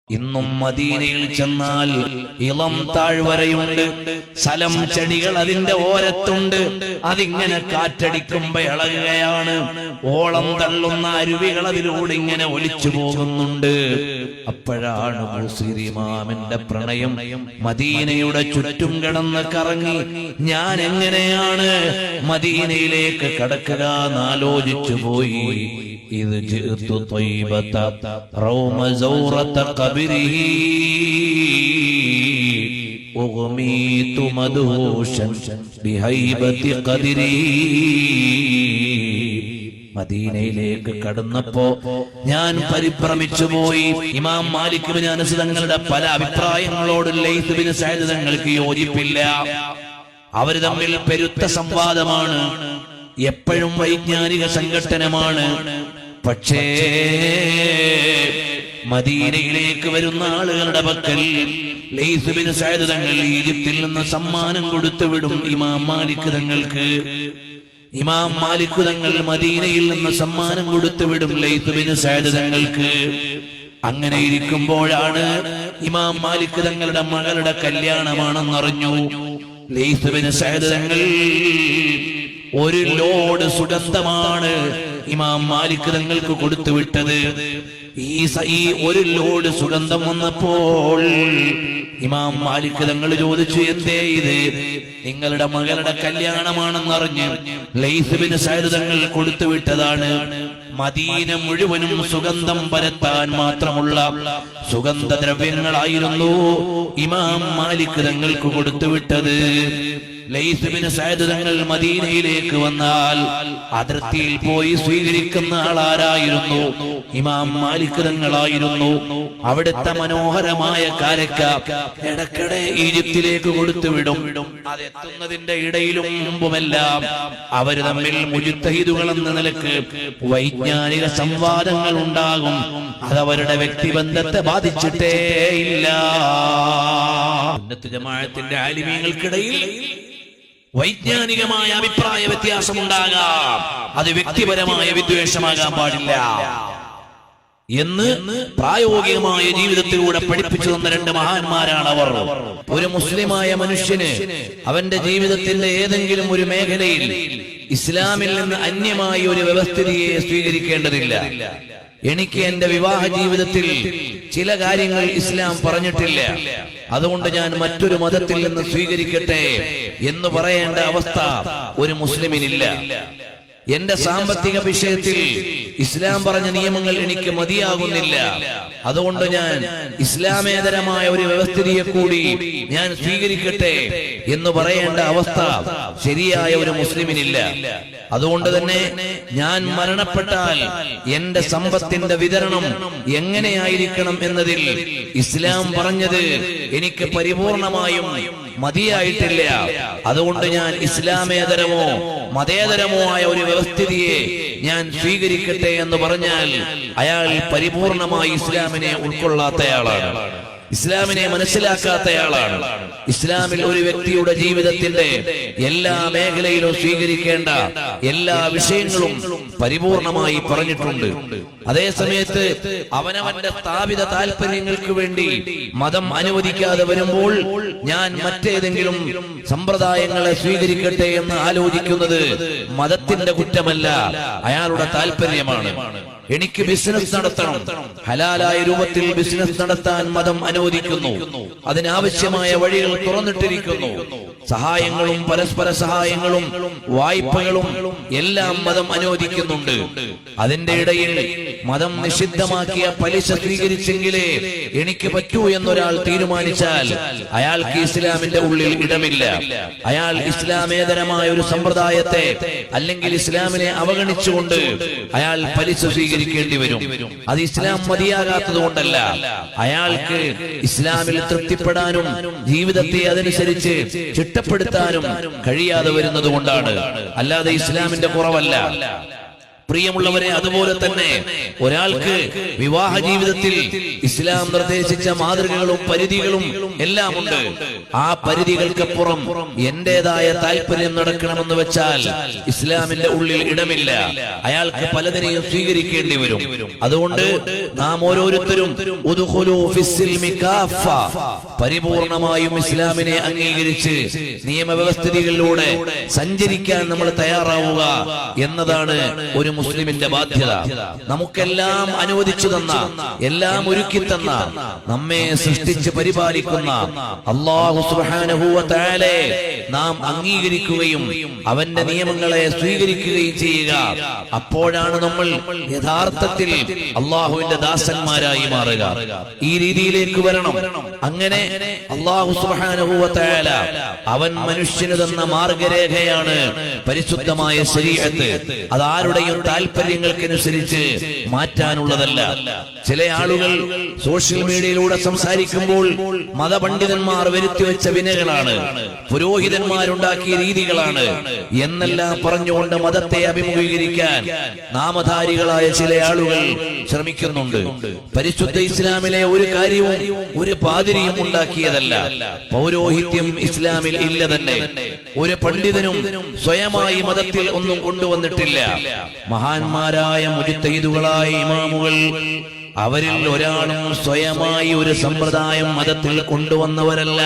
ഇന്നും മദീനയിൽ ചെന്നാൽ ഇളം താഴ്വരയുണ്ട്, സലം ചെടികൾ അതിന്റെ ഓരത്തുണ്ട്. അതിങ്ങനെ കാറ്റടിക്കുമ്പോ ഇളകുകയാണ്. ഓളം തള്ളുന്ന അരുവികൾ അതിലൂടെ ഇങ്ങനെ ഒലിച്ചു പോകുന്നുണ്ട്. അപ്പോഴാണ് ബൂസീരി ഇമാമിന്റെ പ്രണയം മദീനയുടെ ചുറ്റും കിടന്ന് കറങ്ങി ഞാൻ എങ്ങനെയാണ് മദീനയിലേക്ക് കടക്കുക എന്നാലോചിച്ചു പോയി. ഇത് ജിഅ്തു ത്വയ്ബത റൗമ സൗറത ഖബരിഹി ഉഗ്മീതു മദ്ഹൂഷൻ ബിഹൈബതി ഖദരിഹി. മദീനയിലേക്ക് കടന്നപ്പോ ഞാൻ പരിഭ്രമിച്ചു പോയി. ഇമാം മാലിക് ഇബ്നു അനസ് തങ്ങളുടെ പല അഭിപ്രായങ്ങളോട് ലൈത്ത് ബിൻ സഅദ് തങ്ങൾക്ക് യോജിപ്പില്ല. അവർ തമ്മിൽ പെരുത്ത സംവാദമാണ്, എപ്പോഴും വൈജ്ഞാനിക സംഘട്ടനമാണ്. പക്ഷേ മദീനയിലേക്ക് വരുന്ന ആളുകളുടെ പക്കൽ ലൈത്ത് ബിൻ സഅദ് തങ്ങൾ ഈജിപ്തിൽ നിന്ന് സമ്മാനം കൊടുത്തു വിടും ഇമാം മാലിക് തങ്ങൾക്ക്. ഇമാം മാലിക് തങ്ങൾ മദീനയിൽ നിന്ന് സമ്മാനം കൊടുത്തു വിടും ലൈത്ത് ബിൻ സഅദ് തങ്ങൾക്ക്. അങ്ങനെ ഇരിക്കുമ്പോഴാണ് ഇമാം മാലിക് തങ്ങളുടെ മകളുടെ കല്യാണമാണെന്നറിഞ്ഞു. ലൈത്ത് ബിൻ സഅദ് തങ്ങൾ ഒരു ലോഡ് സുഗന്ധമാണ് ഇമാം മാലിക് തങ്ങൾക്ക് കൊടുത്തു വിട്ടത്. ഈ ഒരു ലോഡ് സുഗന്ധം വന്നപ്പോൾ ഇമാം മാലിക് തങ്ങൾ ചോദിച്ചു, എന്തേ ഇത്? നിങ്ങളുടെ മകളുടെ കല്യാണമാണെന്നറിഞ്ഞ് ലൈത്ത് ബിൻ സഅദ് തങ്ങൾ കൊടുത്തു വിട്ടതാണ്. മദീന മുഴുവനും സുഗന്ധം പരത്താൻ മാത്രമുള്ള സുഗന്ധദ്രവ്യങ്ങളായിരുന്നു ഇമാം മാലിക് തങ്ങൾക്ക് കൊടുത്തുവിട്ടത്. ലൈത്ത് ബിൻ സഅദ് തങ്ങൾ മദീനയിലേക്ക് വന്നാൽ അതിർത്തിയിൽ പോയി സ്വീകരിക്കുന്ന ആളാരായിരുന്നു? ഇമാം മാലിക് തങ്ങളായിരുന്നു. അവിടുത്തെ മനോഹരമായ കാരക്ക ഇടയ്ക്കിടെ ഈജിപ്തിലേക്ക് കൊടുത്തുവിടും. അതെത്തുന്നതിന്റെ ഇടയിലും മുമ്പുമെല്ലാം അവർ തമ്മിൽ മുജ്തഹിദുകൾ എന്ന നിലക്ക് വൈജ്ഞാനിക സംവാദങ്ങൾ ഉണ്ടാകും. അതവരുടെ വ്യക്തിബന്ധത്തെ ബാധിച്ചിട്ടേ ഇല്ല. സുന്നത്ത് ജമാഅത്തിന്റെ ആലിമീങ്ങൾക്കിടയിൽ വൈജ്ഞാനികമായ അഭിപ്രായ വ്യത്യാസമുണ്ടാകാം, അത് വ്യക്തിപരമായ വിദ്വേഷമാകാൻ പാടില്ല എന്ന് പ്രായോഗികമായ ജീവിതത്തിലൂടെ പഠിപ്പിച്ചു തന്ന രണ്ട് മഹാന്മാരാണ് അവർ. ഒരു മുസ്ലിമായ മനുഷ്യന് അവന്റെ ജീവിതത്തിന്റെ ഏതെങ്കിലും ഒരു മേഖലയിൽ ഇസ്ലാമിൽ നിന്ന് അന്യമായ ഒരു വ്യവസ്ഥിതിയെ സ്വീകരിക്കേണ്ടതില്ല. എനിക്ക് എന്റെ വിവാഹ ജീവിതത്തിൽ ചില കാര്യങ്ങൾ ഇസ്ലാം പറഞ്ഞിട്ടില്ല, അതുകൊണ്ട് ഞാൻ മറ്റൊരു മതത്തിൽ നിന്ന് സ്വീകരിക്കട്ടെ എന്ന് പറയേണ്ട അവസ്ഥ ഒരു മുസ്ലിമിനില്ല. എന്റെ സാമ്പത്തിക വിഷയത്തിൽ ഇസ്ലാം പറഞ്ഞ നിയമങ്ങൾ എനിക്ക് മതിയാകുന്നില്ല, അതുകൊണ്ട് ഞാൻ ഇസ്ലാമേതരമായ ഒരു വ്യവസ്ഥിതിയെ കൂടി ഞാൻ സ്വീകരിക്കട്ടെ എന്ന് പറയേണ്ട അവസ്ഥ ശരിയായ ഒരു മുസ്ലിമിനില്ല. അതുകൊണ്ട് തന്നെ ഞാൻ മരണപ്പെട്ടാൽ എന്റെ സമ്പത്തിന്റെ വിതരണം എങ്ങനെയായിരിക്കണം എന്നതിൽ ഇസ്ലാം പറഞ്ഞത് എനിക്ക് പരിപൂർണമായും മതിയായിട്ടില്ല. അതുകൊണ്ട് ഞാൻ ഇസ്ലാമേതരമോ മതേതരമോ ആയ ഒരു വ്യവസ്ഥിതിയെ ഞാൻ സ്വീകരിക്കട്ടെ എന്ന് പറഞ്ഞാൽ അയാൾ പരിപൂർണമായി ഇസ്ലാമിനെ ഉൾക്കൊള്ളാത്തയാളാണ്, ഇസ്ലാമിനെ മനസ്സിലാക്കാത്തയാളാണ്. ഇസ്ലാമിൽ ഒരു വ്യക്തിയുടെ ജീവിതത്തിന്റെ എല്ലാ മേഖലയിലും സ്വീകരിക്കേണ്ട എല്ലാ വിഷയങ്ങളും പരിപൂർണമായി പറഞ്ഞിട്ടുണ്ട്. അതേ സമയത്ത് അവനവന്റെ സ്ഥാപിത താല്പര്യങ്ങൾക്ക് വേണ്ടി മതം അനുവദിക്കാതെ വരുമ്പോൾ ഞാൻ മറ്റേതെങ്കിലും സമ്പ്രദായങ്ങളെ സ്വീകരിക്കട്ടെ എന്ന് ആലോചിക്കുന്നത് മതത്തിന്റെ കുറ്റമല്ല, അയാളുടെ താല്പര്യമാണ്. എനിക്ക് ബിസിനസ് നടത്തണം, ഹലാലായ രൂപത്തിൽ ബിസിനസ് നടത്താൻ മതം അനുവദിക്കുന്നു, അതിനാവശ്യമായ വഴികൾ തുറന്നിട്ടിരിക്കുന്നു. സഹായങ്ങളും പരസ്പര സഹായങ്ങളും വായ്പകളും എല്ലാം മതം അനുവദിക്കുന്നുണ്ട്. അതിന്റെ ഇടയിൽ മതം നിഷിദ്ധമാക്കിയ പലിശ സ്വീകരിച്ചെങ്കിലേ എനിക്ക് പറ്റൂ എന്നൊരാൾ തീരുമാനിച്ചാൽ അയാൾക്ക് ഇസ്ലാമിന്റെ ഉള്ളിൽ ഇടമില്ല. അയാൾ ഇസ്ലാമേതരമായ ഒരു സമ്പ്രദായത്തെ അല്ലെങ്കിൽ ഇസ്ലാമിനെ അവഗണിച്ചുകൊണ്ട് അയാൾ പലിശ സ്വീകരിക്കേണ്ടി വരും. അത് ഇസ്ലാം മതിയാകാത്തത് കൊണ്ടല്ല, അയാൾക്ക് ഇസ്ലാമിൽ തൃപ്തിപ്പെടാനും ജീവിതത്തെ അതനുസരിച്ച് ചിട്ടപ്പെടുത്താനും കഴിയാതെ വരുന്നത് കൊണ്ടാണ്, അല്ലാതെ ഇസ്ലാമിന്റെ കുറവല്ല. പ്രിയമുള്ളവരെ, അതുപോലെ തന്നെ ഒരാൾക്ക് വിവാഹ ജീവിതത്തിൽ ഇസ്ലാം നിർദ്ദേശിച്ച മാതൃകകളും പരിധികളും എല്ലാം ഉണ്ട്. ആ പരിധികൾക്കപ്പുറം എന്റേതായ താല്പര്യം നടക്കണമെന്ന് വെച്ചാൽ ഇസ്ലാമിന്റെ ഉള്ളിൽ ഇടമില്ല. അയാൾക്ക് പലതിനെയും സ്വീകരിക്കേണ്ടി വരും. അതുകൊണ്ട് നാം ഓരോരുത്തരും പരിപൂർണമായും ഇസ്ലാമിനെ അംഗീകരിച്ച് നിയമവ്യവസ്ഥിതികളിലൂടെ സഞ്ചരിക്കാൻ നമ്മൾ തയ്യാറാവുക എന്നതാണ് ഒരു മുസ്ലിമിന്റെ ബാധ്യത. നമുക്കെല്ലാം അനുവദിച്ചു തന്ന, എല്ലാം ഒരുക്കി തന്ന, നമ്മെ സൃഷ്ടിച്ച് പരിപാലിക്കുന്ന അല്ലാഹു സുബ്ഹാനഹു വ തആലയെ നാം അംഗീകരിക്കുകയും അവന്റെ നിയമങ്ങളെ സ്വീകരിക്കുകയും ചെയ്യുക. അപ്പോഴാണ് നമ്മൾ യഥാർത്ഥത്തിൽ അല്ലാഹുവിന്റെ ദാസന്മാരായി മാറുക. ഈ രീതിയിലേക്ക് വരണം. അങ്ങനെ അല്ലാഹു സുബ്ഹാനഹു വ തആല അവൻ മനുഷ്യന് തന്ന മാർഗരേഖയാണ് പരിശുദ്ധമായ ശരീഅത്ത്. അതാരുടെയും താല്പര്യങ്ങൾക്കനുസരിച്ച് മാറ്റാനുള്ളതല്ല. ചില ആളുകൾ സോഷ്യൽ മീഡിയയിലൂടെ സംസാരിക്കുമ്പോൾ മതപണ്ഡിതന്മാർ വരുത്തിവെച്ച വിനകളാണ്, പുരോഹിതന്മാരുണ്ടാക്കിയ രീതികളാണ് എന്നെല്ലാം പറഞ്ഞുകൊണ്ട് മതത്തെ അഭിമുഖീകരിക്കാൻ നാമധാരികളായ ചില ആളുകൾ ശ്രമിക്കുന്നുണ്ട്. പരിശുദ്ധ ഇസ്ലാമിലെ ഒരു കാര്യവും ഒരു പാതിരിയും ഉണ്ടാക്കിയതല്ല. പൗരോഹിത്യം ഇസ്ലാമിൽ ഇല്ല തന്നെ. ഒരു പണ്ഡിതനും സ്വയമായി മതത്തിൽ ഒന്നും കൊണ്ടുവന്നിട്ടില്ല. മഹാന്മാരായ മുജ്തഹിദുകളായ ഇമാമുകൾ, അവരിൽ ഒരാളും സ്വയമായി ഒരു സമ്പ്രദായം മതത്തിൽ കൊണ്ടുവന്നവരല്ല.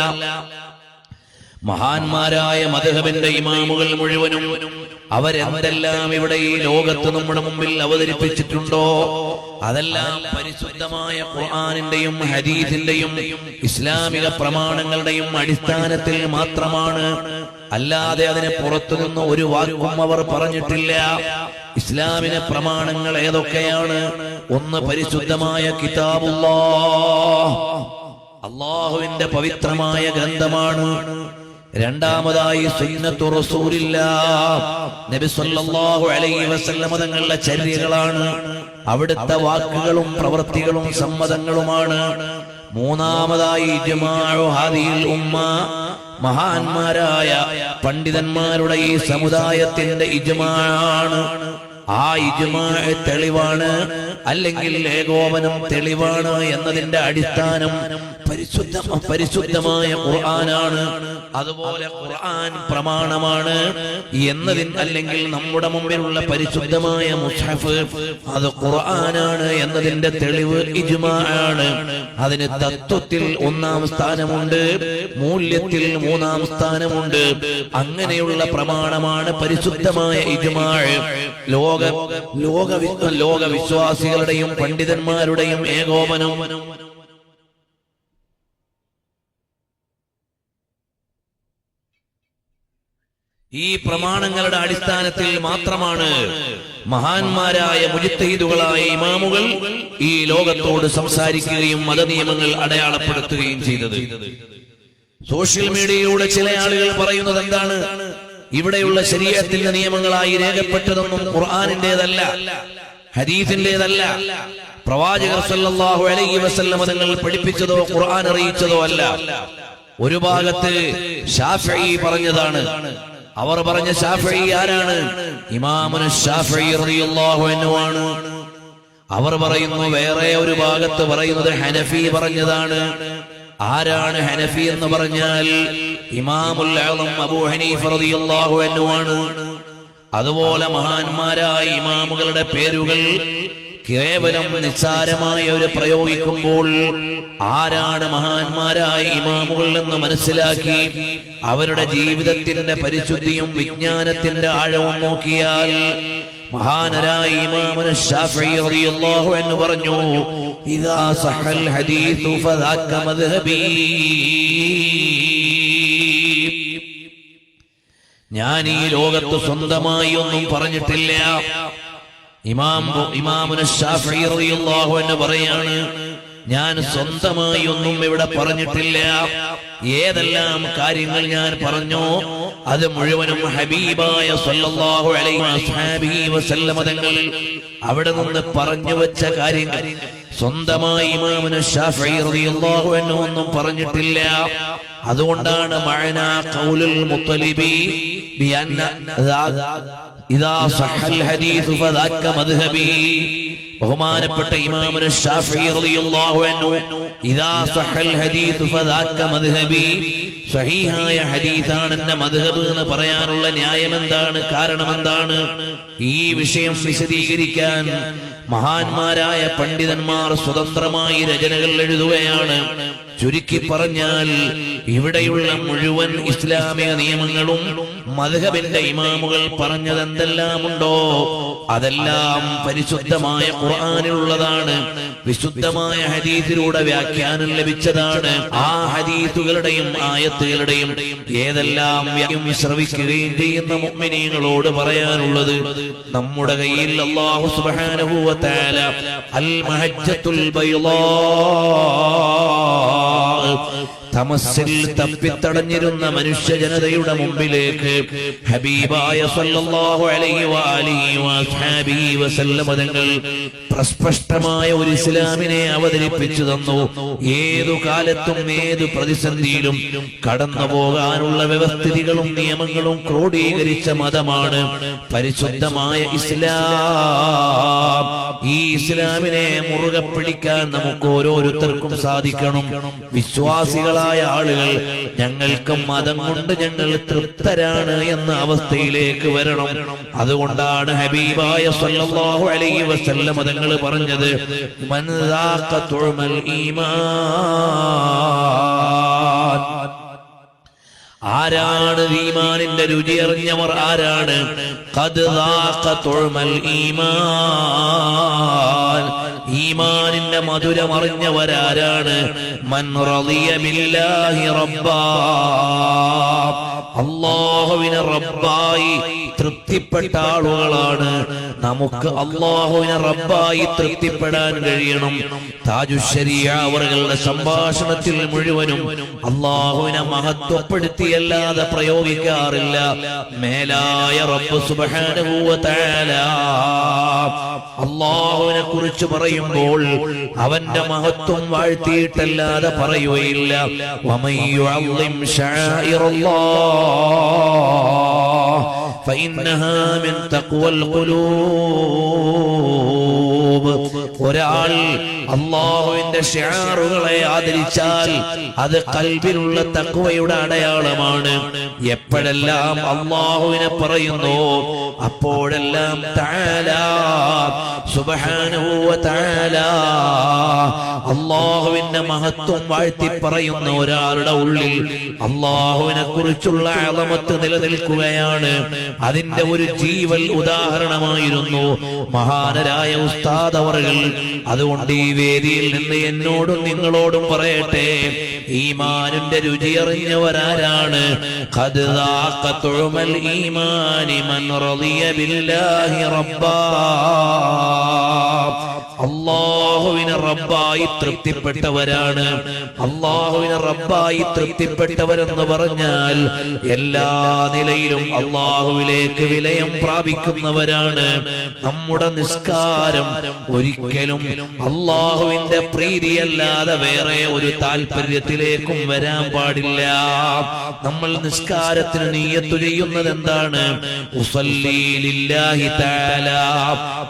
മഹാന്മാരായ മദ്ഹബിന്റെ ഇമാമുകൾ മുഴുവനും അവരെന്തെല്ലാം ഇവിടെ ഈ ലോകത്ത് നമ്മുടെ മുമ്പിൽ അവതരിപ്പിച്ചിട്ടുണ്ടോ അതെല്ലാം പരിശുദ്ധമായ ഖുർആനിന്റെയും ഹദീസിന്റെയും ഇസ്ലാമിക പ്രമാണങ്ങളുടെയും അടിസ്ഥാനത്തിൽ മാത്രമാണ്. അല്ലാതെ അതിന് പുറത്തുനിന്ന് ഒരു വാക്കും അവർ പറഞ്ഞിട്ടില്ല. ഇസ്ലാമിലെ പ്രമാണങ്ങൾ ഏതൊക്കെയാണ്? ഒന്ന്, പരിശുദ്ധമായ കിതാബുല്ലാഹ്, അല്ലാഹുവിന്റെ പവിത്രമായ ഗ്രന്ഥമാണ്. രണ്ടാമതായി സുന്നത്തു റസൂലില്ലാഹ്, നബി സല്ലല്ലാഹു അലൈഹി വസല്ലം തങ്ങളുടെ ചര്യകളാണ്. അവിടുത്തെ വാക്കുകളും പ്രവൃത്തികളും സമ്മതങ്ങളുമാണ്. മൂന്നാമതായി ഇജ്മാഉ ഹാദിഹിൽ ഉമ്മ, മഹാന്മാരായ പണ്ഡിതന്മാരുടെ ഈ സമുദായത്തിന്റെ ഇജ്മാഅാണ്. ആ ഇജ്മാഅ് തെളിവാണ്, അല്ലെങ്കിൽ ഏകോപനം തെളിവാണ് എന്നതിന്റെ അടിസ്ഥാനം പരിശുദ്ധമായ ഖുർആനാണ്. അതുപോലെ ഖുർആൻ പ്രമാണമാണ് എന്നതിന്, അല്ലെങ്കിൽ നമ്മുടെ മുമ്പിലുള്ള പരിശുദ്ധമായ മുസ്ഹഫ് അത് ഖുർആനാണ് എന്നതിന്റെ തെളിവ് ഇജ്മാഅാണ്. അതിന് തത്വത്തിൽ ഒന്നാം സ്ഥാനമുണ്ട്, മൂല്യത്തിൽ മൂന്നാം സ്ഥാനമുണ്ട്. അങ്ങനെയുള്ള പ്രമാണമാണ് പരിശുദ്ധമായ ഇജ്മാഅ്. ലോക വിശ്വാസികളുടെയും പണ്ഡിതന്മാരുടെയും ഏകോപനം. ഈ പ്രമാണങ്ങളുടെ അടിസ്ഥാനത്തിൽ മാത്രമാണ് മഹാന്മാരായ മുജ്തഹിദുകളായ ഇമാമുകൾ ഈ ലോകത്തോട് സംസാരിക്കുകയും മതനിയമങ്ങൾ അടയാളപ്പെടുത്തുകയും ചെയ്തത്. സോഷ്യൽ മീഡിയയിലൂടെ ചില ആളുകൾ പറയുന്നത് എന്താണ്? ഇവിടെയുള്ള ശരീഅത്തിന്റെ നിയമങ്ങളായി രേഖപ്പെട്ടതൊന്നും ഖുർആനിന്റേതല്ല, ഹദീസിന്റേതല്ല, പ്രവാചകർ സല്ലല്ലാഹു അലൈഹി വസല്ലം തങ്ങൾ പഠിപ്പിച്ചതോ ഖുർആൻ അറിയിച്ചതോ അല്ല. ഒരു ഭാഗത്ത് ശാഫിഈ പറഞ്ഞതാണ്. അവർ പറഞ്ഞ ശാഫിഈ ആരാണ്? ഇമാമുന ശാഫിഈ റളിയല്ലാഹു അൻഹു ആണ്. അവർ പറയുന്നു വേറെ ഒരു ഭാഗത്ത് പറയുന്നത് ഹനഫി പറഞ്ഞതാണ്. ആരാണ് ഹനഫി എന്ന് പറഞ്ഞാൽ ഇമാമുൽ അഅ്ളം അബൂ ഹനീഫ റളിയല്ലാഹു അൻഹു ആണ്. അതുപോലെ മഹാന്മാരായ ഇമാമുകളുടെ പേരുകൾ കേവലം നിസ്സാരമായ ഒരു പ്രയോഗിക്കുമ്പോൾ ആരാണ് മഹാന്മാരായ ഇമാമുകൾ എന്ന് മനസ്സിലാക്കി അവരുടെ ജീവിതത്തിന്റെ പരിശുദ്ധിയും വിജ്ഞാനത്തിന്റെ ആഴവും നോക്കിയാൽ മഹാനരായ ഇമാമുന ശാഫിഈ റളിയല്ലാഹു അൻഹു പറഞ്ഞു, ഇദാ സഹൽ ഹദീസു ഫദാക മദ്ഹബി. ഞാൻ ഈ ലോകത്ത് സ്വന്തമായി ഒന്നും പറഞ്ഞിട്ടില്ല. ഇമാമുന ശാഫിഈ റളിയല്ലാഹു അൻഹു പറയാണ്, ഞാൻ സ്വന്തമായി ഒന്നും ഇവിടെ പറഞ്ഞിട്ടില്ല. ഏതെല്ലാം കാര്യങ്ങൾ ഞാൻ പറഞ്ഞോ അത് മുഴുവനും ഹബീബായ സല്ലല്ലാഹു അലൈഹി വസല്ലം തങ്ങൾ അവിടെ നിന്ന് പറഞ്ഞു വെച്ച കാര്യങ്ങൾ. സ്വന്തമായി ഇമാമുന ശാഫിഈ റളിയല്ലാഹു അൻഹു ഒന്നും പറഞ്ഞിട്ടില്ല. അതുകൊണ്ടാണ് മഅനാ ഖൗലുൽ മുത്തലിബി ബിഅന്ന ഇദാ സഹൽ ഹദീസ് ഫദാക മദ്ഹബി. ബഹുമാനപ്പെട്ട ഇമാമുന ശാഫിഈ റളിയല്ലാഹു അൻഹു ഇദാ സഹൽ ഹദീസ് ഫദാക മദ്ഹബി, സഹീഹായ ഹദീസാണ് എന്റെ മദ്ഹബ് എന്ന് പറയാനുള്ള ന്യായം എന്താണ്, കാരണം എന്താണ്? ഈ വിഷയം വിശദീകരിക്കാൻ മഹാന്മാരായ പണ്ഡിതന്മാർ സ്വതന്ത്രമായി രചനകൾ എഴുതുകയാണ്. ചുരുക്കി പറഞ്ഞാൽ ഇവിടെയുള്ള മുഴുവൻ ഇസ്ലാമിക നിയമങ്ങളും മദ്ഹബിന്റെ ഇമാമുകൾ പറഞ്ഞതെന്തെല്ലാമുണ്ടോ അതെല്ലാം പരിശുദ്ധമായ ഖുർആനിലുള്ളതാണ്, വിശുദ്ധമായ ഹദീസിലൂടെ വ്യാഖ്യാനം ലഭിച്ചതാണ്. ആ ഹദീസുകളുടെയും ആയത്തുകളുടെയും ഏതെല്ലാം ശ്രവിക്കുകയും ചെയ്യുന്ന മുഅ്മിനീങ്ങളോട് പറയാനുള്ളത്, നമ്മുടെ കയ്യിൽ അല്ലാഹു സുബ്ഹാനഹു വ തആല അൽ മഹജ്ജത്തുൽ ബൈളാ, തമസ്സിൽ തപ്പിത്തടഞ്ഞിരുന്ന മനുഷ്യ ജനതയുടെ മുമ്പിലേക്ക് ഹബീബായ സല്ലല്ലാഹു അലൈഹി വആലിഹി വസഹബിഹി വസല്ലം തങ്ങൾ പ്രസ്പഷ്ടമായ ഒരു ഇസ്ലാമിനെ അവതരിപ്പിച്ചു തന്നു. ഏതു കാലത്തും ഏതു പ്രതിസന്ധിയിലും കടന്നു പോകാനുള്ള വ്യവസ്ഥിതികളും നിയമങ്ങളും ക്രോഡീകരിച്ച മതമാണ് പരിശുദ്ധമായ ഇസ്ലാം. ഈ ഇസ്ലാമിനെ മുറുകെ പിടിക്കാൻ നമുക്ക് ഓരോരുത്തർക്കും സാധിക്കണം. വിശ്വാസികളായ ആളുകൾ ഞങ്ങൾക്ക് മതം കൊണ്ട് ഞങ്ങൾ തൃപ്തരാണ് എന്ന അവസ്ഥയിലേക്ക് വരണം. അതുകൊണ്ടാണ് ഹബീബായ സല്ലല്ലാഹു അലൈഹി വസല്ലം തങ്ങൾ പറഞ്ഞത്, മൻ ദാഖ തുഅമൽ ഈമാൻ, ആരാണ് ഈമാനിന്റെ രുചി അറിഞ്ഞവർ ആരാണ്? ഖദ് ദാഖ തുഅമൽ ഈമാൻ, ഈമാനിന്റെ മധുരം അറിഞ്ഞവരാരാണ്? മൻ റളിയ ബില്ലാഹി റബ്ബാ, അല്ലാഹുവിനെ റബ്ബായി തൃപ്തിപ്പെട്ട ആളുകളാണ്. നമുക്ക് അല്ലാഹുവിനെ റബ്ബായി തൃപ്തിപ്പെടാൻ കഴിയണം. താജുശ്ശരിയ അവരുടെ സംഭാഷണത്തിൽ മുഴുവനും അല്ലാഹുവിനെ മഹത്വപ്പെടുത്തിയല്ലാതെ പ്രയോഗിക്കാറില്ല. മേലായ റബ്ബ് സുബ്ഹാനഹു വ തആല അല്ലാഹുവിനെ കുറിച്ച് പറയുമ്പോൾ അവന്റെ മഹത്വം വാഴ്ത്തിയിട്ടല്ലാതെ പറയുകയില്ല. വമൻ യുഅള്ളിം ശാഇറല്ലാഹ് ഫഇന്നഹാ മിൻ തഖ്വൽ ഖുലൂബ്. ഒരാൾ അല്ലാഹുവിന്റെ ശിആറുകളെ ആദരിച്ചാൽ അത് ഖൽബിലുള്ള തഖ്വയുടെ അടയാളമാണ്. എപ്പോഴെല്ലാം അല്ലാഹുവിനെ പറയുന്നു അപ്പോഴെല്ലാം തആല സുബ്ഹാനഹു വ തആല അല്ലാഹുവിന്റെ മഹത്വം വാഴ്ത്തി പറയുന്ന ഒരാളുടെ ഉള്ളിൽ അല്ലാഹുവിനെ കുറിച്ചുള്ള അളമത്ത് നിലനിൽക്കുകയാണ്. അതിന്റെ ഒരു ജീവൽ ഉദാഹരണമായിരുന്നു മഹാനരായ ഉസ്താദ് അവറുകൾ. അതുകൊണ്ട് ഈ വേദിയിൽ നിന്ന് എന്നോടും നിങ്ങളോടും പറയട്ടെ, ഈമാനിന്റെ രുചി അറിഞ്ഞവരാരാണ്? ഖദ് ദാഖ തുഅമൽ ഈമാനി മൻ റളിയ ബില്ലാഹി റബ്ബാ, അല്ലാഹുവിനെ റബ്ബായി തൃപ്തിപ്പെട്ടവരാണ്. അല്ലാഹുവിനെ റബ്ബായി തൃപ്തിപ്പെട്ടവരെന്ന് പറഞ്ഞാൽ എല്ലാ നിലയിലും അല്ലാഹുവിലേക്ക് വിലയം പ്രാപിക്കുന്നവരാണ്. നമ്മുടെ നിസ്കാരം ഒരിക്കലും അല്ലാഹുവിന്റെ പ്രീതിയല്ലാതെ വേറെ ഒരു താല്പര്യത്തിലേക്കും വരാൻ പാടില്ല. നമ്മൾ നിസ്കാരത്തിന് നിയ്യത്ത് ചെയ്യുന്നത് എന്താണ്? ഉസല്ലി ലില്ലാഹി തആല,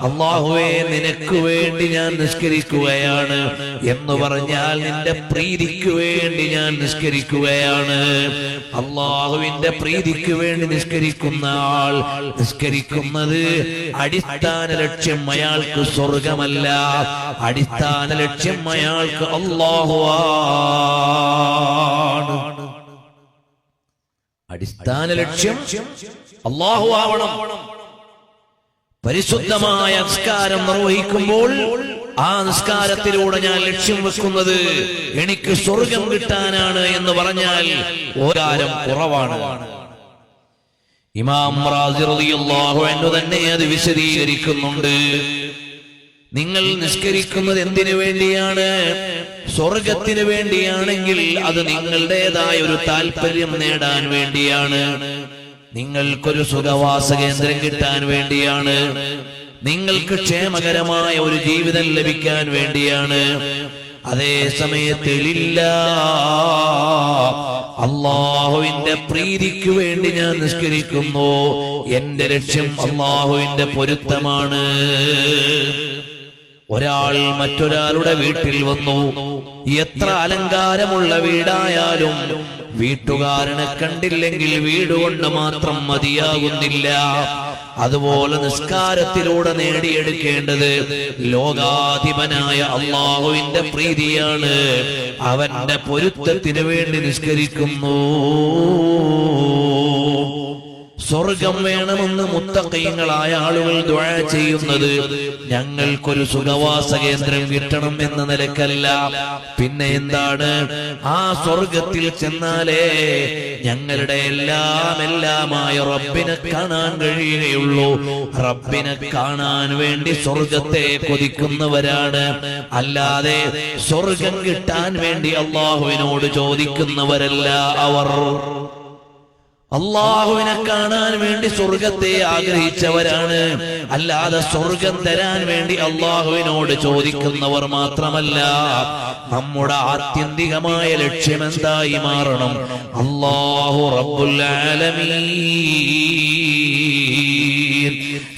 അല്ലാഹുവേ നിനക്ക് വേണ്ടി ഞാൻ നിസ്കരിക്കുകയാണ് എന്ന് പറഞ്ഞാൽ നിന്റെ പ്രീതിക്ക് വേണ്ടി ഞാൻ നിസ്കരിക്കുകയാണ്. അല്ലാഹുവിന്റെ പ്രീതിക്ക് വേണ്ടി നിസ്കരിക്കുന്ന ആൾ നിസ്കരിക്കുന്നത് അടിസ്ഥാന ലക്ഷ്യം അയാൾക്ക് സ്വർഗമല്ല, അടിസ്ഥാന ലക്ഷ്യം അയാൾക്ക് അല്ലാഹുവാണ്. അടിസ്ഥാന ലക്ഷ്യം അല്ലാഹു ആവണം. പരിശുദ്ധമായ നിസ്കാരം നിർവഹിക്കുമ്പോൾ ആ നിസ്കാരത്തിലൂടെ ഞാൻ ലക്ഷ്യം വെക്കുന്നത് എനിക്ക് സ്വർഗം കിട്ടാനാണ് എന്ന് പറഞ്ഞാൽ ഓരാരം കുറവാണ്. ഇമാം റാസി റളിയല്ലാഹു അൻഹു തന്നെ അത് വിശദീകരിക്കുന്നുണ്ട്. നിങ്ങൾ നിസ്കരിക്കുന്നത് എന്തിനു വേണ്ടിയാണ്? സ്വർഗത്തിന് വേണ്ടിയാണെങ്കിൽ അത് നിങ്ങളുടേതായ ഒരു താല്പര്യം നേടാൻ വേണ്ടിയാണ്, നിങ്ങൾക്കൊരു സുഖവാസ കേന്ദ്രം കിട്ടാൻ വേണ്ടിയാണ്, നിങ്ങൾക്ക് ക്ഷേമകരമായ ഒരു ജീവിതം ലഭിക്കാൻ വേണ്ടിയാണ്. അതേ സമയത്ത് അള്ളാഹുവിന്റെ പ്രീതിക്ക് വേണ്ടി ഞാൻ നിസ്കരിക്കുന്നു. എന്റെ ലക്ഷ്യം അള്ളാഹുവിന്റെ പൊരുത്തമാണ്. ഒരാൾ മറ്റൊരാളുടെ വീട്ടിൽ വന്നു. എത്ര അലങ്കാരമുള്ള വീടായാലും വീട്ടുകാരനെ കണ്ടില്ലെങ്കിൽ വീട് കൊണ്ട് മാത്രം മതിയാകുന്നില്ല. അതുപോലെ നിസ്കാരത്തിലൂടെ നേടിയെടുക്കേണ്ടത് ലോകാധിപനായ അള്ളാഹുവിന്റെ പ്രീതിയാണ്. അവന്റെ പൊരുത്തത്തിന് വേണ്ടി നിസ്കരിക്കുന്നു. സ്വർഗം വേണമെന്ന് മുത്തഖീങ്ങളായ ആളുകൾ ദുആ ചെയ്യുന്നത് ഞങ്ങൾക്കൊരു സുഖവാസ കേന്ദ്രം കിട്ടണം എന്ന നിലക്കല്ല. പിന്നെ എന്താണ്? ആ സ്വർഗത്തിൽ ചെന്നാലേ ഞങ്ങളുടെ എല്ലാമായ റബ്ബിനെ കാണാൻ കഴിയുകയുള്ളൂ. റബ്ബിനെ കാണാൻ വേണ്ടി സ്വർഗത്തെ കൊതിക്കുന്നവരാണ്. അല്ലാതെ സ്വർഗം കിട്ടാൻ വേണ്ടി അള്ളാഹുവിനോട് ചോദിക്കുന്നവരല്ല അവർ. അള്ളാഹുവിനെ കാണാൻ വേണ്ടി സ്വർഗത്തെ ആഗ്രഹിച്ചവരാണ്. അല്ലാതെ സ്വർഗം തരാൻ വേണ്ടി അള്ളാഹുവിനോട് ചോദിക്കുന്നവർ മാത്രമല്ല. നമ്മുടെ ആത്യന്തികമായ ലക്ഷ്യം എന്തായി മാറണം? അല്ലാഹു റബ്ബുൽ ആലമീൻ,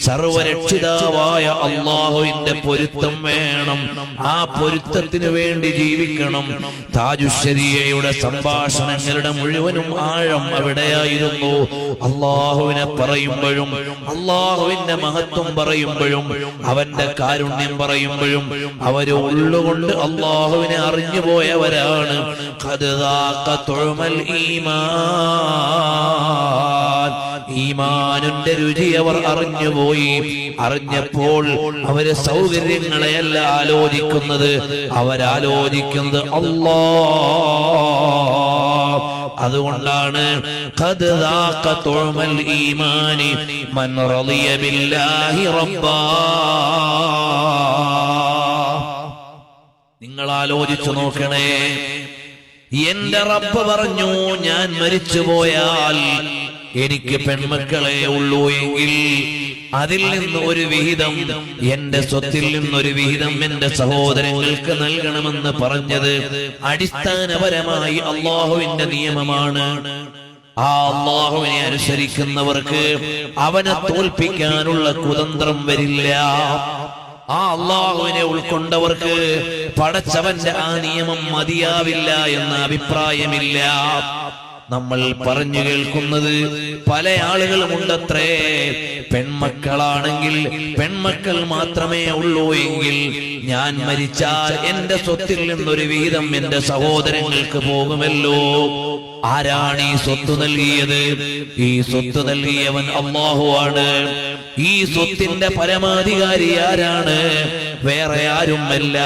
സർവരക്ഷിതാവായ അള്ളാഹുവിന്റെ പൊരുത്തം വേണം. ആ പൊരുത്തത്തിന് വേണ്ടി ജീവിക്കണം. താജുശ്ശരിയയുടെ സംഭാഷണങ്ങളുടെ മുഴുവനും ആഴം അവിടെയായിരുന്നു. അള്ളാഹുവിനെ പറയുമ്പോഴും അള്ളാഹുവിന്റെ മഹത്വം പറയുമ്പോഴും അവന്റെ കാരുണ്യം പറയുമ്പോഴും അവര് ഉള്ളുകൊണ്ട് അള്ളാഹുവിനെ അറിഞ്ഞു പോയവരാണ്. ഈമാനിന്റെ രുചി അവർ അറിഞ്ഞുപോയി. അറിഞ്ഞപ്പോൾ അവര് സൗകര്യങ്ങളെയല്ല ആലോചിക്കുന്നത്, അവരാലോചിക്കുന്നത് അല്ലാഹ്. അതുകൊണ്ടാണ് ഖദ് ദാഖ തുഅമൽ ഈമാനി മൻ റളിയ ബില്ലാഹി റബ്ബാ. നിങ്ങൾ ആലോചിച്ചു നോക്കണേ. എന്റെ റബ്ബ് പറഞ്ഞു, ഞാൻ മരിച്ചുപോയാൽ എനിക്ക് പെൺമക്കളെ ഉള്ളൂ എങ്കിൽ അതിൽ നിന്ന് ഒരു വിഹിതം, എന്റെ സ്വത്തിൽ നിന്നൊരു വിഹിതം എന്റെ സഹോദരങ്ങൾക്ക് നൽകണമെന്ന് പറഞ്ഞത് അടിസ്ഥാനപരമായി അള്ളാഹുവിന്റെ നിയമമാണ്. ആ അള്ളാഹുവിനെ അനുസരിക്കുന്നവർക്ക് അവനെ തോൽപ്പിക്കാനുള്ള കുതന്ത്രം വരില്ല. ആ അള്ളാഹുവിനെ ഉൾക്കൊണ്ടവർക്ക് പടച്ചവന്റെ ആ നിയമം മതിയാവില്ല എന്ന അഭിപ്രായമില്ല. നമ്മൾ പറഞ്ഞു കേൾക്കുന്നത് പല ആളുകളുമുണ്ടത്രേ, പെൺമക്കളാണെങ്കിൽ പെൺമക്കൾ മാത്രമേ ഉള്ളൂ എങ്കിൽ ഞാൻ മരിച്ചാൽ എന്റെ സ്വത്തിൽ നിന്നൊരു വിഹിതം എന്റെ സഹോദരങ്ങൾക്ക് പോകുമല്ലോ. ആരാണ് ഈ സ്വത്ത് നൽകിയത്? ഈ സ്വത്ത് നൽകിയവൻ അല്ലാഹുവാണ്. ഈ സ്വത്തിന്റെ പരമാധികാരി ആരാണ്? വേറെ ആരുമല്ല.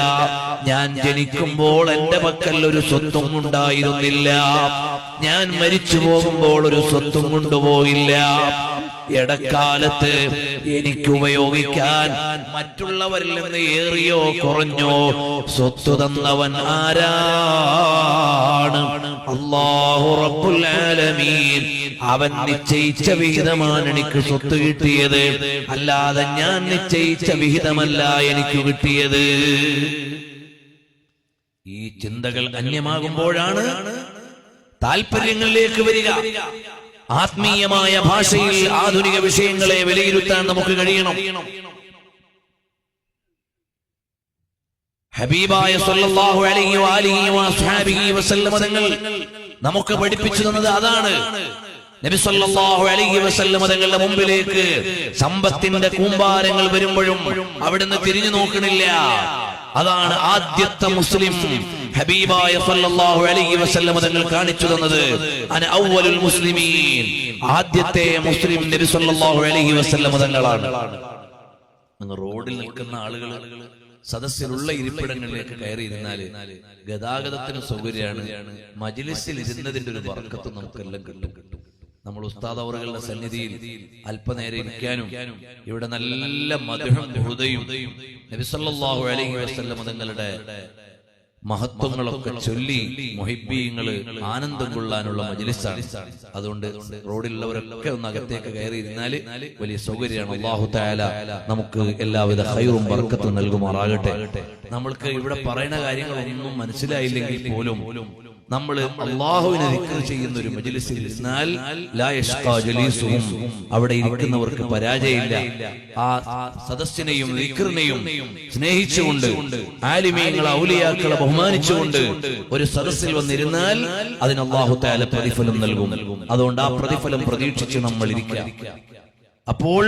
ഞാൻ ജനിക്കുമ്പോൾ എന്റെ പക്കൽ ഒരു സ്വത്തും ഉണ്ടായിരുന്നില്ല. ഞാൻ മരിച്ചു പോകുമ്പോൾ ഒരു സ്വത്തും കൊണ്ടുപോയില്ല. ഇടക്കാലത്ത് എനിക്ക് ഉപയോഗിക്കാൻ മറ്റുള്ളവരിൽ നിന്ന് ഏറിയോ കുറഞ്ഞോ സ്വത്ത് തന്നവൻ ആരാണ്? അല്ലാഹു റബ്ബുൽ ആലമീൻ. അവൻ നിശ്ചയിച്ച വിഹിതമാണ് എനിക്ക് സ്വത്ത് കിട്ടിയത്, അല്ലാതെ ഞാൻ നിശ്ചയിച്ച വിഹിതമല്ല എനിക്ക് കിട്ടിയത്. ഈ ചിന്തകൾ അന്യമാകുമ്പോഴാണ് താല്പര്യങ്ങളിലേക്ക് വരിക. ആത്മീയമായ ഭാഷയിൽ ആധുനിക വിഷയങ്ങളെ വിലയിരുത്താൻ നമുക്ക് കഴിയണം. ഹബീബായ സല്ലല്ലാഹു അലൈഹി വആലിഹി വസഹബിഹി വസല്ലം തങ്ങൾ നമുക്ക് പഠിപ്പിച്ചു തന്നത് അതാണ്. നബി സല്ലല്ലാഹു അലൈഹി വസല്ലം തങ്ങളുടെ മുമ്പിലേക്ക് സമ്പത്തിന്റെ കൂമ്പാരങ്ങൾ വരുമ്പോഴും അവിടുന്ന് തിരിഞ്ഞു നോക്കണില്ല. അതാണ് ആദ്യത്തെ മുസ്ലിം ഹബീബായ സല്ലല്ലാഹു അലൈഹി വസല്ലം തങ്ങൾ കാണിച്ചു തന്നത്. അന അവ്വലുൽ മുസ്ലിമീൻ, ആദ്യത്തെ മുസ്ലിം നബി സല്ലല്ലാഹു അലൈഹി വസല്ലം തങ്ങളാണ്. റോഡിൽ നിൽക്കുന്ന ആളുകൾ സദസ്സിലുള്ള ഇരിപ്പിടങ്ങളിലേക്ക് കയറിയിരുന്നാല് ഗതാഗതത്തിന് സൗകര്യമാണ്. മജ്ലിസിൽ ഇരുന്നതിന്റെ ഒരു ബർക്കത്ത് നമുക്കെല്ലാം കിട്ടും. നമ്മൾ ഉസ്താദ് അവറുകളുടെ സന്നിധിയിൽ അല്പനേരം ഇരിക്കാനും ഇവിടെ നല്ല മദ്ഹും ഹുദയും നബി സല്ലല്ലാഹു അലൈഹി വസല്ലം തങ്ങളുടെ മഹത്വങ്ങളൊക്കെ ചൊല്ലി മുഹിബ്ബീങ്ങള് ആനന്ദം കൊള്ളാനുള്ള മജ്ലിസാണ്. അതുകൊണ്ട് റോഡിലുള്ളവരൊക്കെ ഒന്ന് അകത്തേക്ക് കയറി ഇരുന്നാല് വലിയ സൗകര്യമാണ്. അല്ലാഹു തആല നമുക്ക് എല്ലാവിധ ഖൈറും ബർക്കത്തും നൽകുമാറാകട്ടെ. നമ്മൾക്ക് ഇവിടെ പറയുന്ന കാര്യങ്ങളൊന്നും മനസ്സിലായില്ലെങ്കിൽ പോലും നമ്മൾ അല്ലാഹുവിനെ ദിക്ർ ചെയ്യുന്ന ഒരു മജ്ലിസിൽ ഇരുന്നാൽ ലാ യഷ്ഖാ ജലീസുഹും, അവിടെ ഇരിക്കുന്നവർക്ക് പരാജയമില്ല. ആ സദസ്സിനെയും ദിക്റിനെയും സ്നേഹിച്ചുകൊണ്ട് ആലിമീങ്ങളെ ഔലിയാക്കളെ ബഹുമാനിച്ചുകൊണ്ട് ഒരു സദസ്സിൽ വന്നിരുന്നാൽ അതിന് അല്ലാഹു തആല പ്രതിഫലം നൽകും. അതുകൊണ്ട് ആ പ്രതിഫലം പ്രതീക്ഷിച്ച് നമ്മൾ ഇരിക്കുക. അപ്പോൾ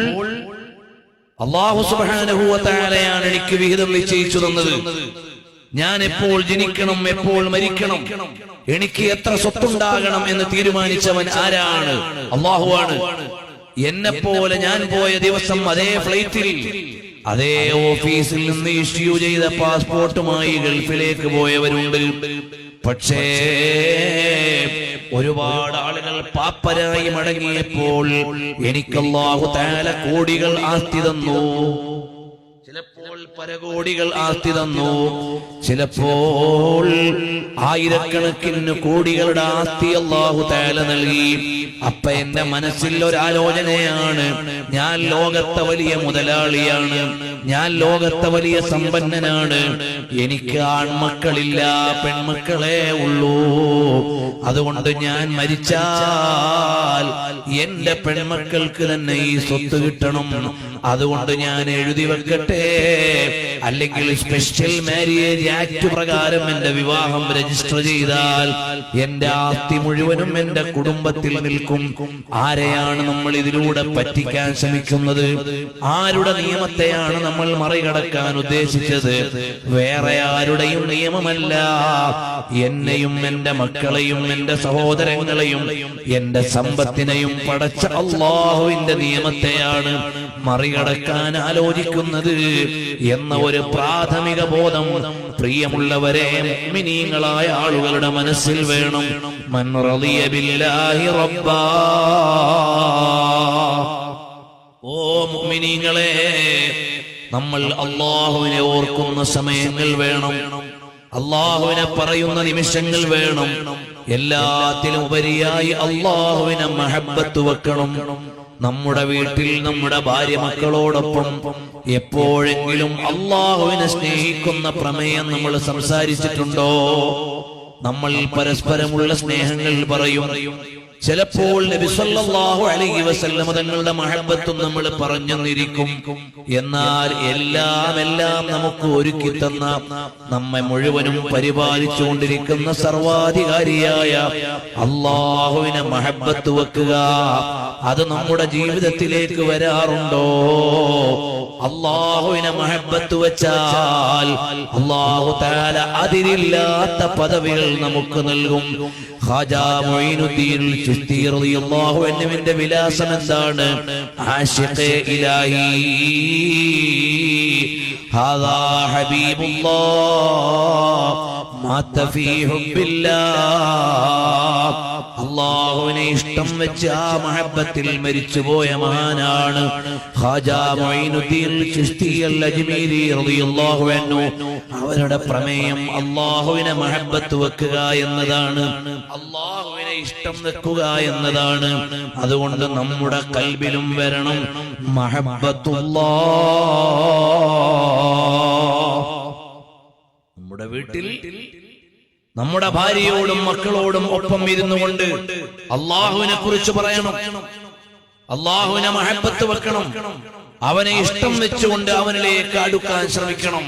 അല്ലാഹു സുബ്ഹാനഹു വ തആലയാണ് എനിക്ക് വിഹിതം നിശ്ചയിച്ചു തന്നത്. ഞാൻ എപ്പോൾ ജനിക്കണം, എപ്പോൾ മരിക്കണം, എനിക്ക് എത്ര സ്വത്തുണ്ടാകണം എന്ന് തീരുമാനിച്ചവൻ ആരാണ്? അല്ലാഹുവാണ്. എന്നെപ്പോലെ ഞാൻ പോയ ദിവസം അതേ ഫ്ലൈറ്റിൽ അതേ ഓഫീസിൽ നിന്ന് ഇഷ്യൂ ചെയ്ത പാസ്പോർട്ടുമായി ഗൾഫിലേക്ക് പോയവരുണ്ട്. പക്ഷേ ഒരുപാട് ആളുകൾ പാപ്പരായി മടങ്ങിയപ്പോൾ എനിക്ക് അല്ലാഹു തആല കോടികൾ ആസ്തി തന്നു. ചിലപ്പോൾ പരകോടികൾ ആസ്തി തന്നു, ചിലപ്പോൾ ആയിരക്കണക്കിന് കോടികളുടെ ആസ്തി അല്ലാഹു തആല നൽകി. അപ്പൊ എന്റെ മനസ്സിൽ ഒരാലോചനയാണ്, ഞാൻ ലോകത്തെ വലിയ മുതലാളിയാണ്, ഞാൻ ലോകത്തെ വലിയ സമ്പന്നനാണ്, എനിക്ക് ആൺമക്കളില്ല, പെൺമക്കളെ ഉള്ളൂ. അതുകൊണ്ട് ഞാൻ മരിച്ചാൽ എന്റെ പെൺമക്കൾക്ക് തന്നെ ഈ സ്വത്ത് കിട്ടണം. അതുകൊണ്ട് ഞാൻ എഴുതി വെക്കട്ടെ, അല്ലെങ്കിൽ സ്പെഷ്യൽ മാരേജ് ആക്ട് പ്രകാരം എന്റെ വിവാഹം രജിസ്റ്റർ ചെയ്താൽ എന്റെ ആസ്തി മുഴുവനും എന്റെ കുടുംബത്തിൽ നിൽക്കും. ആരെയാണ് നമ്മൾ ഇതിലൂടെ പറ്റിക്കാൻ ശ്രമിക്കുന്നത്? ആരുടെ നിയമത്തെയാണ് നമ്മൾ മറികടക്കാൻ ഉദ്ദേശിച്ചത്? വേറെ ആരുടെയും നിയമമല്ല. എന്നെയും എന്റെ മക്കളെയും എന്റെ സഹോദരങ്ങളെയും എന്റെ സമ്പത്തിനെയും പടച്ച അല്ലാഹുവിന്റെ നിയമത്തെയാണ് മറികടക്കാൻ ആലോചിക്കുന്നത് എന്ന ഒരു പ്രാഥമിക ബോധം പ്രിയമുള്ളവരെ മുഅ്മിനീങ്ങളായ ആളുകളുടെ മനസ്സിൽ വേണം. മൻ റളിയ ബില്ലാഹി റബ്ബാ. ഓ മുഅ്മിനീങ്ങളെ, നമ്മൾ അല്ലാഹുവിനെ ഓർക്കുന്ന സമയങ്ങൾ വേണം, അല്ലാഹുവിനെ പറയുന്ന നിമിഷങ്ങൾ വേണം. എല്ലാത്തിലും ഉപരിയായി അല്ലാഹുവിനെ മഹബ്ബത്ത് വെക്കണം. നമ്മുടെ വീട്ടിൽ നമ്മുടെ ഭാര്യ മക്കളോടൊപ്പം എപ്പോഴെങ്കിലും അല്ലാഹുവിനെ സ്നേഹിക്കുന്ന പ്രമേയം നമ്മൾ സംസാരിച്ചിട്ടുണ്ടോ? നമ്മൾ പരസ്പരമുള്ള സ്നേഹങ്ങൾ പറയും. ചിലപ്പോൾ നബി സല്ലല്ലാഹു അലൈഹി വസല്ലം തങ്ങളുടെ മഹബ്ബത്തും നമ്മൾ പറഞ്ഞെന്നിരിക്കും. എന്നാൽ എല്ലാം നമുക്ക് ഒരുക്കി തന്ന, നമ്മെ മുഴുവനും പരിപാലിച്ചുകൊണ്ടിരിക്കുന്ന സർവാധികാരിയായ അല്ലാഹുവിനെ മഹബ്ബത്ത് വെക്കുക, അത് നമ്മുടെ ജീവിതത്തിലേക്ക് വരാറുണ്ടോ? അല്ലാഹുവിനെ മഹബ്ബത്ത് വെച്ചാൽ അല്ലാഹു തആല അതിരില്ലാത്ത പദവികൾ നമുക്ക് നൽകും. ഖാജാ മുഈനുദ്ദീൻ ചിശ്തി റളിയല്ലാഹു അൻഹുവിന്റെ വിലാസം എന്താണ്? ആശിഖേ ഇലാഹി ഹാദാ ഹബീബുല്ലാഹ് മാത ഫീ ഹുബ്ബില്ലാഹ്. അല്ലാഹുവിനെ ഇഷ്ടം വെച്ച് ആ മഹബ്ബത്തിൽ മരിച്ചുപോയ മഹാനാണ് ഖാജാ മുഈനുദ്ദീൻ ചിശ്തി അൽ-അജ്മീരി റളിയല്ലാഹു അൻഹു. അവരുടെ പ്രമേയം അല്ലാഹുവിനെ മഹബ്ബത്ത് വെക്കുക എന്നതാണ്, അല്ലാഹുവിനെ ഇഷ്ടം വെക്കുക എന്നതാണ്. അതുകൊണ്ട് നമ്മുടെ ഖൽബിലും വരണം മഹബ്ബത്തുല്ലാഹ്. നമ്മുടെ വീട്ടിൽ നമ്മുടെ ഭാര്യയോടും മക്കളോടും ഒപ്പം ഇരുന്നു കൊണ്ട് അല്ലാഹുവിനെ കുറിച്ച് പറയണം, അല്ലാഹുവിനെ മഹബ്ബത്ത് വെക്കണം, അവനെ ഇഷ്ടം വെച്ചുകൊണ്ട് അവനിലേക്ക് അടുക്കാൻ ശ്രമിക്കണം.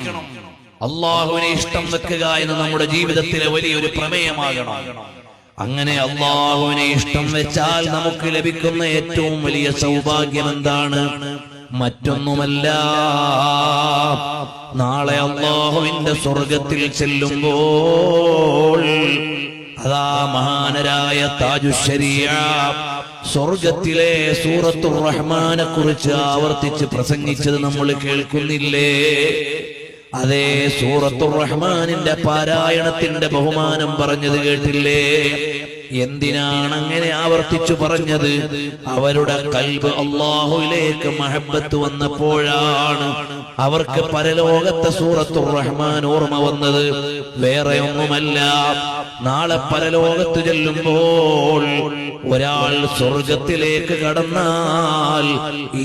അല്ലാഹുവിനെ ഇഷ്ടം വെക്കുക എന്ന് നമ്മുടെ ജീവിതത്തിലെ വലിയൊരു പ്രമേയമാകണം. അങ്ങനെ അല്ലാഹുവിനെ ഇഷ്ടം വെച്ചാൽ നമുക്ക് ലഭിക്കുന്ന ഏറ്റവും വലിയ സൗഭാഗ്യം എന്താണ്? മറ്റൊന്നുമല്ല, നാളെ അല്ലാഹുവിന്റെ സ്വർഗത്തിൽ ചെല്ലുമ്പോൾ അതാ മഹാനരായ താജുശ്ശരീഅ സ്വർഗത്തിലെ സൂറത്തുർ റഹ്മാനെ കുറിച്ച് ആവർത്തിച്ച് പ്രസംഗിച്ചത് നമ്മൾ കേൾക്കുന്നില്ലേ? അതേ സൂറത്തുർ റഹ്മാനിന്റെ പാരായണത്തിന്റെ ബഹുമാനം പറഞ്ഞത് കേട്ടില്ലേ? എന്തിനാണ് അങ്ങനെ ആവർത്തിച്ചു പറഞ്ഞത്? അവരുടെ കൽബ് അല്ലാഹുവിലേക്ക് മഹബ്ബത്ത് വന്നപ്പോഴാണ് അവർക്ക് പരലോകത്തെ സൂറത്തുർ റഹ്മാൻ ഓർമ്മ വന്നത്. വേറെ ഒന്നുമല്ല. നാളെ പരലോകത്ത് ചെല്ലുമ്പോൾ ഒരാൾ സ്വർഗത്തിലേക്ക് കടന്നാൽ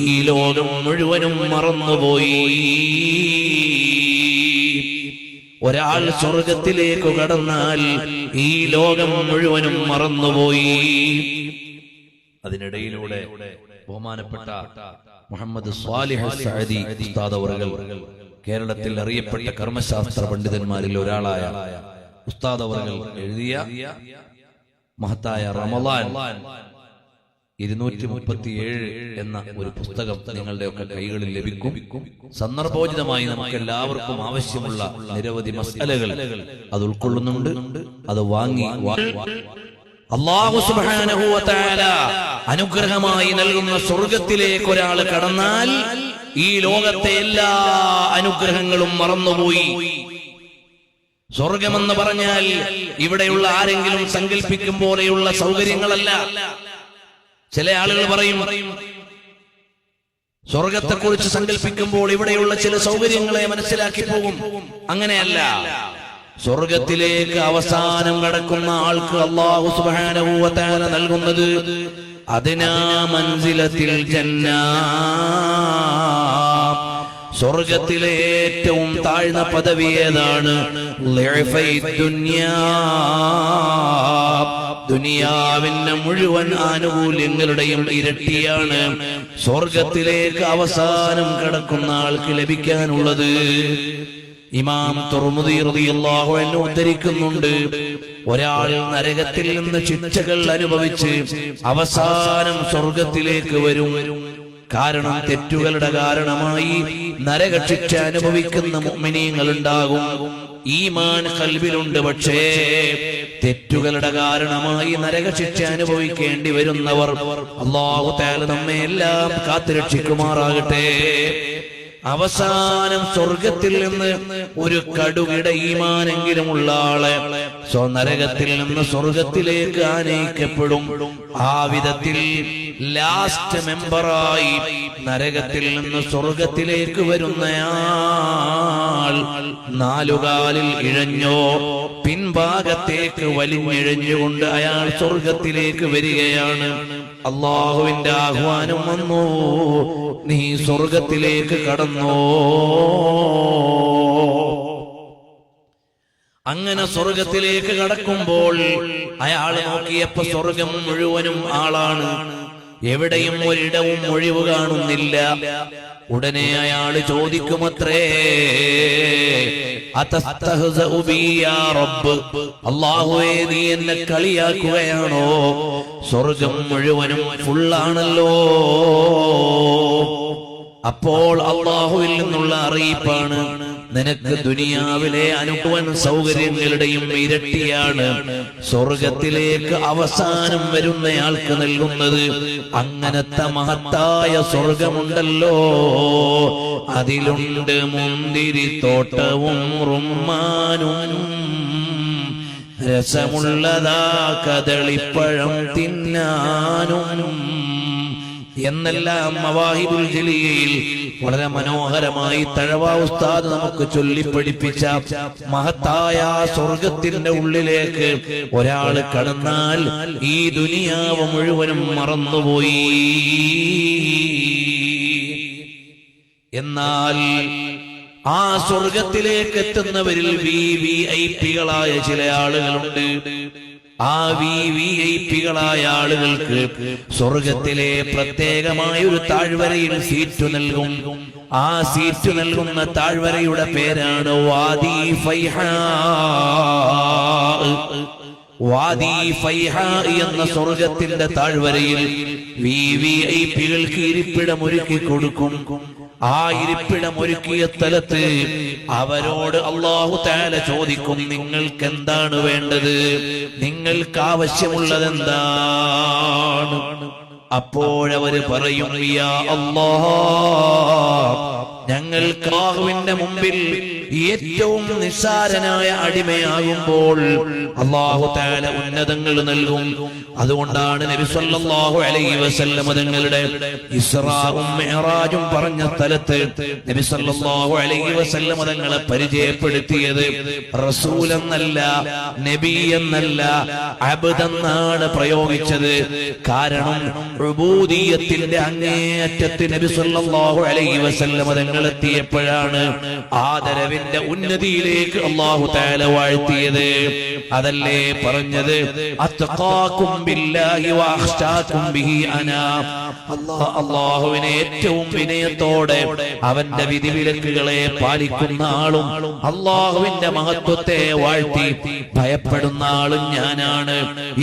ഈ ലോകം മുഴുവനും മറന്നുപോയി. ഒരാൾ സ്വർഗത്തിലേക്ക് കടന്നാൽ ഈ ലോകം മുഴുവനും മറന്നുപോയി. അതിനിടയിലൂടെ ബഹുമാനപ്പെട്ട മുഹമ്മദ് സ്വാലിഹ് സഅദി ഉസ്താദ് അവറുകൾ, കേരളത്തിൽ അറിയപ്പെട്ട കർമ്മശാസ്ത്ര പണ്ഡിതന്മാരിൽ ഒരാളായ ഉസ്താദ് അവറുകൾ എഴുതിയ മഹത്തായ റമളാൻ 237 എന്ന ഒരു പുസ്തകം നിങ്ങളുടെയൊക്കെ കൈകളിൽ ലഭിക്കും. സന്ദർഭോചിതമായി നമുക്ക് എല്ലാവർക്കും ആവശ്യമുള്ള നിരവധി മസ്അലകൾ അത് ഉൾക്കൊള്ളുന്നുണ്ട്. അത് വാങ്ങി അല്ലാഹു സുബ്ഹാനഹു വ തആല അനുഗ്രഹമായി നൽകുന്ന സ്വർഗത്തിലേക്ക് ഒരാൾ കടന്നാൽ ഈ ലോകത്തെ എല്ലാ അനുഗ്രഹങ്ങളും മറന്നുപോയി. സ്വർഗമെന്ന് പറഞ്ഞാൽ ഇവിടെയുള്ള ആരെങ്കിലും സങ്കല്പിക്കും പോലെയുള്ള സൗകര്യങ്ങളല്ല. ചില ആളുകൾ പറയും സ്വർഗത്തെക്കുറിച്ച് സങ്കല്പിക്കുമ്പോൾ ഇവിടെയുള്ള ചില സൗകര്യങ്ങളെ മനസ്സിലാക്കി പോകും. അങ്ങനെയല്ല. സ്വർഗത്തിലേക്ക് അവസാനം കടക്കുന്ന ആൾക്ക് അല്ലാഹു സുബ്ഹാനഹു വ തആല നൽകുന്നത് അദ്നാ മൻസിലത്തിൽ ജന്ന, സ്വർഗത്തിലെ ഏറ്റവും താഴ്ന്ന പദവി ഏതാണ്? ദുനിയാവിന്റെ മുഴുവൻ ആനുകൂല്യങ്ങളുടെയും ഇരട്ടിയാണ് സ്വർഗത്തിലേക്ക് അവസാനം കടക്കുന്ന ആൾക്ക് ലഭിക്കാനുള്ളത്. ഇമാം തുർമുദി റളിയല്ലാഹു അൻഹു ഉദ്ധരിക്കുന്നുണ്ട്, ഒരാൾ നരകത്തിൽ നിന്ന് ശിക്ഷകൾ അനുഭവിച്ച് അവസാനം സ്വർഗത്തിലേക്ക് വരും. കാരണം തെറ്റുകളുടെ കാരണമായി നരകശിക്ഷ അനുഭവിക്കുന്ന മുഅ്മിനീങ്ങൾ ഉണ്ടാകും. ഈമാൻ ഖൽബിലുണ്ട്, പക്ഷേ തെറ്റുകളുടെ കാരണമായി നരകശിക്ഷ അനുഭവിക്കേണ്ടി വരുന്നവർ അല്ലാഹു തആല നമ്മെ എല്ലാം കാത്തുരക്ഷിക്കുമാറാകട്ടെ. അവസാനം സ്വർഗത്തിൽ നിന്ന് ഒരു കടുകിട ഈമാനെങ്കിലും ഉള്ള ആളെ നരകത്തിൽ നിന്ന് സ്വർഗത്തിലേക്ക് ആനയിക്കപ്പെടും. ആ വിധത്തിൽ ലാസ്റ്റ് മെമ്പറായി നരകത്തിൽ നിന്ന് സ്വർഗത്തിലേക്ക് വരുന്നയാൾ നാലുകാലിൽ ഇഴഞ്ഞോ പിൻഭാഗത്തേക്ക് വലിഞ്ഞിഴഞ്ഞുകൊണ്ട് അയാൾ സ്വർഗത്തിലേക്ക് വരികയാണ്. അല്ലാഹുവിന്റെ ആഹ്വാനം വന്നു, നീ സ്വർഗത്തിലേക്ക് കടന്നോ. അങ്ങനെ സ്വർഗത്തിലേക്ക് കടക്കുമ്പോൾ അയാൾ നോക്കിയപ്പോ സ്വർഗം മുഴുവനും ആളാണ്. എവിടെയും ഒരിടവും ഒഴിവ് കാണുന്നില്ല. ഉടനെ അയാൾ ചോദിക്കുമത്രേ, അതസ്തഹ്സഉ ബി യാ റബ്ബ്, അല്ലാഹുവേ നീ എന്നെ കളിയാക്കുകയാണോ? സ്വർഗം മുഴുവനും ഫുള്ളാണല്ലോ. അപ്പോൾ അല്ലാഹുവിൽ നിന്നുള്ള അറിയിപ്പാണ്, നിനക്ക് ദുനിയാവിലെ അനുഭവൻ സൗകര്യങ്ങളുടെയും ഇരട്ടിയാണ് സ്വർഗത്തിലേക്ക് അവസാനം വരുന്നയാൾക്ക് നൽകുന്നത്. അങ്ങനത്തെ മഹത്തായ സ്വർഗമുണ്ടല്ലോ, അതിലുണ്ട് മുന്തിരിത്തോട്ടവും റുമ്മാനും, രസമുള്ളതാ കദളിപ്പഴം തിന്നാനും എന്നെല്ലാം മവാഹിബുൽ ജലിയയിൽ വളരെ മനോഹരമായി തഴവ ഉസ്താദ് നമുക്ക് ചൊല്ലിപ്പഠിപ്പിച്ച മഹത്തായ സ്വർഗത്തിന്റെ ഉള്ളിലേക്ക് ഒരാൾ കടന്നാൽ ഈ ദുനിയാവ് മുഴുവനും മറന്നുപോയി. എന്നാൽ ആ സ്വർഗത്തിലേക്ക് എത്തുന്നവരിൽ വിഐപികളായ ചില ആളുകളുണ്ട്. ആ വിഐപികളായ ആളുകൾക്ക് സ്വർഗത്തിലെ പ്രത്യേകമായ ഒരു താഴ്വരയിൽ സീറ്റ് നൽകും. ആ സീറ്റ് നൽകുന്ന താഴ്വരയുടെ പേരാണ് വാദി ഫൈഹാ. വാദി ഫൈഹാ എന്ന സ്വർഗത്തിന്റെ താഴ്വരയിൽ വിഐപികൾക്ക് ഇരിപ്പിടം ഒരുക്കി കൊടുക്കും. ആ ഇരിപ്പിടം ഒരുക്കിയ സ്ഥലത്ത് അവരോട് അല്ലാഹു തആല ചോദിക്കും, നിങ്ങൾക്ക് എന്താണ് വേണ്ടത്, നിങ്ങൾക്ക് ആവശ്യമുള്ളത് എന്താണ്? അപ്പോഴവര് പറയും, യാ അല്ലാഹ് ഞങ്ങൾക്ക് അല്ലാഹുവിന്റെ മുമ്പിൽ ഏറ്റവും നിസ്സാരനായ അടിമയാകുമ്പോൾ അല്ലാഹു തആല ഉന്നതങ്ങൾ നൽകും. അതുകൊണ്ടാണ് നബി സല്ലല്ലാഹു അലൈഹി വസല്ലം തങ്ങളുടെ ഇസ്റാഉം മിഅ്റാജും പറഞ്ഞ സ്ഥലത്ത് നബി സല്ലല്ലാഹു അലൈഹി വസല്ലം തങ്ങളെ പരിചയപ്പെടുത്തിയത് റസൂൽ എന്നല്ല, നബി എന്നല്ല, അബ്ദ് എന്നാണ് പ്രയോഗിച്ചത്. കാരണം ഉബൂദിയ്യത്തിന്റെ അങ്ങേയറ്റത്ത് നബി സല്ലല്ലാഹു അലൈഹി വസല്ലം തങ്ങൾ എത്തിയപ്പോഴാണ് ആദരവിന്റെ ഉന്നതിയിലേക്ക് അല്ലാഹു തആല വാഴ്ത്തിയത്. അതല്ലേ പറഞ്ഞത് അത്ഖാകും ബില്ലാഹി വഅഖ്ശാകും ബിഹി അനാ. അല്ലാഹുവിനെ ഏറ്റവും വിനയത്തോടെ അവന്റെ വിധിവിലക്കുകളെ പാലിക്കുന്ന ആളും അല്ലാഹുവിന്റെ മഹത്വത്തെ വാഴ്ത്തി ഭയപ്പെടുന്ന ആളും ഞാനാണ്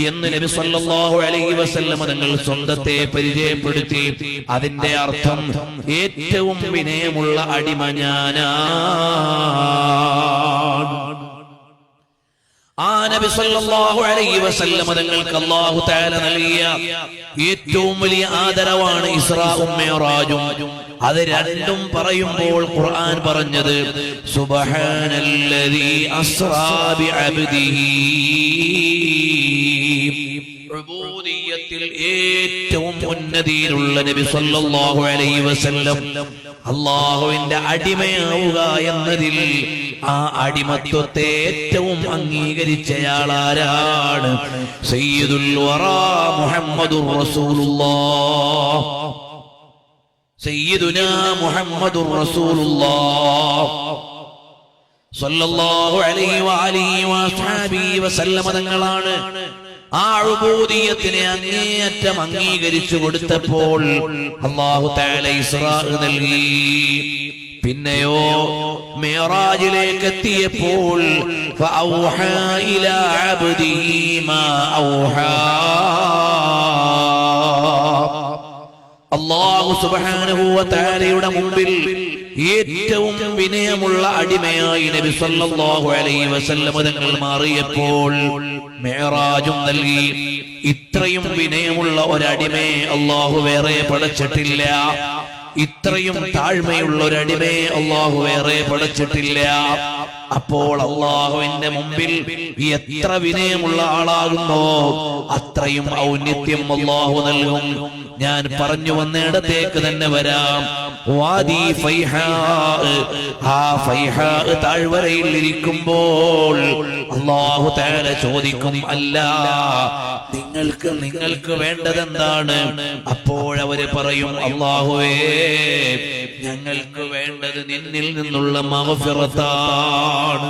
എന്ന് നബി സല്ലല്ലാഹു അലൈഹി വസല്ലം തങ്ങൾ സ്വന്തത്തെ പരിചയപ്പെടുത്തി. അതിന്റെ അർത്ഥം ഏറ്റവും വിനയമുള്ള അടിമ ഞാനാണ്. ആ നബി സല്ലല്ലാഹു അലൈഹി വസല്ലം തങ്ങൾക്ക് അല്ലാഹു തആല നൽകിയ ഏറ്റവും വലിയ ആദരവാണ് ഇസ്റാഉം മിഅ്റാജും. അത് രണ്ടും പറയുമ്പോൾ ഖുർആൻ പറഞ്ഞത് സുബ്ഹാനല്ലദീ അസ്റാ ബിഅബ്ദിഹി. ഉബൂദിയ്യത്തിൽ ഏറ്റവും ഉന്നതിയിലുള്ള നബി സല്ലല്ലാഹു അലൈഹി വസല്ലം അല്ലാഹുവിന്റെ അടിമയാവുക എന്നതിൽ ആ അടിമത്വത്തെ ഏറ്റവും അംഗീകരിച്ചയാളാരാണ്? സയ്യിദുൽ വറാ മുഹമ്മദുർ റസൂലുള്ളാഹ്. സയ്യിദുനാ മുഹമ്മദുർ റസൂലുള്ളാഹ് സ്വല്ലല്ലാഹു അലൈഹി വഅലിഹി വസഹബിഹി വസല്ലമ തങ്ങളാണ് ആ ഉബൂദിയ്യത്തിനെ അങ്ങേയറ്റം അംഗീകരിച്ചു കൊടുത്തപ്പോൾ അല്ലാഹു തആല ഇസ്റാ നൽകി. പിന്നെയോ മിഅ്റാജിലേക്ക് എത്തിയപ്പോൾ ഫഔഹാ ഇലാ അബ്ദിഹി മാ ഔഹാ. അല്ലാഹു സുബ്ഹാനഹു വ തആലയുടെ മുമ്പിൽ ഏറ്റവും വിനയമുള്ള അടിമയായി നബി സല്ലല്ലാഹു അലൈഹി വസല്ലം തങ്ങൾ മാറിയപ്പോൾ മിഅ്റാജും നൽകി. ഇത്രയും വിനയമുള്ള ഒരടിമയെ അല്ലാഹു വേറെ പടച്ചിട്ടില്ല. ഇത്രയും താഴ്മയുള്ള ഒരടിമയെ അല്ലാഹു വേറെ പടച്ചിട്ടില്ല. അപ്പോൾ അല്ലാഹുവിന്റെ മുമ്പിൽ എത്ര വിനയമുള്ള ആളാകുന്നോ അത്രയും ഔന്നിത്യം അല്ലാഹു നൽകും. ഞാൻ പറഞ്ഞു വന്നിടത്തേക്ക് തന്നെ വരാം. വാദി ഫൈഹാ, ആ ഫൈഹാ താഴ്വരയിൽ ഇരിക്കുമ്പോൾ അല്ലാഹു തആല ചോദിക്കും, അല്ല നിങ്ങൾക്ക് വേണ്ടതെന്താണ്? അപ്പോഴവര് പറയും, അല്ലാഹുവേ ഞങ്ങൾക്ക് വേണ്ടത് നിന്നിൽ നിന്നുള്ള മഗ്ഫിറത്താണ്.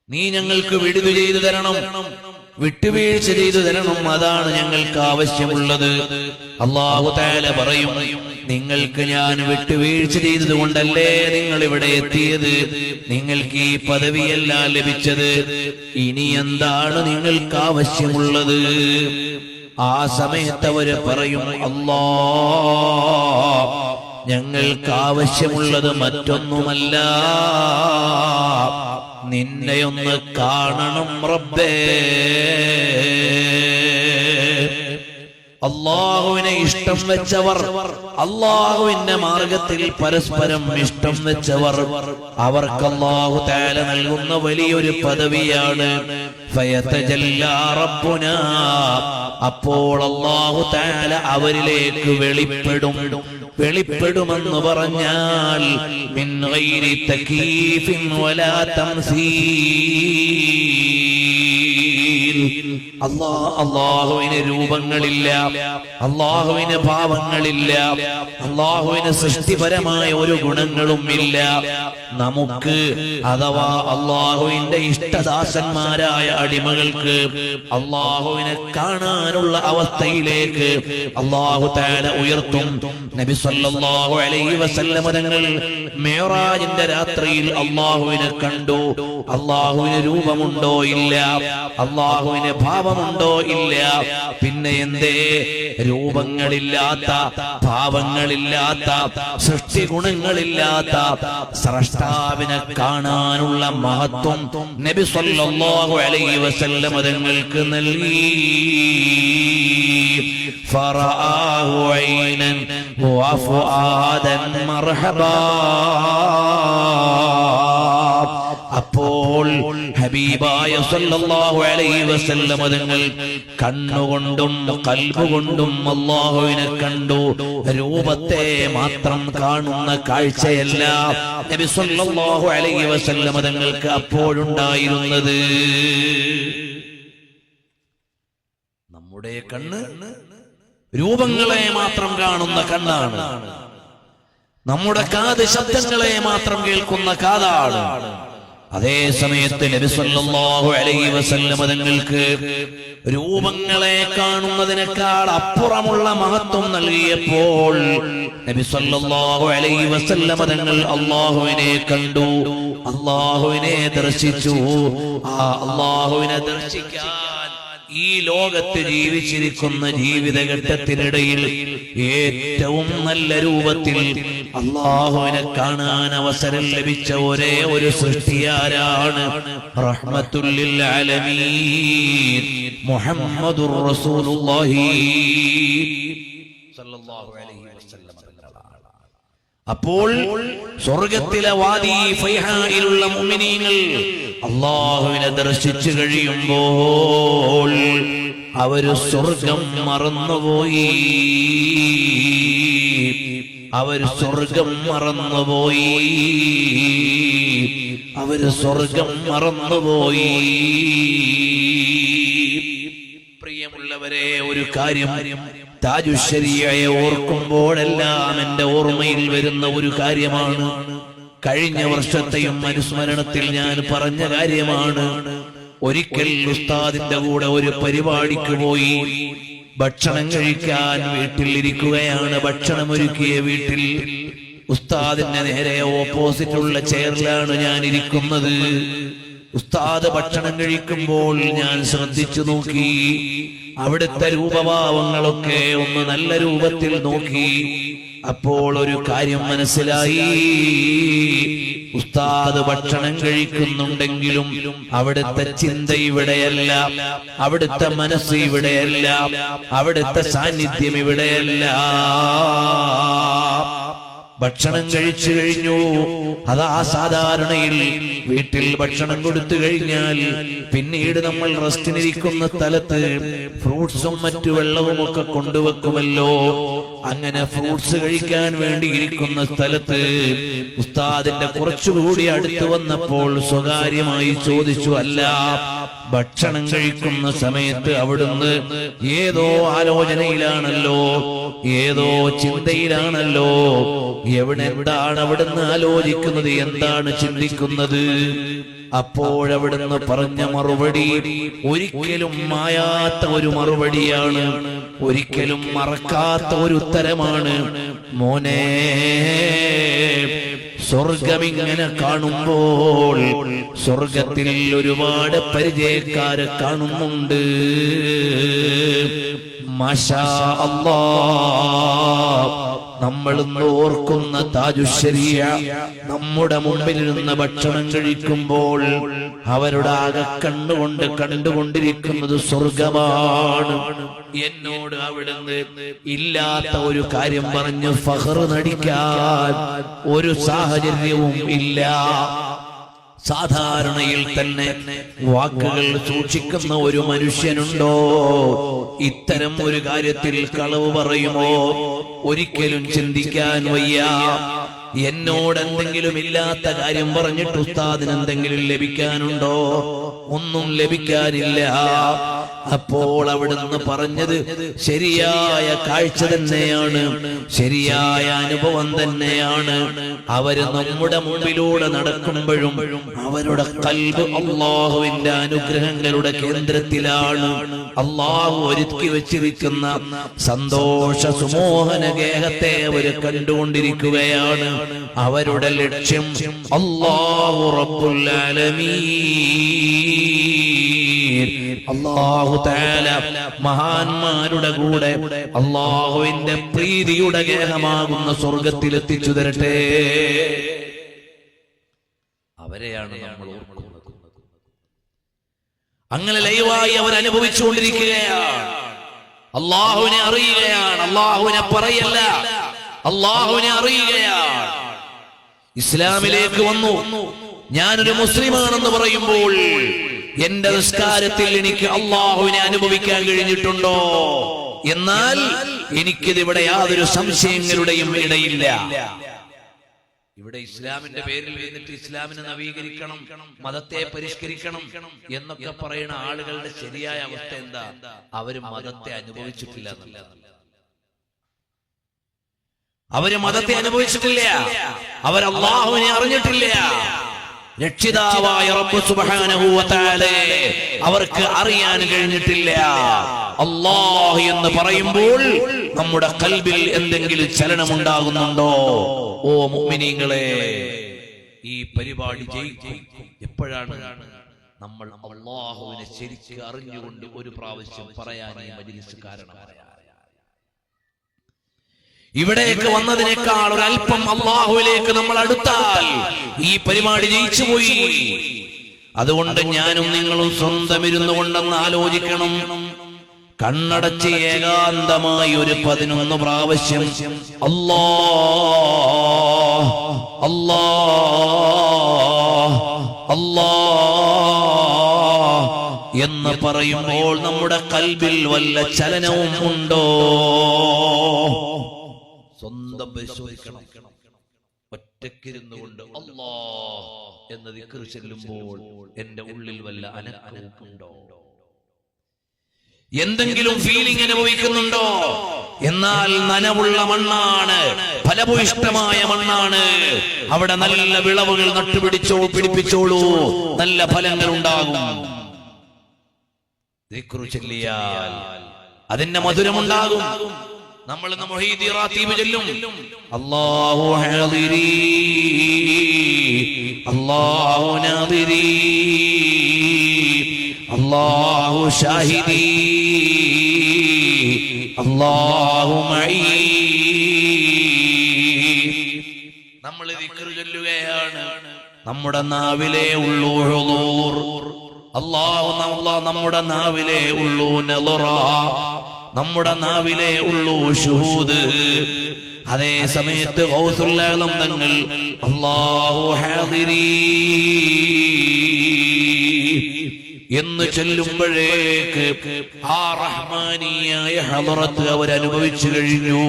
നീ ഞങ്ങൾക്ക് വിടുതൽ ചെയ്തു തരണം, വിട്ടുവീഴ്ച ചെയ്തു തരണം, അതാണ് ഞങ്ങൾക്ക് ആവശ്യമുള്ളത്. അല്ലാഹു തആല പറയും, നിങ്ങൾക്ക് ഞാൻ വിട്ടുവീഴ്ച ചെയ്തത് കൊണ്ടല്ലേ നിങ്ങൾ ഇവിടെ എത്തിയത്, നിങ്ങൾക്ക് ഈ പദവിയല്ല ലഭിച്ചത്. ഇനി എന്താണ് നിങ്ങൾക്ക് ആവശ്യമുള്ളത്? ആ സമയത്ത് അവര് പറയും, അല്ലാഹ് ഞങ്ങൾക്ക് ആവശ്യമുള്ളത് മറ്റൊന്നുമല്ല, നിന്നെയൊന്ന് കാണണം റബ്ബേ. അല്ലാഹുവിനെ ഇഷ്ടം വെച്ചവർ, അല്ലാഹുവിന്റെ മാർഗത്തിൽ പരസ്പരം ഇഷ്ടം വെച്ചവർ, അവർക്ക് അല്ലാഹു തആല നൽകുന്ന വലിയൊരു പദവിയാണ് ഫയതജല്ലാ റബ്ബുനാ. അപ്പോൾ അല്ലാഹു തആല അവരിലേക്ക് വെളിപ്പെടുമെന്ന് പറഞ്ഞാൽ മിൻ ഗൈരി തകീഫിൻ വലാ തംസീൽ. അല്ലാഹുവിന് രൂപങ്ങളില്ല, അല്ലാഹുവിന് ഭാവങ്ങളില്ല, അല്ലാഹുവിന് സൃഷ്ടിപരമായ ഒരു ഗുണങ്ങളും ഇല്ല. നമുക്ക് അഥവാ അല്ലാഹുവിന്റെ ഇഷ്ടദാസന്മാരായ അടിമകൾക്ക് അല്ലാഹുവിനെ കാണാനുള്ള അവസ്ഥയിലേക്ക് അല്ലാഹു തആല ഉയർത്തും. നബി സല്ലല്ലാഹു അലൈഹി വസല്ലം തങ്ങൾ മിഅ്റാജിന്റെ രാത്രിയിൽ അല്ലാഹുവിനെ കണ്ടു. അല്ലാഹുവിന് രൂപമുണ്ടോ? ഇല്ല. അല്ലാഹുവിന് ഭാവമുണ്ടോ? ഇല്ല. പിന്നെ എന്തേ? രൂപങ്ങളില്ലാത്ത, ഭാവങ്ങളില്ലാത്ത, സൃഷ്ടി ഗുണങ്ങളില്ലാത്ത സ്രഷ്ടാവിനെ കാണാനുള്ള മഹത്വം നബി സല്ലല്ലാഹു അലൈഹി വസല്ലം തങ്ങൾക്ക് നൽകി. ഫറആഹു ഐനൻ വഫുആദൻ മർഹബാ. അപ്പോൾ ഹബീബായ സല്ലല്ലാഹു അലൈഹി വസല്ലം തങ്ങൾ കണ്ണുകൊണ്ടും കൽബുകൊണ്ടും അല്ലാഹുവിനെ കണ്ടു. രൂപത്തെ മാത്രം കാണുന്ന കാഴ്ചയല്ല നബി സല്ലല്ലാഹു അലൈഹി വസല്ലം തങ്ങൾക്ക് അപ്പോഴുണ്ടായിരുന്നത്. നമ്മുടെ കണ്ണ് രൂപങ്ങളെ മാത്രം കാണുന്ന കണ്ണാണ്. നമ്മുടെ കാത് ശബ്ദങ്ങളെ മാത്രം കേൾക്കുന്ന കാതാണ്. അതേ സമയത്ത് നബി സല്ലല്ലാഹു അലൈഹി വസല്ലം തങ്ങൾക്ക് രൂപങ്ങളെ കാണുന്നതിനേക്കാൾ അപ്പുറമുള്ള മഹത്വം നൽകിയപ്പോൾ നബി സല്ലല്ലാഹു അലൈഹി വസല്ലം തങ്ങൾ അല്ലാഹുവിനെ കണ്ടു, അല്ലാഹുവിനെ ദർശിച്ചു. ആ അല്ലാഹുവിനെ ദർശിക്കാൻ ഈ ലോകത്ത് ജീവിച്ചിരിക്കുന്ന ജീവിതഘട്ടത്തിനിടയിൽ ഏറ്റവും നല്ല രൂപത്തിൽ അല്ലാഹുവിനെ കാണാൻ അവസരം ലഭിച്ച ഒരേ ഒരു സൃഷ്ടിയാരാണ്? റഹ്മത്തുൽ ലിൽ ആലമീൻ മുഹമ്മദുർ റസൂലുള്ളാഹി സ്വല്ലല്ലാഹു അലൈഹി വസല്ലം. അപ്പോൾ സ്വർഗത്തിലെ വാദി ഫൈഹായിലുള്ള മുഅ്മിനീങ്ങൾ അല്ലാഹുവിനെ ദർശിച്ചു കഴിയുമ്പോൾ അവര് സ്വർഗം മറന്നുപോയി. അവര് സ്വർഗം മറന്നുപോയി. അവര് സ്വർഗം മറന്നുപോയി. പ്രിയമുള്ളവരെ, ഒരു കാര്യം താജുശ്ശരിയയെ ഓർക്കുമ്പോഴെല്ലാം എന്റെ ഓർമ്മയിൽ വരുന്ന ഒരു കാര്യമാണ്. കഴിഞ്ഞ വർഷത്തെയും അനുസ്മരണത്തിൽ ഞാൻ പറഞ്ഞ കാര്യമാണ്. ഒരിക്കൽ ഉസ്താദിന്റെ കൂടെ ഒരു പരിപാടിക്ക് പോയി. ഭക്ഷണം കഴിക്കാൻ വീട്ടിൽ ഇരിക്കുകയാണ്. ഭക്ഷണം ഒരുക്കിയ വീട്ടിൽ ഉസ്താദിന്റെ നേരെ ഓപ്പോസിറ്റുള്ള ചെയറിലാണ് ഞാൻ ഇരിക്കുന്നത്. ഉസ്താദ് ഭക്ഷണം കഴിക്കുമ്പോൾ ഞാൻ ശ്രദ്ധിച്ചു നോക്കി. അവിടുത്തെ രൂപഭാവങ്ങളൊക്കെ ഒന്ന് നല്ല രൂപത്തിൽ നോക്കി. അപ്പോൾ ഒരു കാര്യം മനസ്സിലായി. ഉസ്താദ് ഭക്ഷണം കഴിക്കുന്നുണ്ടെങ്കിലും അവിടുത്തെ ചിന്ത ഇവിടെയല്ല, അവിടുത്തെ മനസ്സ് ഇവിടെയല്ല, അവിടുത്തെ സാന്നിധ്യം ഇവിടെയല്ല. ഭക്ഷണം കഴിച്ചു കഴിഞ്ഞു. അതാ സാധാരണയിൽ വീട്ടിൽ ഭക്ഷണം കൊടുത്തു കഴിഞ്ഞാൽ പിന്നീട് നമ്മൾ റെസ്റ്റിനിരിക്കുന്ന സ്ഥലത്ത് ഫ്രൂട്ട്സും മറ്റു വെള്ളവും ഒക്കെ കൊണ്ടുവെക്കുമല്ലോ. അങ്ങനെ ഫ്രൂട്ട്സ് കഴിക്കാൻ വേണ്ടി ഇരിക്കുന്ന സ്ഥലത്ത് ഉസ്താദിന്റെ കുറച്ചുകൂടി അടുത്ത് വന്നപ്പോൾ സ്വകാര്യമായി ചോദിച്ചു, അല്ല, ഭക്ഷണം കഴിക്കുന്ന സമയത്ത് അവിടുന്ന് ഏതോ ആലോചനയിലാണല്ലോ, ഏതോ ചിന്തയിലാണല്ലോ. എന്താണ് അവിടുന്ന് ആലോചിക്കുന്നത്, എന്താണ് ചിന്തിക്കുന്നത്? അപ്പോഴവിടുന്ന് പറഞ്ഞ മറുപടി ഒരിക്കലും മായാത്ത ഒരു മറുപടിയാണ്, ഒരിക്കലും മറക്കാത്ത ഒരു ഉത്തരമാണ്. മോനെ, സ്വർഗമിങ്ങനെ കാണുമ്പോൾ സ്വർഗത്തിൽ ഒരുപാട് പരിചയക്കാരെ കാണുന്നുണ്ട്. മാഷാ അല്ലാഹ്, നമ്മളിന്ന് ഓർക്കുന്ന താജുശ്ശരിയ നമ്മുടെ മുമ്പിലിരുന്ന് ഭക്ഷണം കഴിക്കുമ്പോൾ അവരുടെ ആകെ കണ്ണുകൊണ്ട് കണ്ടുകൊണ്ടിരിക്കുന്നത് സ്വർഗമാണ്. എന്നോട് അവിടുന്ന് ഇല്ലാത്ത ഒരു കാര്യം പറഞ്ഞ് ഫഖർ നടിക്കാൻ ഒരു സാഹചര്യവും ഇല്ല. സാധാരണയിൽ തന്നെ വാക്കുകൾ സൂക്ഷിക്കുന്ന ഒരു മനുഷ്യനുണ്ടോ? ഇത്തരം ഒരു കാര്യത്തിൽ കളവ് പറയുമോ? ഒരിക്കലും ചിന്തിക്കാൻ വയ്യ. എന്നോട് എന്തെങ്കിലും ഇല്ലാത്ത കാര്യം പറഞ്ഞിട്ട് ഉസ്താദിന് എന്തെങ്കിലും ലഭിക്കാനുണ്ടോ? ഒന്നും ലഭിക്കാനില്ല. അപ്പോൾ അവിടുന്ന് പറഞ്ഞത് ശരിയായ കാഴ്ച തന്നെയാണ്, ശരിയായ അനുഭവം തന്നെയാണ്. അവര് നമ്മുടെ മുമ്പിലൂടെ നടക്കുമ്പോഴും അവരുടെ ഖൽബ് അല്ലാഹുവിന്റെ അനുഗ്രഹങ്ങളുടെ കേന്ദ്രത്തിലാണ്. അല്ലാഹു ഒരുക്കി വെച്ചിരിക്കുന്ന സന്തോഷ സുമോഹന ഗേഹത്തെ അവര് കണ്ടുകൊണ്ടിരിക്കുകയാണ്. അവരുടെ ലക്ഷ്യം അല്ലാഹു റബ്ബുൽ ആലമീൻ. അല്ലാഹു തആല മഹാന്മാരുടെ കൂടെ അല്ലാഹുവിന്റെ പ്രീതിയുടെ ഗേഹമാകുന്ന സ്വർഗ്ഗത്തിൽ എത്തിച്ചു തരട്ടെ. അവരെയാണ് നമ്മൾ ഓർക്കുന്നത്. അങ്ങനെ ലൈവായി അവർ അനുഭവിച്ചുകൊണ്ടിരിക്കുകയാണ്. അല്ലാഹുവിനെ അറിയുകയാണ്, അല്ലാഹുവിനെ പറയല്ല, അല്ലാഹുവിനെ അറിയുകയാണ്. ഇസ്ലാമിലേക്ക് വന്നു. ഞാനൊരു മുസ്ലിമാണെന്ന് പറയുമ്പോൾ എന്റെ നിസ്കാരത്തിൽ എനിക്ക് അല്ലാഹുവിനെ അനുഭവിക്കാൻ കഴിഞ്ഞിട്ടുണ്ടോ? എന്നാൽ എനിക്കിതിവിടെ യാതൊരു സംശയങ്ങളുടെയും ഇടയില്ല. ഇവിടെ ഇസ്ലാമിന്റെ പേരിൽ എന്നിട്ട് ഇസ്ലാമിനെ നവീകരിക്കണം, മതത്തെ പരിഷ്കരിക്കണം എന്നൊക്കെ പറയുന്ന ആളുകളുടെ ശരിയായ അവസ്ഥ എന്താ? അവര് മതത്തെ അനുഭവിച്ചിട്ടില്ല എന്നല്ല. അവര് മതത്തെ അനുഭവിച്ചിട്ടില്ല, അവർ അല്ലാഹുവിനെ അറിഞ്ഞിട്ടില്ല. രക്ഷിതാവായ റബ്ബ് സുബ്ഹാനഹു വ തആലയെ അവർക്ക് അറിയാൻ കഴിഞ്ഞിട്ടില്ല. അല്ലാഹ് എന്ന് പറയുമ്പോൾ നമ്മുടെ ഖൽബിൽ എന്തെങ്കിലും ചലനമുണ്ടാകുന്നുണ്ടോ? ഓ മുഅ്മിനീങ്ങളെ, ഈ പരിപാടി ജയിക്കും എപ്പോഴാണ് നമ്മൾ അല്ലാഹുവിനെ ശരിക്കും അറിഞ്ഞുകൊണ്ട് ഒരു പ്രാവശ്യം പറയാൻ ഈ മജ്‌ലിസ് കാരണമാണ്. ഇവിടേക്ക് വന്നതിനേക്കാൾ ഒരല്പം അല്ലാഹുവിലേക്ക് നമ്മൾ അടുത്താൽ ഈ പരിപാടി ജയിച്ചുപോയി. അതുകൊണ്ട് ഞാനും നിങ്ങളും സ്വന്തം ഇരുന്നു കൊണ്ടെന്ന് ആലോചിക്കണം. കണ്ണടച്ച് ഏകാന്തമായി ഒരു 11 പ്രാവശ്യം അല്ലാഹ് അല്ലാഹ് അല്ലാഹ് എന്ന് പറയുമ്പോൾ നമ്മുടെ ഖൽബിൽ വല്ല ചലനവും ഉണ്ടോ? സ്വന്തം പരിശോധിക്കണം. ഒറ്റക്കിരുന്നു കൊണ്ട് അല്ലാഹ് എന്ന് ദിക്ർ ചൊല്ലുമ്പോൾ എന്റെ ഉള്ളിൽ വല്ല അനക്കവും ഉണ്ടോ? എന്തെങ്കിലും ഫീലിംഗ് അനുഭവിക്കുന്നുണ്ടോ? എന്നാൽ നനവുള്ള മണ്ണാണ്, ഫലഭൂയിഷ്ഠമായ മണ്ണാണ്. അവിടെ നല്ല വിളവുകൾ പിടിപ്പിച്ചോളൂ, നല്ല ഫലങ്ങൾ ഉണ്ടാകും. ദിക്ർ ചൊല്ലിയാൽ അതിന്റെ മധുരമുണ്ടാകും. നമ്മൾ ഇന്ന് മുഹീദി റാത്തീബ് ചൊല്ലും. അല്ലാഹു ഹാദിരി അല്ലാഹു നാദിരി അല്ലാഹു ഷാഹിദി അല്ലാഹു മഈ. നമ്മൾ ദിക്ർ ചൊല്ലുകയാണ്. നമ്മുടെ നാവിലെ ഉള്ളൂ ഹുദൂർ, അല്ലാഹു നമ്മുടെ നാവിലെ ഉള്ളൂ നളറ, നമ്മുടെ നാവിലെ ഉള്ളൂ ശുഹൂദ്. അതേ സമയത്ത് ഗൗസുൽ ആലം തങ്ങൾ അല്ലാഹു ഹാദിരി എന്ന് ചൊല്ലുമ്പോഴേക്ക് ആ റഹ്മാനിയായ ഹളറത്ത് അവർ അനുഭവിച്ചു കഴിഞ്ഞു.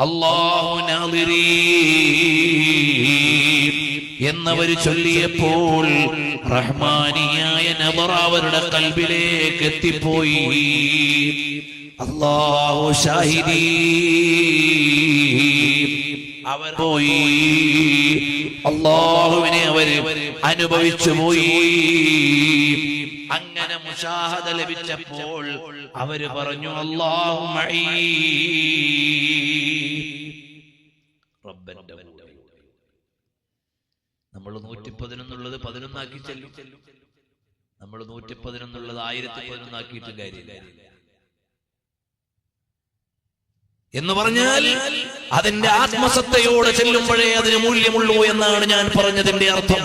അല്ലാഹു നാദിരി എന്നവർ ചൊല്ലിയപ്പോൾ റഹ്മാനിയായ നദറ അവരുടെ ഖൽബിലേക്ക് എത്തിപ്പോയി. അല്ലാഹു ഷാഹിദി അവർ പോയി, അല്ലാഹുവിനെ അവർ അനുഭവിച്ചു പോയി. അങ്ങനെ മുശാഹദ ലഭിച്ചപ്പോൾ അവര് പറഞ്ഞു അല്ലാഹു മഈ. റബ്ബന്റെ നമ്മൾ 111 11 ആക്കി ചെല്ലും. നമ്മൾ 111 1011 ആക്കിയിട്ട് കാര്യമില്ല. എന്ന് പറഞ്ഞാൽ അതിന്റെ ആത്മസത്തയോടെ ചെല്ലുമ്പോഴേ അതിന് മൂല്യമുള്ളൂ എന്നാണ് ഞാൻ പറഞ്ഞതിന്റെ അർത്ഥം.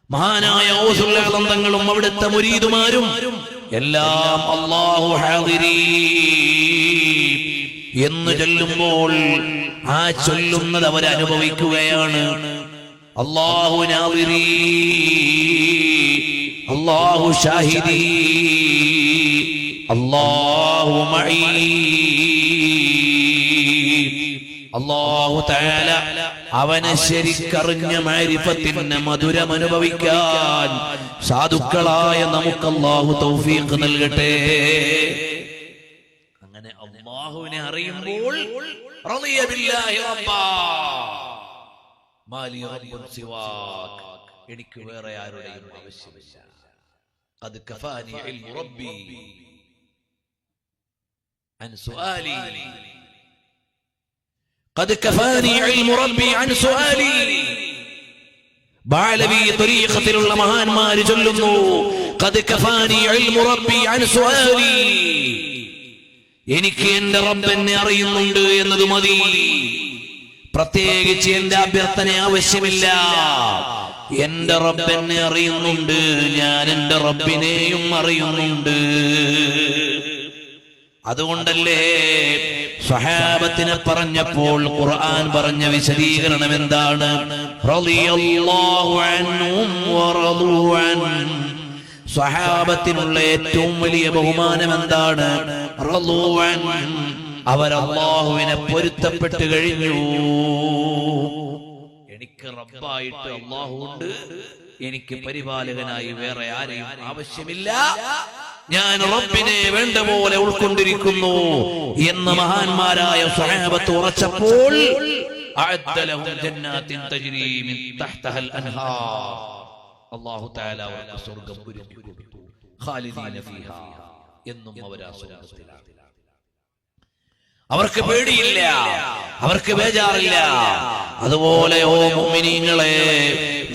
മഹാനായ ഗൗസുൽ ആലം തങ്ങളും അവിടുത്തെ മുരീദുമാരും എല്ലാം അല്ലാഹു ഹാദിരി എന്ന് ചൊല്ലുമ്പോൾ ആ ചൊല്ലുന്നത് അവർ അനുഭവിക്കുകയാണ്. അല്ലാഹു നാദിരി അല്ലാഹു ഷാഹിദി അല്ലാഹു മഈ. അല്ലാഹു തആല അവനെ ശരിക്കറിഞ്ഞ മാരിഫത്തിന്റെ മധുരം അനുഭവിക്കാൻ സാധുക്കളായ നമുക്ക് അല്ലാഹു തൗഫീഖ് നൽകട്ടെ. അങ്ങനെ അല്ലാഹുവിനെ അറിയുമ്പോൾ റളിയ ബില്ലാഹി റബ്ബാ മാലി റബ്ബുൻ സിവാക്, എനിക്ക് വേറെ ആരുടെയും ആവശ്യമില്ല. ഖദ് കഫാനി ഇൽമു റബ്ബി അൻ സുആലി ഖദ് കഫാനി ഇൽമു റബ്ബി അൻ സുആലി. ബാലവി തരീഖത്തിലുള്ള മഹാന്മാർ ചൊല്ലുന്നു ഖദ് കഫാനി ഇൽമു റബ്ബി അൻ സുആലി, എനിക്ക് എന്റെ റബ്ബ് എന്നെ അറിയുന്നുണ്ട് എന്നത് മതി. പ്രത്യേകിച്ച് എന്റെ അഭ്യർത്ഥന ആവശ്യമില്ല. എന്റെ റബ്ബ് എന്നെ അറിയുന്നുണ്ട്, ഞാൻ എന്റെ റബ്ബിനെയും അറിയുന്നുണ്ട്. അതുകൊണ്ടല്ലേ സ്വഹാബത്തിനെ പറഞ്ഞപ്പോൾ ഖുർആൻ പറഞ്ഞ വിശദീകരണം എന്താണ്? റളിയല്ലാഹു അൻഹും വറദു അൻ. സ്വഹാബത്തിനുള്ള ഏറ്റവും വലിയ ബഹുമാനം എന്താണ്? റളു അൻ, അവർ അല്ലാഹുവിനെ പൊരുത്തപ്പെട്ട് കഴിഞ്ഞു. എനിക്ക് റബ്ബായിട്ട് അല്ലാഹു ഉണ്ട്, എനിക്ക് പരിപാലകനായി വേറെ ആരെയും ആവശ്യമില്ല, ഞാൻ റബ്ബിനെ വേണ്ട പോലെ ഉൾക്കൊണ്ടിരിക്കുന്നു എന്ന് മഹാന്മാരായ സ്വഹാബത്ത് ഉറച്ചപ്പോൾ അഅദ്ദ ലഹും ജന്നാത്തിൻ തജ്രി മിൻ തഹ്തഹൽ അൻഹാർ, അല്ലാഹു തആല അവർക്ക് സ്വർഗ്ഗം ഒരുക്കി കൊടുത്തു. ഖാലിദീന ഫീഹാ, എന്നും അവർ ആ സ്വർഗ്ഗത്തിലാണ്. അവർക്ക് പേടിയില്ല, അവർക്ക് ബേജാറില്ല. അതുപോലെ ഓ മുഅ്മിനീങ്ങളെ,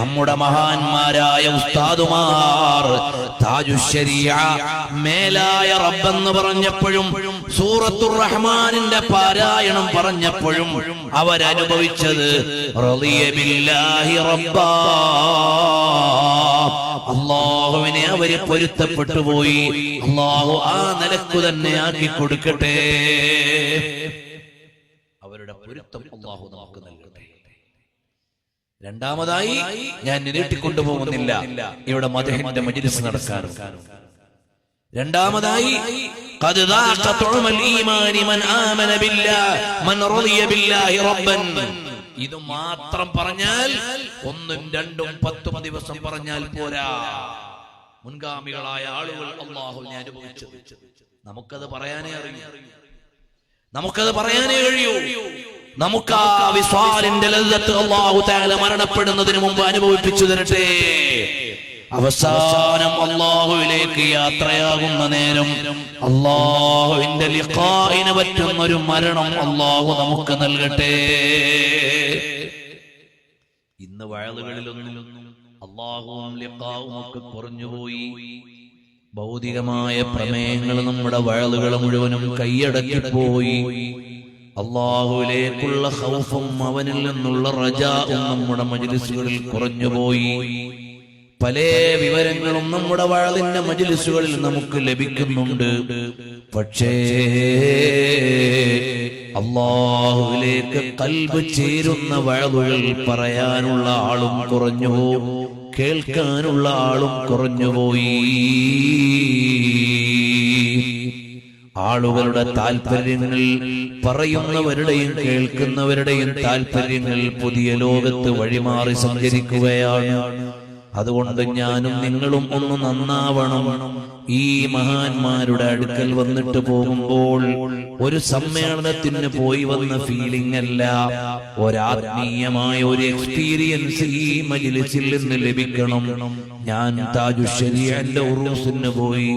നമ്മുടെ മഹാന്മാരായ ഉസ്താദുമാർ താജുശ്ശരീഅ മേലായ റബ്ബെന്ന് പറഞ്ഞപ്പോഴും സൂറത്തുർ റഹ്മാനിന്റെ പാരായണം പറഞ്ഞപ്പോഴും അവരനുഭവിച്ചത് റളിയ ബില്ലാഹി റബ്ബാ, അല്ലാഹുവിനെ അവര് പൊരുത്തപ്പെട്ടു പോയി. അല്ലാഹു ആ നിലക്കു തന്നെ ആക്കി കൊടുക്കട്ടെ. അവരുടെ പൊരുത്തം അല്ലാഹു നമുക്ക് നൽകട്ടെ. രണ്ടാമതായി, ഞാൻ നീട്ടിക്കൊണ്ടുപോകുന്നില്ല, ഇവിടെ മദ്ഹിന്റെ മജ്ലിസ് നടക്കാൻ. രണ്ടാമതായി, ഖദ് ദാഖ തുഅമൽ ഈമാനി മൻ ആമന ബില്ലാഹി മൻ റളിയ ബില്ലാഹി റബ്ബൻ. ഇത് മാത്രം പറഞ്ഞാൽ 1, 2, 10 ദിവസം പറഞ്ഞാൽ പോരാ. മുൻഗാമികളായ ആളുകൾ അല്ലാഹുവിനെ അനുഭവിച്ചത് നമുക്കത് പറയാനേ അറിയൂ, നമുക്കത് പറയാനേ കഴിയൂ. നമുക്ക് ആ വിസ്വാലിന്റെ ലദ്ദത്ത് അല്ലാഹു തആല മരണപ്പെടുന്നതിന് മുമ്പ് അനുഭവിപ്പിച്ചു തരട്ടെ. അവസാനം അല്ലാഹുവിലേക്ക് യാത്രയാകുന്ന നേരം അല്ലാഹുവിന്റെ ലിഖാഇന് പറ്റുന്ന ഒരു മരണം അല്ലാഹു നമുക്ക് നൽകട്ടെ. ഇന്ന് വഅലുകളിലൊന്നും അല്ലാഹുവും ലിഖാഉം ഒക്കെ കുറഞ്ഞുപോയി. ഭൗതികമായ പ്രമേയങ്ങൾ നമ്മുടെ വഅലുകൾ മുഴുവനും കൈയടക്കിപ്പോയി. അല്ലാഹുവിലേക്കുള്ള ഖൗഫും അവനിൽ നിന്നുള്ള റജാഉം നമ്മുടെ മജ്ലിസുകളിൽ കുറഞ്ഞുപോയി. പല വിവരങ്ങളും നമ്മുടെ വഅലിന്റെ മജ്ലിസുകളിൽ നമുക്ക് ലഭിക്കുന്നുണ്ട്. പക്ഷേ അല്ലാഹുവിലേക്ക് ഖൽബ് ചേരുന്ന വഅലുകൾ പറയാനുള്ള ആളും കുറഞ്ഞു, കേൾക്കാനുള്ള ആളും കുറഞ്ഞുപോയി. ആളുകളുടെ താല്പര്യങ്ങൾ, പറയുന്നവരുടെയും കേൾക്കുന്നവരുടെയും താല്പര്യങ്ങൾ പുതിയ ലോകത്ത് വഴിമാറി സഞ്ചരിക്കുകയാണ്. അതുകൊണ്ട് ഞാനും നിങ്ങളും ഒന്ന് നന്നാവണം. ഈ മഹാന്മാരുടെ അടുക്കൽ വന്നിട്ട് പോകുമ്പോൾ ഒരു സമ്മേളനത്തിന് പോയി വന്ന ഫീലിംഗ് അല്ല, ഒരാത്മീയമായ ഒരു എക്സ്പീരിയൻസ് ഈ മജ്ലിസിൽ നിന്ന് ലഭിക്കണം. ഞാൻ താജുശ്ശരീഅന്റെ ഉറൂസിന് പോയി,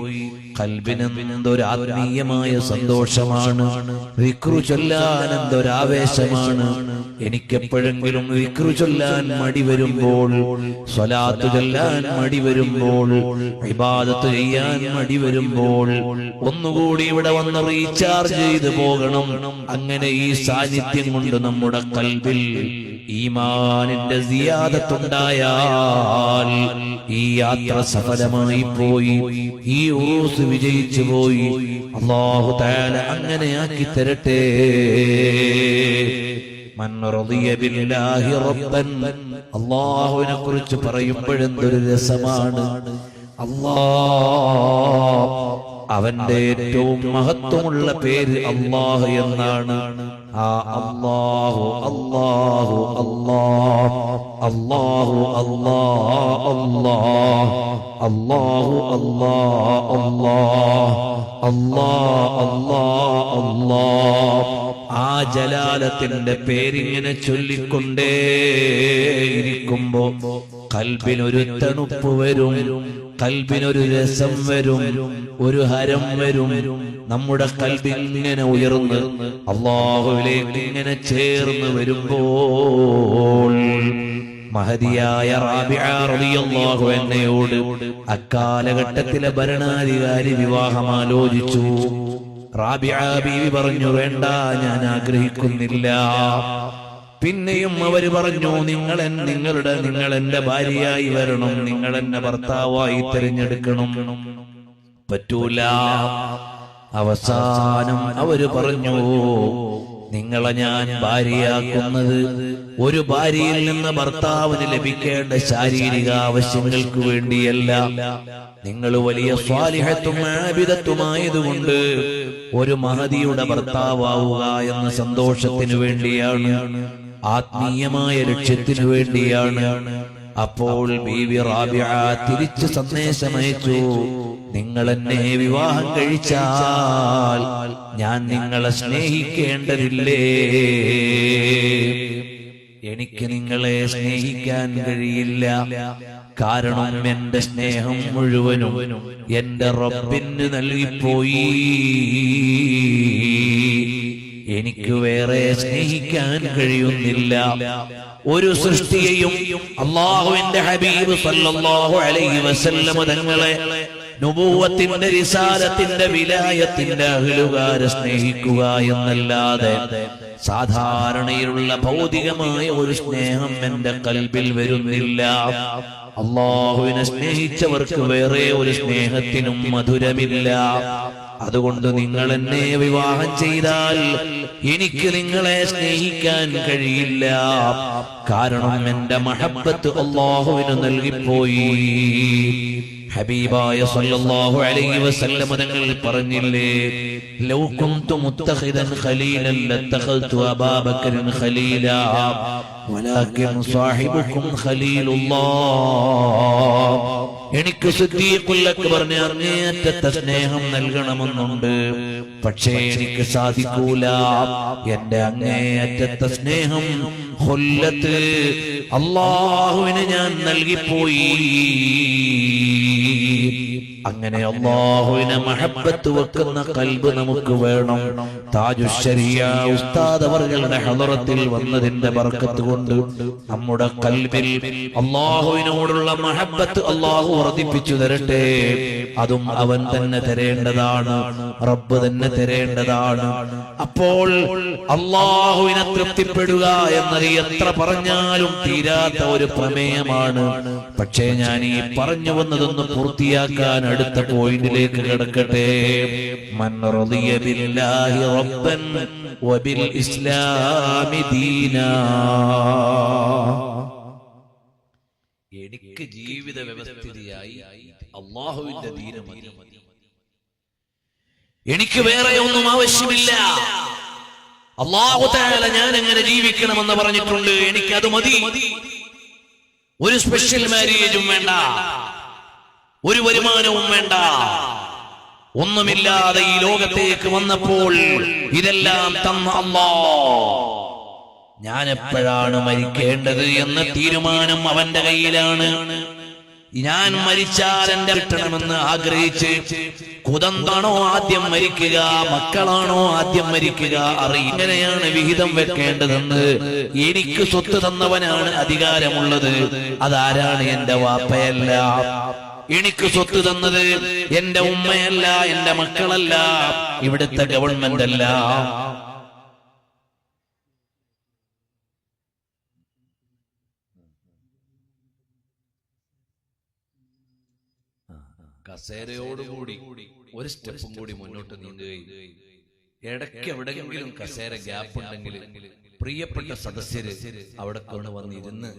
ഖൽബിന് എന്തൊരു ആത്മീയമായ സന്തോഷമാണ്, ദിക്റ് ചൊല്ലാൻ എന്തൊരാവേശമാണ്. എനിക്കെപ്പോഴെങ്കിലും ദിക്റ് ചൊല്ലാൻ മടി വരുമ്പോൾ, സ്വലാത്ത് ചൊല്ലാൻ മടി വരുമ്പോൾ, ഇബാദത്ത് ചെയ്യാൻ മടി വരുമ്പോൾ ഒന്നുകൂടി ഇവിടെ വന്ന് റീചാർജ് ചെയ്ത് പോകണം. അങ്ങനെ ഈ സാന്നിധ്യം കൊണ്ട് നമ്മുടെ ഖൽബിൽ ഈമാനിന്റെ സിയാദത്തുണ്ടായാൽ ഈ യാത്ര സഫലമായി പോയി, ഈ ഉറൂസ് വിജയിച്ചു പോയി. അല്ലാഹു തആല അങ്ങനെയാക്കി തരട്ടെ. മൻ റളിയ ബില്ലാഹി റബ്ബൻ, അല്ലാഹുവിനെ കുറിച്ച് പറയുമ്പോഴെന്തൊരു രസമാണ്. അല്ലാഹ്, അവന്റെ ഏറ്റവും മഹത്വമുള്ള പേര് അല്ലാഹ് എന്നാണ്. ആ അല്ലാഹു അല്ലാഹു അല്ലാഹ് അല്ലാഹു അല്ലാഹ് അല്ലാഹു അല്ലാഹ് അല്ലാഹ് അല്ലാഹ് അല്ലാഹ് അല്ലാഹ്. ആ ജലാലത്തിന്റെ പേരിങ്ങനെ ചൊല്ലിക്കൊണ്ടേയിരിക്കുമ്പോ ഖൽബിനൊരു തണുപ്പ് വരും, ഖൽബിനൊരു രസം വരും, ഒരു ഹരം വരും. നമ്മുടെ ഖൽബിൽ ഇങ്ങനെ ഉയർന്ന് അല്ലാഹുവിലേക്ക് ഇങ്ങനെ ചേർന്ന് വരുമ്പോൾ മഹദിയായ റാബിഅ റളിയല്ലാഹു അൻഹയോട് അക്കാലഘട്ടത്തിലെ ഭരണാധികാരി വിവാഹം ആലോചിച്ചു. റാബിഅ ബീവി പറഞ്ഞു, വേണ്ട, ഞാൻ ആഗ്രഹിക്കുന്നില്ല. പിന്നെയും അവര് പറഞ്ഞു, നിങ്ങൾ എന്റെ ഭാര്യയായി വരണം, നിങ്ങൾ എന്നെ ഭർത്താവായി തിരഞ്ഞെടുക്കണം. പറ്റൂല. അവസാനം അവര് പറഞ്ഞു, നിങ്ങളെ ഞാൻ ഭാര്യയാക്കുന്നത് ഒരു ഭാര്യയിൽ നിന്ന് ഭർത്താവിന് ലഭിക്കേണ്ട ശാരീരിക ആവശ്യങ്ങൾക്ക് വേണ്ടിയല്ല, നിങ്ങൾ വലിയ സ്വാലിഹത്തും ആബിദത്തുമായതുകൊണ്ട് ഒരു മഹദിയുടെ ഭർത്താവുക എന്ന സന്തോഷത്തിനു വേണ്ടിയാണ്, ആത്മീയമായ ലക്ഷ്യത്തിനു വേണ്ടിയാണ്. അപ്പോൾ ബീവി റാബിഅ തിരിച്ച് സന്ദേശമയച്ചു, നിങ്ങൾ എന്നെ വിവാഹം കഴിച്ചാൽ ഞാൻ നിങ്ങളെ സ്നേഹിക്കേണ്ടതില്ലേ? എനിക്ക് നിങ്ങളെ സ്നേഹിക്കാൻ കഴിയില്ല. കാരണം എന്റെ സ്നേഹം മുഴുവനും എന്റെ റബ്ബിന് നൽകിപ്പോയി. എനിക്ക് വേറെ സ്നേഹിക്കാൻ കഴിയുന്നില്ല. ഒരു സൃഷ്ടിയെയും അല്ലാഹുവിന്റെ ഹബീബ് സല്ലല്ലാഹു അലൈഹി വസല്ലം തങ്ങളെ നുബുവത്തിന്റെ റിസാലത്തിന്റെ വിലായത്തിന്റെ അഹ്ലുകാരെ സ്നേഹിക്കുക എന്നല്ലാതെ സാധാരണയിലുള്ള ഭൗതികമായ ഒരു സ്നേഹം എന്റെ കൽബിൽ വരുന്നില്ല. അല്ലാഹുവിനെ സ്നേഹിച്ചവർക്ക് വേറെ ഒരു സ്നേഹത്തിനും മധുരമില്ല. അതുകൊണ്ട് നിങ്ങൾ എന്നെ വിവാഹം ചെയ്താൽ എനിക്ക് നിങ്ങളെ സ്നേഹിക്കാൻ കഴിയില്ല. കാരണം എന്റെ മഹബ്ബത്ത് അല്ലാഹുവിന് നൽകിപ്പോയി. ഹബീബായ സല്ലല്ലാഹു അലൈഹി വസല്ലം തങ്ങൾ പറഞ്ഞില്ലേ, ലൗ കുന്തു മുത്തഖിദൻ ഖലീലൻ ലത്തഖൽതു അബൂബക്കറിൻ ഖലീലാ വലാകിൻ സാഹിബുക്കും ഖലീലുല്ലാഹ്. എനിക്ക് സിദ്ദീഖുൽ അക്ബറിനെ അങ്ങേയറ്റത്തെ സ്നേഹം നൽകണമെന്നുണ്ട്, പക്ഷേ എനിക്ക് സാധിക്കൂല. എന്റെ അങ്ങേയറ്റത്തെ സ്നേഹം ഖുല്ലത്ത് അല്ലാഹുവിന് ഞാൻ നൽകിപ്പോയി. അങ്ങനെ അല്ലാഹുവിനെ മഹബ്ബത്ത് വെക്കുന്ന ഖൽബ് നമുക്ക് വേണം. താജുശ്ശരിയ ഉസ്താദ് അവരുടെ ഹളറത്തിൽ വന്നതിന്റെ ബർക്കത്ത് കൊണ്ട് നമ്മുടെ ഖൽബിൽ അല്ലാഹുവിനോടുള്ള മഹബ്ബത്ത് അല്ലാഹു വർദ്ധിപ്പിച്ചു തരട്ടെ. അതും അവൻ തന്നെ തരേണ്ടതാണ്, റബ്ബ് തന്നെ തരേണ്ടതാണ്. അപ്പോൾ അല്ലാഹുവിനെ തൃപ്തിപ്പെടുക എന്നത് എത്ര പറഞ്ഞാലും തീരാത്ത ഒരു പ്രമേയമാണ്. പക്ഷേ ഞാൻ ഈ പറഞ്ഞു വന്നതൊന്ന് പൂർത്തിയാക്കാൻ അടുത്ത പോയിന്റിലേക്ക് കിടക്കട്ടെ. മൻ റളിയ ബില്ലാഹി റബ്ബൻ വബിൽ ഇസ്ലാമി ദീനാ. എനിക്ക് ജീവിത വ്യവസ്ഥിതിയായി അല്ലാഹുവിന്റെ ദീന മതി, എനിക്ക് വേറെ ഒന്നും ആവശ്യമില്ല. അല്ലാഹു തആല ഞാൻ എങ്ങനെ ജീവിക്കണമെന്ന് പറഞ്ഞിട്ടുണ്ട്, എനിക്കത് മതി. ഒരു സ്പെഷ്യൽ മാരേജും വേണ്ട, ഒരു വരുമാനവും വേണ്ട. ഒന്നുമില്ലാതെ ഈ ലോകത്തേക്ക് വന്നപ്പോൾ ഇതെല്ലാം തന്ന അല്ലാഹ്. ഞാൻ എപ്പോഴാണ് മരിക്കേണ്ടത് എന്ന തീരുമാനം അവന്റെ കയ്യിലാണ്. ഞാൻ മരിച്ചാൽ എന്റെ കിട്ടണമെന്ന് ആഗ്രഹിച്ച് കുതന്താണോ ആദ്യം മരിക്കുക, മക്കളാണോ ആദ്യം മരിക്കുക, ഇങ്ങനെയാണ് വിഹിതം വെക്കേണ്ടതെന്ന് എനിക്ക് സ്വത്ത് തന്നവനാണ് അധികാരമുള്ളത്. അതാരാണ്? എന്റെ വാപ്പയല്ല. എനിക്ക് സ്വത്ത് തന്നത് എന്റെ ഉമ്മയല്ല, എന്റെ മക്കളല്ല, ഇവിടുത്തെ ഗവൺമെന്റ് അല്ല. കസേരയോടുകൂടി ഒരു സ്റ്റെപ്പും കൂടി മുന്നോട്ട് നീങ്ങുകയും ഇടയ്ക്ക് എവിടെയെങ്കിലും കസേര ഗ്യാപ്പ് ഉണ്ടെങ്കിൽ പ്രിയപ്പെട്ട സദസ്യര് അവിടെ കൊണ്ടുവന്നിരുന്ന്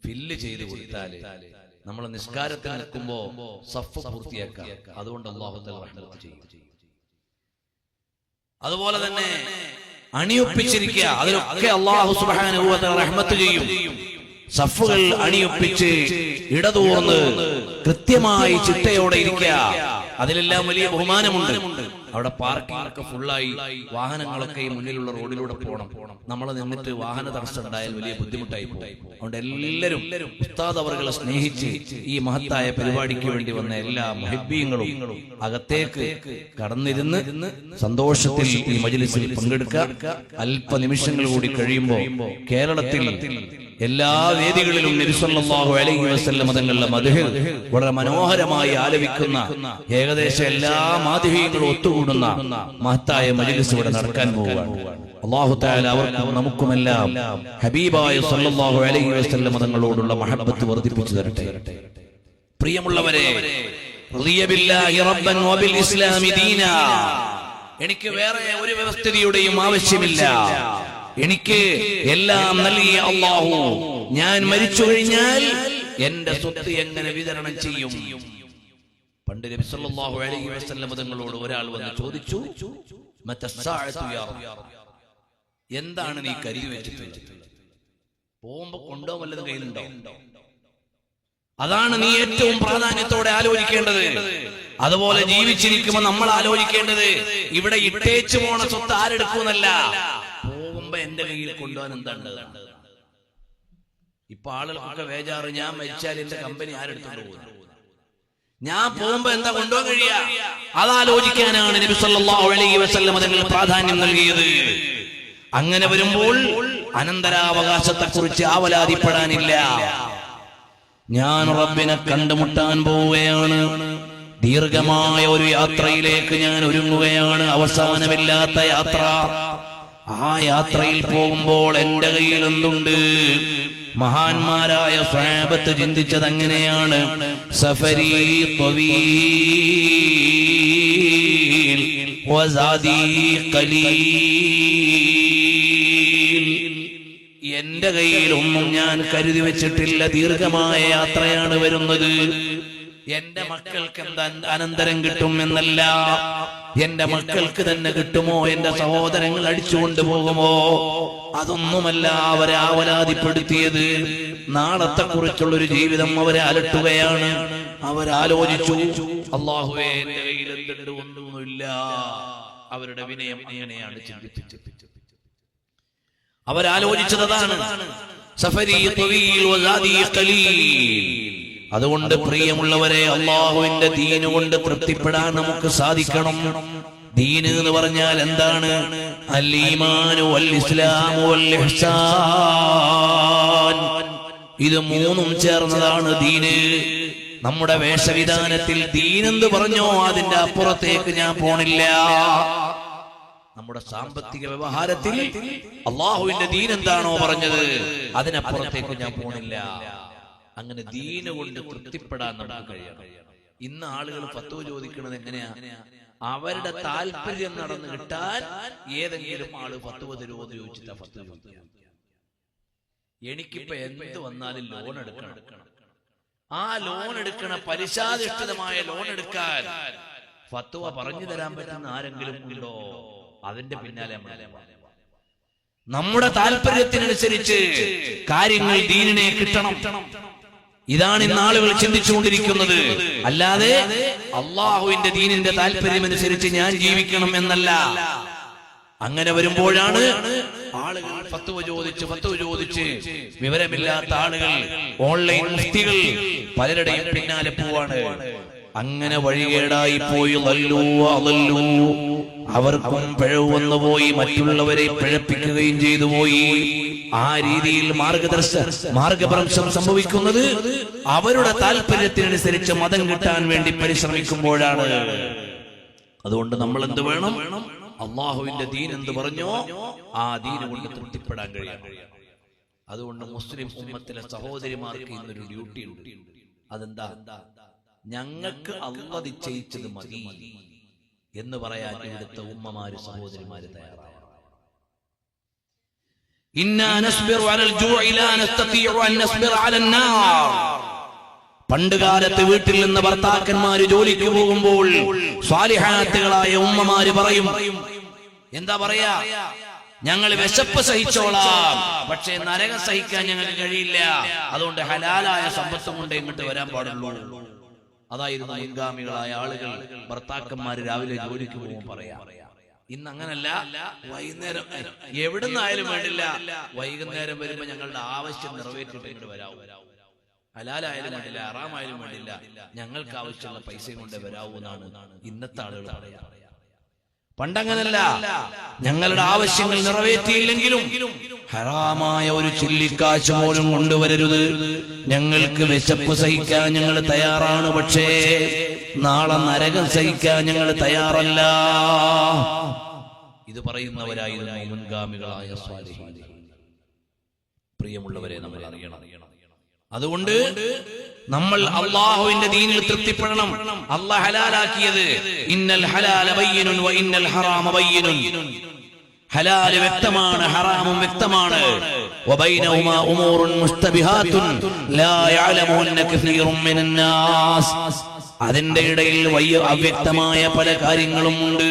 ഫില്ല് ചെയ്ത് കൊടുത്താല് നമ്മൾ നിസ്കാരത്തിൽ നിൽക്കുമ്പോ സഫ് പൂർത്തിയാക്കാം. അതുകൊണ്ട് അല്ലാഹു തആല റഹ്മത്ത് ചെയ്യും. അതുപോലെ തന്നെ അണിയൊപ്പിച്ചിരിക്കുക, അതിലൊക്കെ അല്ലാഹു സുബ്ഹാനഹു വ തആല റഹ്മത്ത് ചെയ്യും. സഫുകൾ അണിയൊപ്പിച്ച് ഇടതൂർന്ന് കൃത്യമായി ചിട്ടയോടെ ഇരിക്കുക, അതിലെല്ലാം വലിയ ബഹുമാനമുണ്ട്. അവിടെ പാർക്കിംഗ് ഒക്കെ ഫുള്ളായി, വാഹനങ്ങളൊക്കെ ഈ മുന്നിലുള്ള റോഡിലൂടെ പോകണം. നമ്മൾ നിന്നിട്ട് വാഹന തടസ്സം ഉണ്ടായാൽ വലിയ ബുദ്ധിമുട്ടായി പോകും. അതുകൊണ്ട് എല്ലാവരും ഉസ്താദ് അവർകളെ സ്നേഹിച്ച് ഈ മഹത്തായ പരിപാടിക്ക് വേണ്ടി വന്ന എല്ലാ മുഹിബ്ബീങ്ങളും അകത്തേക്ക് കടന്നിരുന്ന് സന്തോഷത്തിൽ ഈ മജ്‌ലിസിൽ പങ്കെടുക്കുക. അല്പനിമിഷങ്ങൾ കൂടി കഴിയുമ്പോൾ കേരളത്തിൽ എല്ലാ വേദികളിലും നബി സല്ലല്ലാഹു അലൈഹി വസല്ലം തങ്ങളുടെ മദ്ഹ് വളരെ മനോഹരമായി ആലപിക്കുന്ന ഏകദേശം എല്ലാ മാദ്ഹീകളും ഒത്തുകൂടുന്ന മഹത്തായ മജ്ലിസ് ഇവിടെ നടക്കാൻ പോവുകയാണ്. അല്ലാഹു തആല അവർക്കും നമുക്കുമെല്ലാം ഹബീബായ സല്ലല്ലാഹു അലൈഹി വസല്ലം തങ്ങളോടുള്ള മഹബ്ബത്ത് വർദ്ധിപ്പിച്ചു തരട്ടെ. പ്രിയമുള്ളവരെ, റളിയ ബില്ലാഹി റബ്ബൻ വബിൽ ഇസ്ലാമി ദീനാ. എനിക്ക് വേറെ ഒരു വ്യവസ്ഥയുടെയും ആവശ്യമില്ല. എനിക്ക് എല്ലാം നൽകിയ അല്ലാഹു ഞാൻ മരിച്ചു കഴിഞ്ഞാൽ എന്റെ സ്വത്ത് എങ്ങനെ വിതരണം ചെയ്യും? പണ്ട് നബി സല്ലല്ലാഹു അലൈഹി വസല്ലം തങ്ങളോട് ഒരാൾ വന്ന് ചോദിച്ചു, മതസ്സാഅതു യാ റബ്ബ്, എന്താണ് നീ കരുതി വെച്ചിട്ടുള്ളത്? പോകുമ്പോ കൊണ്ടോ വല്ലതും കയ്യിലുണ്ടോ? അതാണ് നീ ഏറ്റവും പ്രാധാന്യത്തോടെ ആലോചിക്കേണ്ടത്. അതുപോലെ ജീവിച്ചിരിക്കുമ്പോൾ നമ്മൾ ആലോചിക്കേണ്ടത് ഇവിടെ ഇട്ടേച്ചു പോണ സ്വത്ത് ആരെടുക്കുന്നല്ല, പോകുമ്പോ എന്റെ കയ്യിൽ കൊണ്ടുപോകാൻ എന്താണ്? ഇപ്പൊ ആളുകൾക്കൊക്കെ വേജാറ്, ഞാൻ മരിച്ചാൽ എന്റെ കമ്പനി ആരെടുത്തോണ്ട് പോകുന്നു, ഞാൻ പോകുമ്പോ എന്താ കൊണ്ടുപോകാൻ കഴിയുക? അതാലോചിക്കാനാണ് നബി സല്ലല്ലാഹു അലൈഹി വസല്ലം തങ്ങൾ പ്രാധാന്യം നൽകിയത്. അങ്ങനെ വരുമ്പോൾ അനന്തരാവകാശത്തെ കുറിച്ച് ആവലാതിപ്പെടാനില്ല. ഞാൻ റബ്ബിനെ കണ്ടുമുട്ടാൻ പോവുകയാണ്. ദീർഘമായ ഒരു യാത്രയിലേക്ക് ഞാൻ ഒരുങ്ങുകയാണ്, അവസാനമില്ലാത്ത യാത്ര. ആ യാത്രയിൽ പോകുമ്പോൾ എന്റെ കയ്യിൽ എന്തുണ്ട്? മഹാന്മാരായ സ്വഹാബത്ത് ചിന്തിച്ചത് അങ്ങനെയാണ്, സഫരീ ത്വവീൽ വസാദീ ഖലീൽ. എന്റെ കയ്യിൽ ഒന്നും ഞാൻ കരുതി വെച്ചിട്ടില്ല. ദീർഘമായ യാത്രയാണ് വരുന്നത്. എന്റെ മക്കൾക്ക് എന്താ അനന്തരം കിട്ടും എന്നല്ല, എന്റെ മക്കൾക്ക് തന്നെ കിട്ടുമോ, എന്റെ സഹോദരങ്ങൾ അടിച്ചുകൊണ്ട് പോകുമോ, അതൊന്നുമല്ല അവരെ ആവലാതിപ്പെടുത്തിയത്. നാളത്തെ കുറിച്ചുള്ളൊരു ജീവിതം അവരെ അലട്ടുകയാണ്. അവരാലോചിച്ചു, അല്ലാഹുവേ എന്റെ കയ്യിൽ എന്തുണ്ട്? ഒന്നുമില്ല. അവരുടെ വിനയം അങ്ങനെയാണ് ചിന്തിച്ചത്. അവരാലോചിച്ചതാണ് സഫരീ ത്വവീൽ വസാദീ ഖലീൽ. അതുകൊണ്ട് പ്രിയമുള്ളവരെ, അല്ലാഹുവിന്റെ ദീന് കൊണ്ട് തൃപ്തിപ്പെടാൻ നമുക്ക് സാധിക്കണം. ദീന് എന്ന് പറഞ്ഞാൽ എന്താണ്? അൽ ഈമാനു വൽ ഇസ്ലാമു വൽ ഇഹ്സാൻ. ഇത് മൂന്നും ചേർന്നതാണ് ദീന്. നമ്മുടെ വേഷവിധാനത്തിൽ ദീനെന്ന് പറഞ്ഞോ അതിന്റെ അപ്പുറത്തേക്ക് ഞാൻ പോണില്ല. നമ്മുടെ സാമ്പത്തിക വ്യവഹാരത്തിൽ അള്ളാഹുവിന്റെ ദീൻ എന്താണോ പറഞ്ഞത് അതിനപ്പുറത്തേക്ക് ഞാൻ പോണില്ല. അങ്ങനെ ദീന് കൊണ്ട് തൃപ്തിപ്പെടാൻ നമുക്ക് കഴിയണം. ഇന്ന് ആളുകൾ ഫത്വ ചോദിക്കുന്നത് എങ്ങനെയാ? അവരുടെ താല്പര്യം നടന്നു കിട്ടാൻ ഏതെങ്കിലും ആള് ഫത്വ തരുമോ എന്ന് ചോദിച്ചിട്ടാ ഫത്വ ചോദിക്കുക. എനിക്കിപ്പോ എന്ത് വന്നാലും ലോൺ എടുക്കണം. ആ ലോൺ എടുക്കണ പലിശാധിഷ്ഠിതമായ ലോൺ എടുക്കാൻ ഫത്വ പറഞ്ഞു തരാൻ പറ്റുന്ന ആരെങ്കിലും ഉണ്ടോ? അതിന്റെ പിന്നാലെ നമ്മുടെ താല്പര്യത്തിനനുസരിച്ച് കാര്യങ്ങൾ ദീനിനെ കിട്ടണം. ഇതാണ് ഇന്ന് ആളുകൾ ചിന്തിച്ചുകൊണ്ടിരിക്കുന്നത്. അല്ലാതെ അള്ളാഹുവിന്റെ ദീനിന്റെ താല്പര്യമനുസരിച്ച് ഞാൻ ജീവിക്കണം എന്നല്ല. അങ്ങനെ വരുമ്പോഴാണ് ആളുകൾ ഫത്വ ചോദിച്ച് വിവരമില്ലാത്ത ആളുകൾ, ഓൺലൈൻ മുഫ്തികൾ പലരുടെയും പിന്നാലെ പോവാണ്. അങ്ങനെ വഴികേടായി പോയി അവർക്കും പിഴവ് വന്നുപോയി, മറ്റുള്ളവരെ പിഴപ്പിക്കുകയും ചെയ്തു പോയി. ആ രീതിയിൽ മാർഗഭ്രംശം സംഭവിക്കുന്നത് അവരുടെ താല്പര്യത്തിനനുസരിച്ച് മതം കിട്ടാൻ വേണ്ടി പരിശ്രമിക്കുമ്പോഴാണ്. അതുകൊണ്ട് നമ്മൾ എന്ത് വേണം? അള്ളാഹുവിന്റെ ദീൻ എന്ത് പറഞ്ഞോ ആ ദീൻ കൊണ്ട് തൃപ്തിപ്പെടാൻ കഴിയണം. അതുകൊണ്ട് മുസ്ലിം ഉമ്മത്തിലെ സഹോദരിമാർക്ക് ഇന്നൊരു ഡ്യൂട്ടി ഉണ്ട്. അതെന്താ? ഞങ്ങൾക്ക് അല്ലാഹ് നിശ്ചയിച്ചത് മതി എന്ന് പറയാൻ ഇവിടുത്തെ ഉമ്മമാര് സഹോദരിമാര് തയ്യാറാണ്. പണ്ടുകാലത്ത് വീട്ടിൽ നിന്ന് ഭർത്താക്കന്മാര് ജോലിക്ക് പോകുമ്പോൾ സ്വാലിഹാത്തുകളായ ഉമ്മമാര് പറയും, എന്താ പറയാ? ഞങ്ങൾ വിശപ്പ് സഹിച്ചോളാം, പക്ഷേ നരകം സഹിക്കാൻ ഞങ്ങൾക്ക് കഴിയില്ല. അതുകൊണ്ട് ഹലാലായ സമ്പത്തും കൊണ്ട് ഇങ്ങോട്ട് വരാൻ പാടുള്ളൂ. അതായിരുന്നു മുൻഗാമികളായ ആളുകൾ. ഭർത്താക്കന്മാര് രാവിലെ ജോലിക്ക് പോകുമ്പോൾ പറയാം. ഇന്ന് അങ്ങനല്ല. വൈകുന്നേരം എവിടുന്നായാലും വേണ്ടില്ല, വൈകുന്നേരം വരുമ്പോ ഞങ്ങളുടെ ആവശ്യം നിറവേറ്റിട്ട് ഇങ്ങോട്ട് വരാവൂ. ഹലാലായാലും വേണ്ടില്ല, ഹറാമായാലും വേണ്ടില്ല, ഞങ്ങൾക്ക് ആവശ്യമുള്ള പൈസ കൊണ്ട് വരാവൂ എന്നാണ് ഇന്നത്തെ ആളുകൾ പറയാ. പണ്ടങ്ങനല്ല. ഞങ്ങളുടെ ആവശ്യങ്ങൾ നിറവേറ്റിയില്ലെങ്കിലും ഹറാമായ ഒരു ചില്ലിക്കാശ് പോലും കൊണ്ടുവരരുത്, ഞങ്ങൾക്ക് വിശപ്പ് സഹിക്കാൻ ഞങ്ങൾ തയ്യാറാണ്, പക്ഷേ നാളെ നരകം സഹിക്കാൻ ഞങ്ങൾ തയ്യാറല്ല. ഇത് പറയുന്നവരായിരുന്നു മുൻഗാമികളായ സ്വാലിഹീൻ. പ്രിയമുള്ളവരെ, നമ്മൾ അറിയണം. അതുകൊണ്ട് നമ്മൾ അല്ലാഹുവിന്റെ ദീനിൽ തൃപ്തിപ്പെടണം. അല്ലാഹു ഹലാലാക്കിയത് ഇന്നൽ ഹലാല ബയ്യിനുൻ വ ഇന്നൽ ഹറാമ ബയ്യിനുൻ. ഹലാൽ വ്യക്തമാണ്, ഹറാമും വ്യക്തമാണ്. വബൈനഹുമാ ഉമൂറുൻ മുസ്തബിഹാത്തുൻ ലാ യഅലമുന്ന കസീറുൻ മിനൻ നാസ്. അതിന്റെ ഇടയിൽ വലിയ അവ്യക്തമായ പല കാര്യങ്ങളും ഉണ്ട്.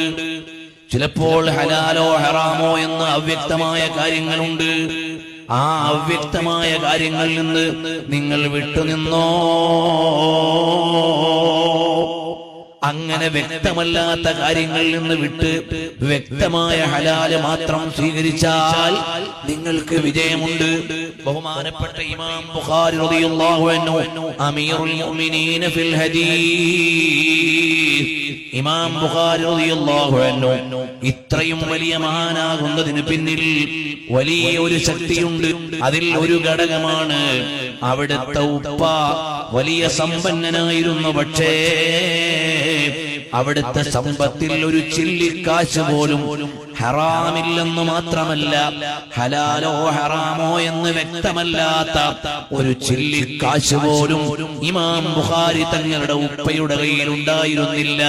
ചിലപ്പോൾ ഹലാലോ ഹറാമോ എന്ന അവ്യക്തമായ കാര്യങ്ങളുണ്ട്. ആ അവ്യക്തമായ കാര്യങ്ങളിൽ നിന്ന് നിങ്ങൾ വിട്ടുനിന്നോ. അങ്ങനെ വ്യക്തമല്ലാത്ത കാര്യങ്ങളിൽ നിന്ന് വിട്ട് വ്യക്തമായ ഹലാല് മാത്രം സ്വീകരിച്ചാൽ നിങ്ങൾക്ക് വിജയമുണ്ട്. ബഹുമാനപ്പെട്ട ഇമാം ബുഖാരി റളിയല്ലാഹു അൻഹു അമീറുൽ മുഅ്മിനീന ഫിൽ ഹദീസ്, ഇമാം ബുഖാരി റളിയല്ലാഹു അൻഹു ഇത്രയും വലിയ മഹാനാകുന്നതിന് പിന്നിൽ വലിയ ഒരു ശക്തിയുണ്ട്. അതിൽ ഒരു ഘടകമാണ് അവിടുത്തെ ഉപ്പ വലിയ സമ്പന്നനായിരുന്നു. പക്ഷേ അവിടുത്തെ സമ്പത്തിൽ ഒരു ചില്ലിക്കാശ് പോലും ഹറാമില്ലെന്ന് മാത്രമല്ല, ഹലാലോ ഹറാമോ എന്ന് വ്യക്തമല്ലാത്ത ഒരു ചില്ലിക്കാശ് പോലും ഇമാം ബുഖാരി തങ്ങളുടെ ഉപ്പയുടെ കയ്യിൽ ഉണ്ടായിരുന്നില്ല.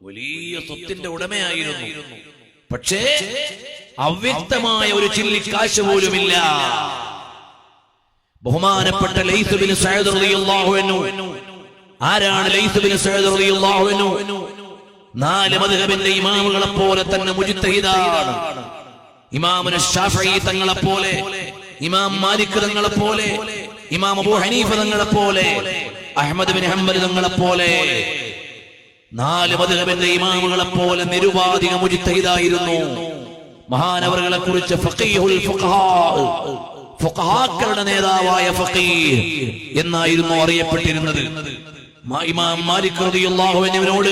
വലിയ സ്വത്തിന്റെ ഉടമയായിരുന്നു, പക്ഷേ അവ്യക്തമായ ഒരു ചില്ലിക്കാശ് പോലുമില്ല. ബഹുമാനപ്പെട്ട ലൈസ് ബിൻ സഅദ് റളിയല്ലാഹു അൻഹു. ആരാണ് ലൈസ് ബിൻ സഅദ് റളിയല്ലാഹു അൻഹു? 4 മദ്ഹബിന്റെ ഇമാമുകളെ പോലെ തന്നെ മുജ്തഹിദാണ്. ഇമാമുന ശാഫഈ തങ്ങളെ പോലെ, ഇമാം മാലിക് തങ്ങളെ പോലെ, ഇമാം അബൂ ഹനീഫ തങ്ങളെ പോലെ, അഹ്മദ് ബിൻ ഹംബൽ തങ്ങളെ പോലെ 4 മദ്ഹബിന്റെ ഇമാമുകളെ പോലെ നിരുപാധിക മുജ്തഹിദായിരുന്നു. മഹാനവറുകളെ കുറിച്ച് ഫഖീഹുൽ ഫുഖഹാ, ഫുഖഹാക്കളുടെ നേതാവായ ഫഖീഹ് എന്നായിരുന്നു അറിയപ്പെട്ടിരുന്നത്. ഇമാം മാലിക് റളിയല്ലാഹു അൻഹുവിനോട്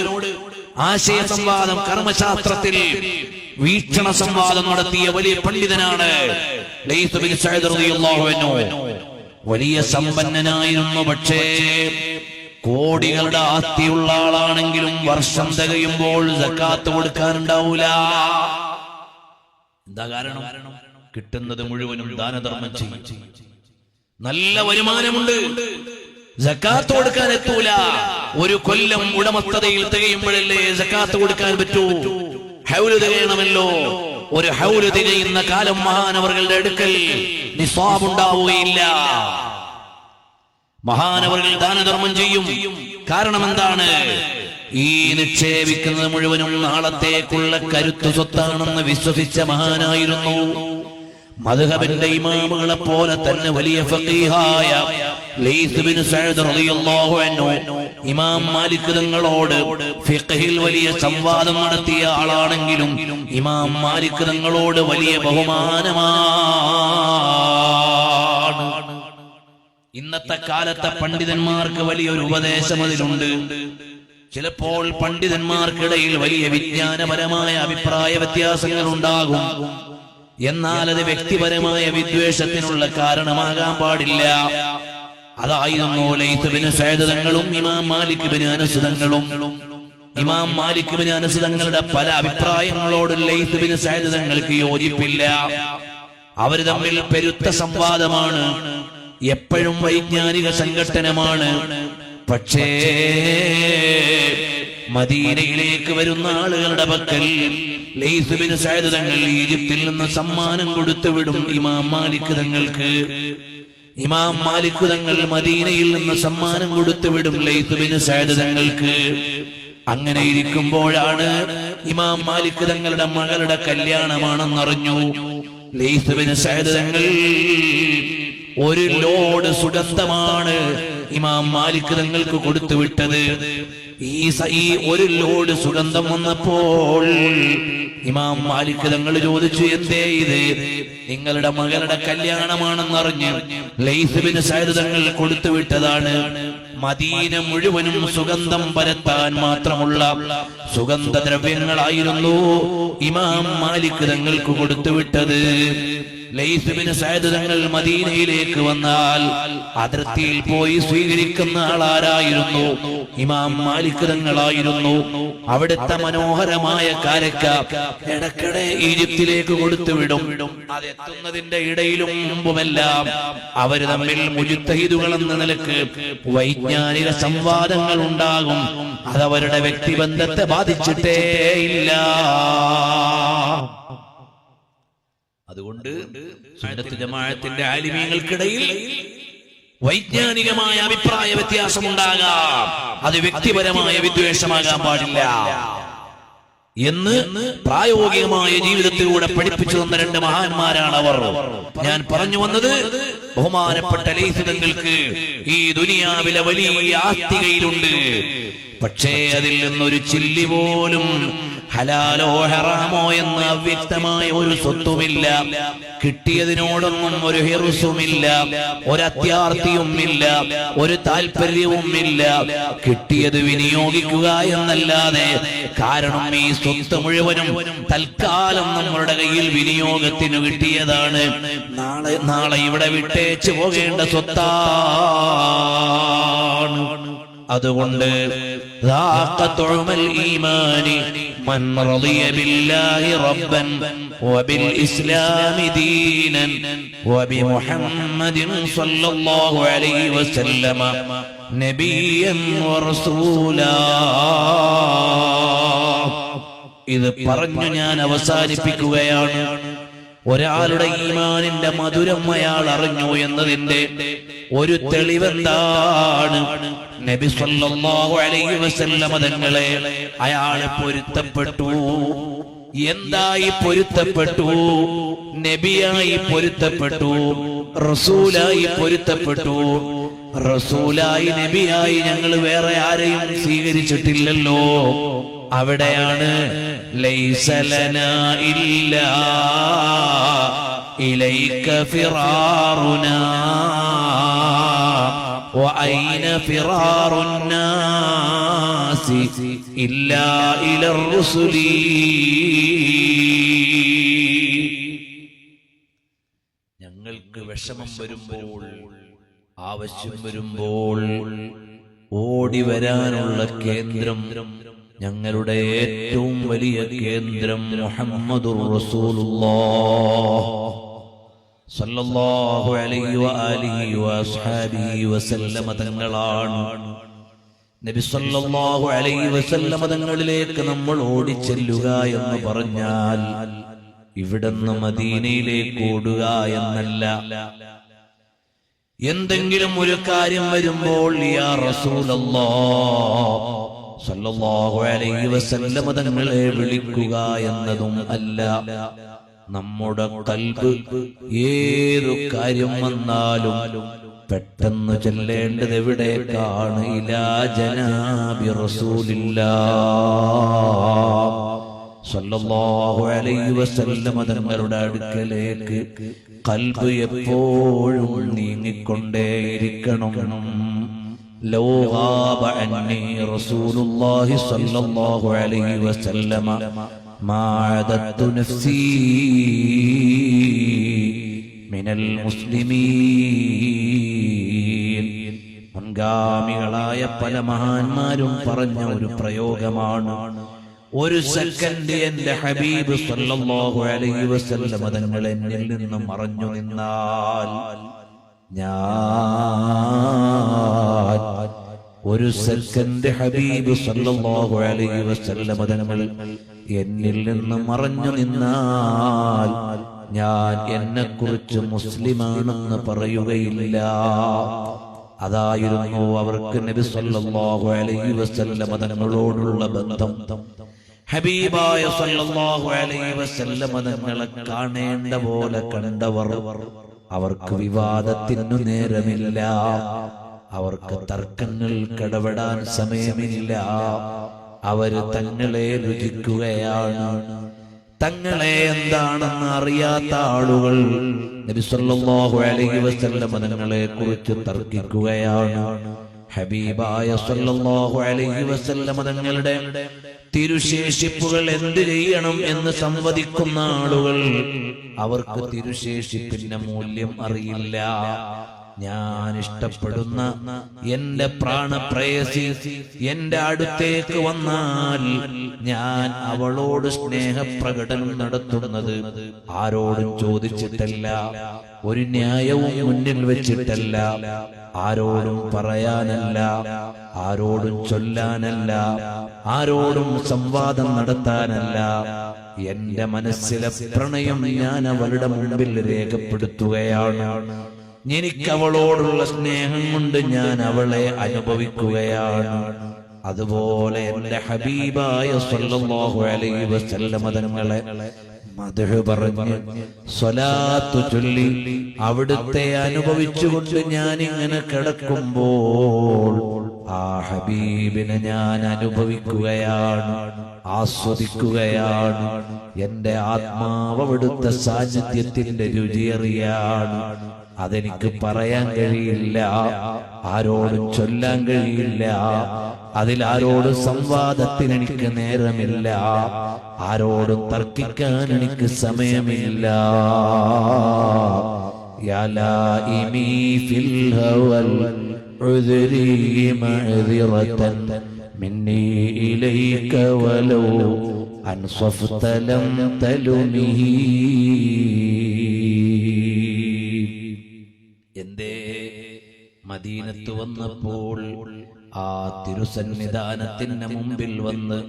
ആശയ സംവാദം, കർമ്മശാസ്ത്രത്തിൽ വീക്ഷണ സംവാദം നടത്തിയ വലിയ പണ്ഡിതനാണ് ലൈസ് ബിൻ സഅദ് റളിയല്ലാഹു അൻഹു. വലിയ സമ്പന്നനായിരുന്നു, പക്ഷേ കോടികളുടെ ആസ്തിയുള്ള ആളാണെങ്കിലും വർഷം തികയുമ്പോൾ സക്കാത്ത് കൊടുക്കാനുണ്ടാവൂല. എന്താ കാരണം? കിട്ടുന്നത് മുഴുവനും ദാനധർമ്മം ചെയ്യും. നല്ല വരുമാനമുണ്ട്, സക്കാത്ത് കൊടുക്കാൻ എത്തൂല. ഒരു കൊല്ലം ഉടമസ്ഥതയിൽ തികയുമ്പോഴല്ലേ സക്കാത്ത് കൊടുക്കാൻ പറ്റൂ. ഹൗല് തികയണമല്ലോ. ഒരു ഹൗല് തികയുന്ന കാലം മഹാനവറുകളുടെ അടുക്കൽ നിസ്വാബ് ഉണ്ടാവുകയില്ല. മഹാനവറുകൾ ദാനധർമ്മം ചെയ്യും. കാരണം എന്താണ്? ഈ നിക്ഷേപിക്കുന്നത് മുഴുവനും നാളത്തേക്കുള്ള കരുത്തു സ്വത്താണെന്ന് വിശ്വസിച്ച മഹാനായിരുന്നു. മദ്ഹബിന്റെ ഇമാമുകളെ പോലെ തന്നെ വലിയ ഫഖീഹായ ലൈസ് ബിൻ സഅദ് റളിയല്ലാഹു അൻഹു ഇമാം മാലിക് തങ്ങളോട് ഫിഖ്ഹിൽ വലിയ സംവാദം നടത്തിയ ആളാണെങ്കിലും ഇമാം മാലിക് തങ്ങളോട് വലിയ ബഹുമാനമാണ്. ഇന്നത്തെ കാലത്തെ പണ്ഡിതന്മാർക്ക് വലിയൊരു ഉപദേശം അതിലുണ്ട്. ചിലപ്പോൾ പണ്ഡിതന്മാർക്കിടയിൽ വലിയ വിജ്ഞാനപരമായ അഭിപ്രായ വ്യത്യാസങ്ങൾ ഉണ്ടാകും. എന്നാൽ അത് വ്യക്തിപരമായ വിദ്വേഷത്തിനുള്ള കാരണമാകാൻ പാടില്ല. അതായിരുന്നു ലൈസ് ബിൻ സഅദ് തങ്ങളും ഇമാം മാലിക് ബിൻ അനസ് തങ്ങളും. ഇമാം മാലിക് ബിൻ അനസ് തങ്ങളുടെ പല അഭിപ്രായങ്ങളോട് ലൈസ് ബിൻ സഅദ് തങ്ങൾക്ക് യോജിപ്പില്ല. അവർ തമ്മിൽ പെരുത്ത സംവാദമാണ്, എപ്പോഴും വൈജ്ഞാനിക സംഘട്ടനമാണ്. പക്ഷേ മദീനയിലേക്ക് വരുന്ന ആളുകളുടെ പക്കൽ ലൈസ് ബിൻ സഅദ് തങ്ങൾ ഈജിപ്തിൽ നിന്ന് സമ്മാനം കൊടുത്തു വിടും ഇമാം മാലിക് തങ്ങൾക്ക്. ഇമാം മാലിക് തങ്ങൾ മദീനയിൽ നിന്ന് സമ്മാനം കൊടുത്തു വിടും ലൈസ് ബിൻ സഅദ് തങ്ങൾക്ക്. അങ്ങനെ ഇരിക്കുമ്പോഴാണ് ഇമാം മാലിക് തങ്ങളുടെ മകളുടെ കല്യാണമാണെന്നറിഞ്ഞു. ലൈസ് ബിൻ സഅദ് തങ്ങൾ ഒരു ലോഡ് സുഗന്ധമാണ് ഇമാം മാലിക് തങ്ങൾക്ക് കൊടുത്തു വിട്ടത്. ഈ ഒരു ലോഡ് സുഗന്ധം വന്നപ്പോൾ ഇമാം മാലിക് തങ്ങൾ ചോദിച്ചു, എന്തേ ഇത്? നിങ്ങളുടെ മകളുടെ കല്യാണമാണെന്നറിഞ്ഞ് ലൈസ് ബിൻ സഅദ് തങ്ങൾ കൊടുത്തു വിട്ടതാണ്. മദീന മുഴുവനും സുഗന്ധം പരത്താൻ മാത്രമുള്ള സുഗന്ധദ്രവ്യങ്ങളായിരുന്നു ഇമാം മാലിക് തങ്ങൾക്ക് കൊടുത്തുവിട്ടത്. ലൈസ് ബിൻ സഅദ് തങ്ങൾ മദീനയിലേക്ക് വന്നാൽ അതിർത്തിയിൽ പോയി സ്വീകരിക്കുന്ന ആളാരായിരുന്നു? ഇമാം മാലിക് തങ്ങളായിരുന്നു. അവിടുത്തെ മനോഹരമായ കാരക്ക ഇടയ്ക്കിടെ ഈജിപ്തിലേക്ക് കൊടുത്തുവിടും. അതെത്തുന്നതിന്റെ ഇടയിലും മുമ്പുമെല്ലാം അവര് തമ്മിൽ മുജ്തഹിദുകൾ എന്ന നിലക്ക് വൈജ്ഞാനിക സംവാദങ്ങൾ ഉണ്ടാകും. അതവരുടെ വ്യക്തിബന്ധത്തെ ബാധിച്ചിട്ടേ ഇല്ല. അതുകൊണ്ട് സുന്നത്ത് ജമാഅത്തിന്റെ ആലിമീങ്ങൾക്കിടയിൽ വൈജ്ഞാനികമായ അഭിപ്രായ വ്യത്യാസമുണ്ടാകാം, അത് വ്യക്തിപരമായ വിദ്വേഷമാകാൻ പാടില്ല എന്ന് പ്രായോഗികമായ ജീവിതത്തിലൂടെ പഠിപ്പിച്ചു തന്ന രണ്ട് മഹാന്മാരാണ് അവർ. ഞാൻ പറഞ്ഞു വന്നത്, ബഹുമാനപ്പെട്ട ലൈസ് തങ്ങൾക്ക് ഈ ദുനിയാവിലെ വലിയ ആസ്തികയിലുണ്ട്. പക്ഷേ അതിൽ നിന്നൊരു ചില്ലി പോലും ഹലാലോ ഹറാമോ എന്ന അവ്യക്തമായ ഒരു സ്വത്തുമില്ല. കിട്ടിയതിനോടൊന്നും ഒരു ഹിർസുമില്ല, ഒരത്യാർത്തിയുമില്ല, ഒരു താല്പര്യവുമില്ല. കിട്ടിയത് വിനിയോഗിക്കുക എന്നല്ലാതെ. കാരണം ഈ സ്വത്ത് മുഴുവനും തൽക്കാലം നമ്മളുടെ കയ്യിൽ വിനിയോഗത്തിന് കിട്ടിയതാണ്. നാളെ ഇവിടെ വിട്ടേച്ച് പോകേണ്ട സ്വത്താണ്. അതുകൊണ്ട് من رضي بالله ربا وبالإسلام دينا وبمحمد صلى الله عليه وسلم نبيا ورسولا. ഇത് പറഞ്ഞു ഞാൻ അവസാനിപ്പിക്കുകയാണ്. ഒരാളുടെ ഈമാനിന്റെ മധുരം അയാൾ അറിഞ്ഞു എന്നതിന്റെ ഒരു തെളിവെന്താണ്? നബി സല്ലല്ലാഹു അലൈഹി വസല്ലം തങ്ങളെ അയാളെ പൊരുത്തപ്പെട്ടു. എന്തായി പൊരുത്തപ്പെട്ടു? നബിയായി പൊരുത്തപ്പെട്ടു, റസൂലായി പൊരുത്തപ്പെട്ടു. റസൂലായി നബിയായി ഞങ്ങൾ വേറെ ആരെയും സ്വീകരിച്ചിട്ടില്ലല്ലോ. അവിടെയാണ് ലൈസ ലനാ ഇല്ലാ ഇലൈക ഫിറാറുനാ വഅൈന ഫിറാറുന്നാസി ഇല്ലാ ഇലർ റുസുലി. ഞങ്ങൾക്ക് വിഷമം വരുമ്പോൾ, ആവശ്യം വരുമ്പോൾ ഓടി വരാനുള്ള കേന്ദ്രം, ഞങ്ങളുടെ ഏറ്റവും വലിയ കേന്ദ്രം മുഹമ്മദുർ റസൂലുള്ളാഹ് സല്ലല്ലാഹു അലൈഹി വആലിഹി വഅസ്ഹാബിഹി വസല്ലമ തങ്ങളാണ്. നബി സല്ലല്ലാഹു അലൈഹി വസല്ലമ തങ്ങളിലേക്ക് നമ്മൾ ഓടിച്ചെല്ലുക എന്ന് പറഞ്ഞാൽ ഇവിടുന്ന് മദീനയിലേക്ക് ഓടുക എന്നല്ല. എന്തെങ്കിലും ഒരു കാര്യം വരുമ്പോൾ യാ റസൂലല്ലാഹ് സല്ലല്ലാഹു അലൈഹി വസല്ലം തങ്ങളെ വിളിക്കുക എന്നതും അല്ല. നമ്മുടെ ഖൽബ് ഏതു കാര്യം വന്നാലും പെട്ടെന്ന് ചെല്ലേണ്ടത് എവിടേക്കാണ്? ഇലാ ജനാബി റസൂലില്ലാഹ് സല്ലല്ലാഹു അലൈഹി വസല്ലം തങ്ങളുടെ അടുക്കലേക്ക് ഖൽബ് എപ്പോഴും നീങ്ങിക്കൊണ്ടേയിരിക്കണം. ലൗ ഗാബ അന്നി റസൂലുള്ളാഹി സ്വല്ലല്ലാഹു അലൈഹി വസല്ലമ മാ അദത്തു നഫ്സി മിനൽ മുസ്ലിമീൻ. മുൻഗാമികളായ പല മഹാന്മാരും പറഞ്ഞ ഒരു പ്രയോഗമാണ്, ഒരു സെക്കൻഡ് എന്റെ ഹബീബ് സല്ലല്ലാഹു അലൈഹി വസല്ലം തങ്ങൾ എന്നിൽ നിന്ന് മറഞ്ഞു നിന്നാൽ, ഞാൻ ഒരു സെക്കൻഡ് ഹബീബ് സല്ലല്ലാഹു അലൈഹി വസല്ലം തങ്ങൾ എന്നിൽ നിന്ന് മറഞ്ഞു നിന്നാൽ ഞാൻ എന്നെക്കുറിച്ച് മുസ്ലിമാണെന്ന് പറയുകയില്ല. അതായിരുന്നു അവർക്ക് നബി സല്ലല്ലാഹു അലൈഹി വസല്ലം തങ്ങളോടുള്ള ബന്ധം. ഹബീബായ സല്ലല്ലാഹു അലൈഹി വസല്ലം തങ്ങളെ കാണേണ്ട പോലെ കണ്ടവർ, അവർക്ക് വിവാദത്തിനു നേരമില്ല, അവർക്ക് തർക്കങ്ങൾ കടപെടാൻ സമയമില്ല. അവര് തങ്ങളെ രുചിക്കുകയാണ്. തങ്ങളെ എന്താണെന്ന് അറിയാത്ത ആളുകൾ നബി സല്ലല്ലാഹു അലൈഹി വസല്ലം തങ്ങളെ കുറിച്ച് തർക്കിക്കുകയാണ്. ഹബീബായ സല്ലല്ലാഹു അലൈഹി വസല്ലം തങ്ങളുടെ തിരുശേഷിപ്പുകൾ എന്ത് ചെയ്യണം എന്ന് സംവദിക്കുന്ന ആളുകൾ, അവർക്ക് തിരുശേഷിപ്പിന്റെ മൂല്യം അറിയില്ല. ഞാൻ ഇഷ്ടപ്പെടുന്ന എന്റെ പ്രാണപ്രേയസി എന്റെ അടുത്തേക്ക് വന്നാൽ ഞാൻ അവളോട് സ്നേഹപ്രകടനം നടത്തുന്നത് ആരോടും ചോദിച്ചിട്ടല്ല, ഒരു ന്യായവും മുന്നിൽ വെച്ചിട്ടല്ല, ആരോടും പറയാനല്ല, ആരോടും ചൊല്ലാനല്ല, ആരോടും സംവാദം നടത്താനല്ല. എന്റെ മനസ്സിലെ പ്രണയം ഞാൻ അവളുടെ മുൻപിൽ രേഖപ്പെടുത്തുകയാണ്. എനിക്ക് അവളോടുള്ള സ്നേഹം കൊണ്ട് ഞാൻ അവളെ അനുഭവിക്കുകയാണ്. അതുപോലെ എന്റെ ഹബീബായ സല്ലല്ലാഹു അലൈഹി വസല്ലം തങ്ങളെ മദ്ഹ് പറഞ്ഞ് സ്വലാത്ത് ചൊല്ലി അവിടുത്തെ അനുഭവിച്ചുകൊണ്ട് ഞാൻ ഇങ്ങനെ കിടക്കുമ്പോൾ ആ ഹബീബിനെ ഞാൻ അനുഭവിക്കുകയാണ്, ആസ്വദിക്കുകയാണ്. എന്റെ ആത്മാവ് അവിടുത്തെ സാന്നിധ്യത്തിന്റെ രുചിയറിയാണ്. അതെനിക്ക് പറയാൻ കഴിയില്ല, ആരോടും ചൊല്ലാൻ കഴിയില്ല, അതിലാരോടും സംവാദത്തിന് എനിക്ക് നേരമില്ല, ആരോടും തർക്കിക്കാൻ എനിക്ക് സമയമില്ല. യാ ലാഇമി ഫിൽ ഹവൽ ഉദ്രി മഅ്ദിറതൻ മിന്നി ഇലൈക വലൗ അൻസഫത ലം തലുമിഹി. എന്തേ മദീനത്ത് വന്നപ്പോൾ ആ തിരുസന്നിധാനത്തിന്റെ മുമ്പിൽ വന്ന്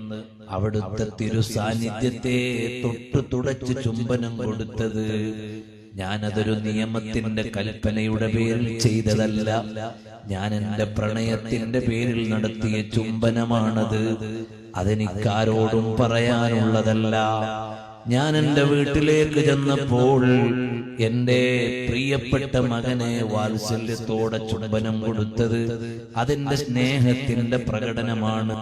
അവിടുത്തെ തിരുസാന്നിധ്യത്തെ തൊട്ടു തുടച്ച് ചുംബനം കൊടുത്തത്? ഞാനതൊരു നിയമത്തിന്റെ കൽപ്പനയുടെ പേരിൽ ചെയ്തതല്ല, ഞാൻ എന്റെ പ്രണയത്തിന്റെ പേരിൽ നടത്തിയ ചുംബനമാണത്. അതെനിക്കാരോടും പറയാനുള്ളതല്ല. ഞാൻ എന്റെ വീട്ടിലേക്ക് ചെന്നപ്പോൾ എന്റെ പ്രിയപ്പെട്ട മകനെ വാത്സല്യത്തോടെ ചുംബനം കൊടുത്തത് അതെന്റെ സ്നേഹത്തിന്റെ പ്രകടനമാണ്.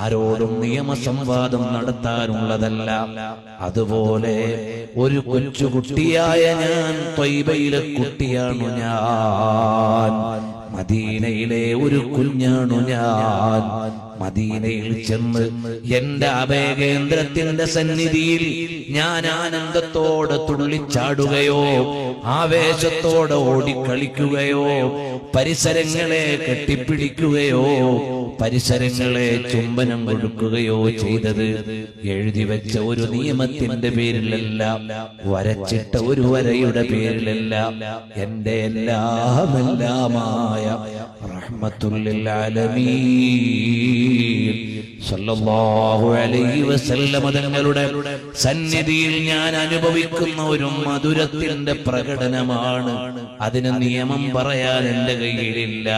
ആരോടും നിയമസംവാദം നടത്താനുള്ളതല്ല. അതുപോലെ ഒരു കൊച്ചുകുട്ടിയായ ഞാൻ, ത്വയ്ബയിലെ കുട്ടിയാണു ഞാൻ, മദീനയിലെ ഒരു കുഞ്ഞാണു ഞാൻ. മദീനയിൽ ചെന്ന് എന്റെ അഭയകേന്ദ്രത്തിന്റെ സന്നിധിയിൽ ഞാൻ ആനന്ദത്തോടെ തുള്ളിച്ചാടുകയോ ആവേശത്തോടെ ഓടിക്കളിക്കുകയോ പരിസരങ്ങളെ കെട്ടിപ്പിടിക്കുകയോ പരിസരങ്ങളെ ചുംബനം കൊടുക്കുകയോ ചെയ്തത് എഴുതി വെച്ച ഒരു നിയമത്തിന്റെ പേരിലല്ല, വരച്ചിട്ട ഒരു വരയുടെ പേരിലല്ല, എന്റെ എല്ലാമെല്ലാമായ റഹ്മത്തുൽ ലിൽ ആലമീൻ സല്ലല്ലാഹു അലൈഹി വസല്ലം തങ്ങളുടെ സന്നിധിയിൽ ഞാൻ അനുഭവിക്കുന്ന ഒരു മധുരത്തിന്റെ പ്രകടനമാണ്. അതിന് നിയമം പറയാൻ എന്റെ കയ്യിലില്ല,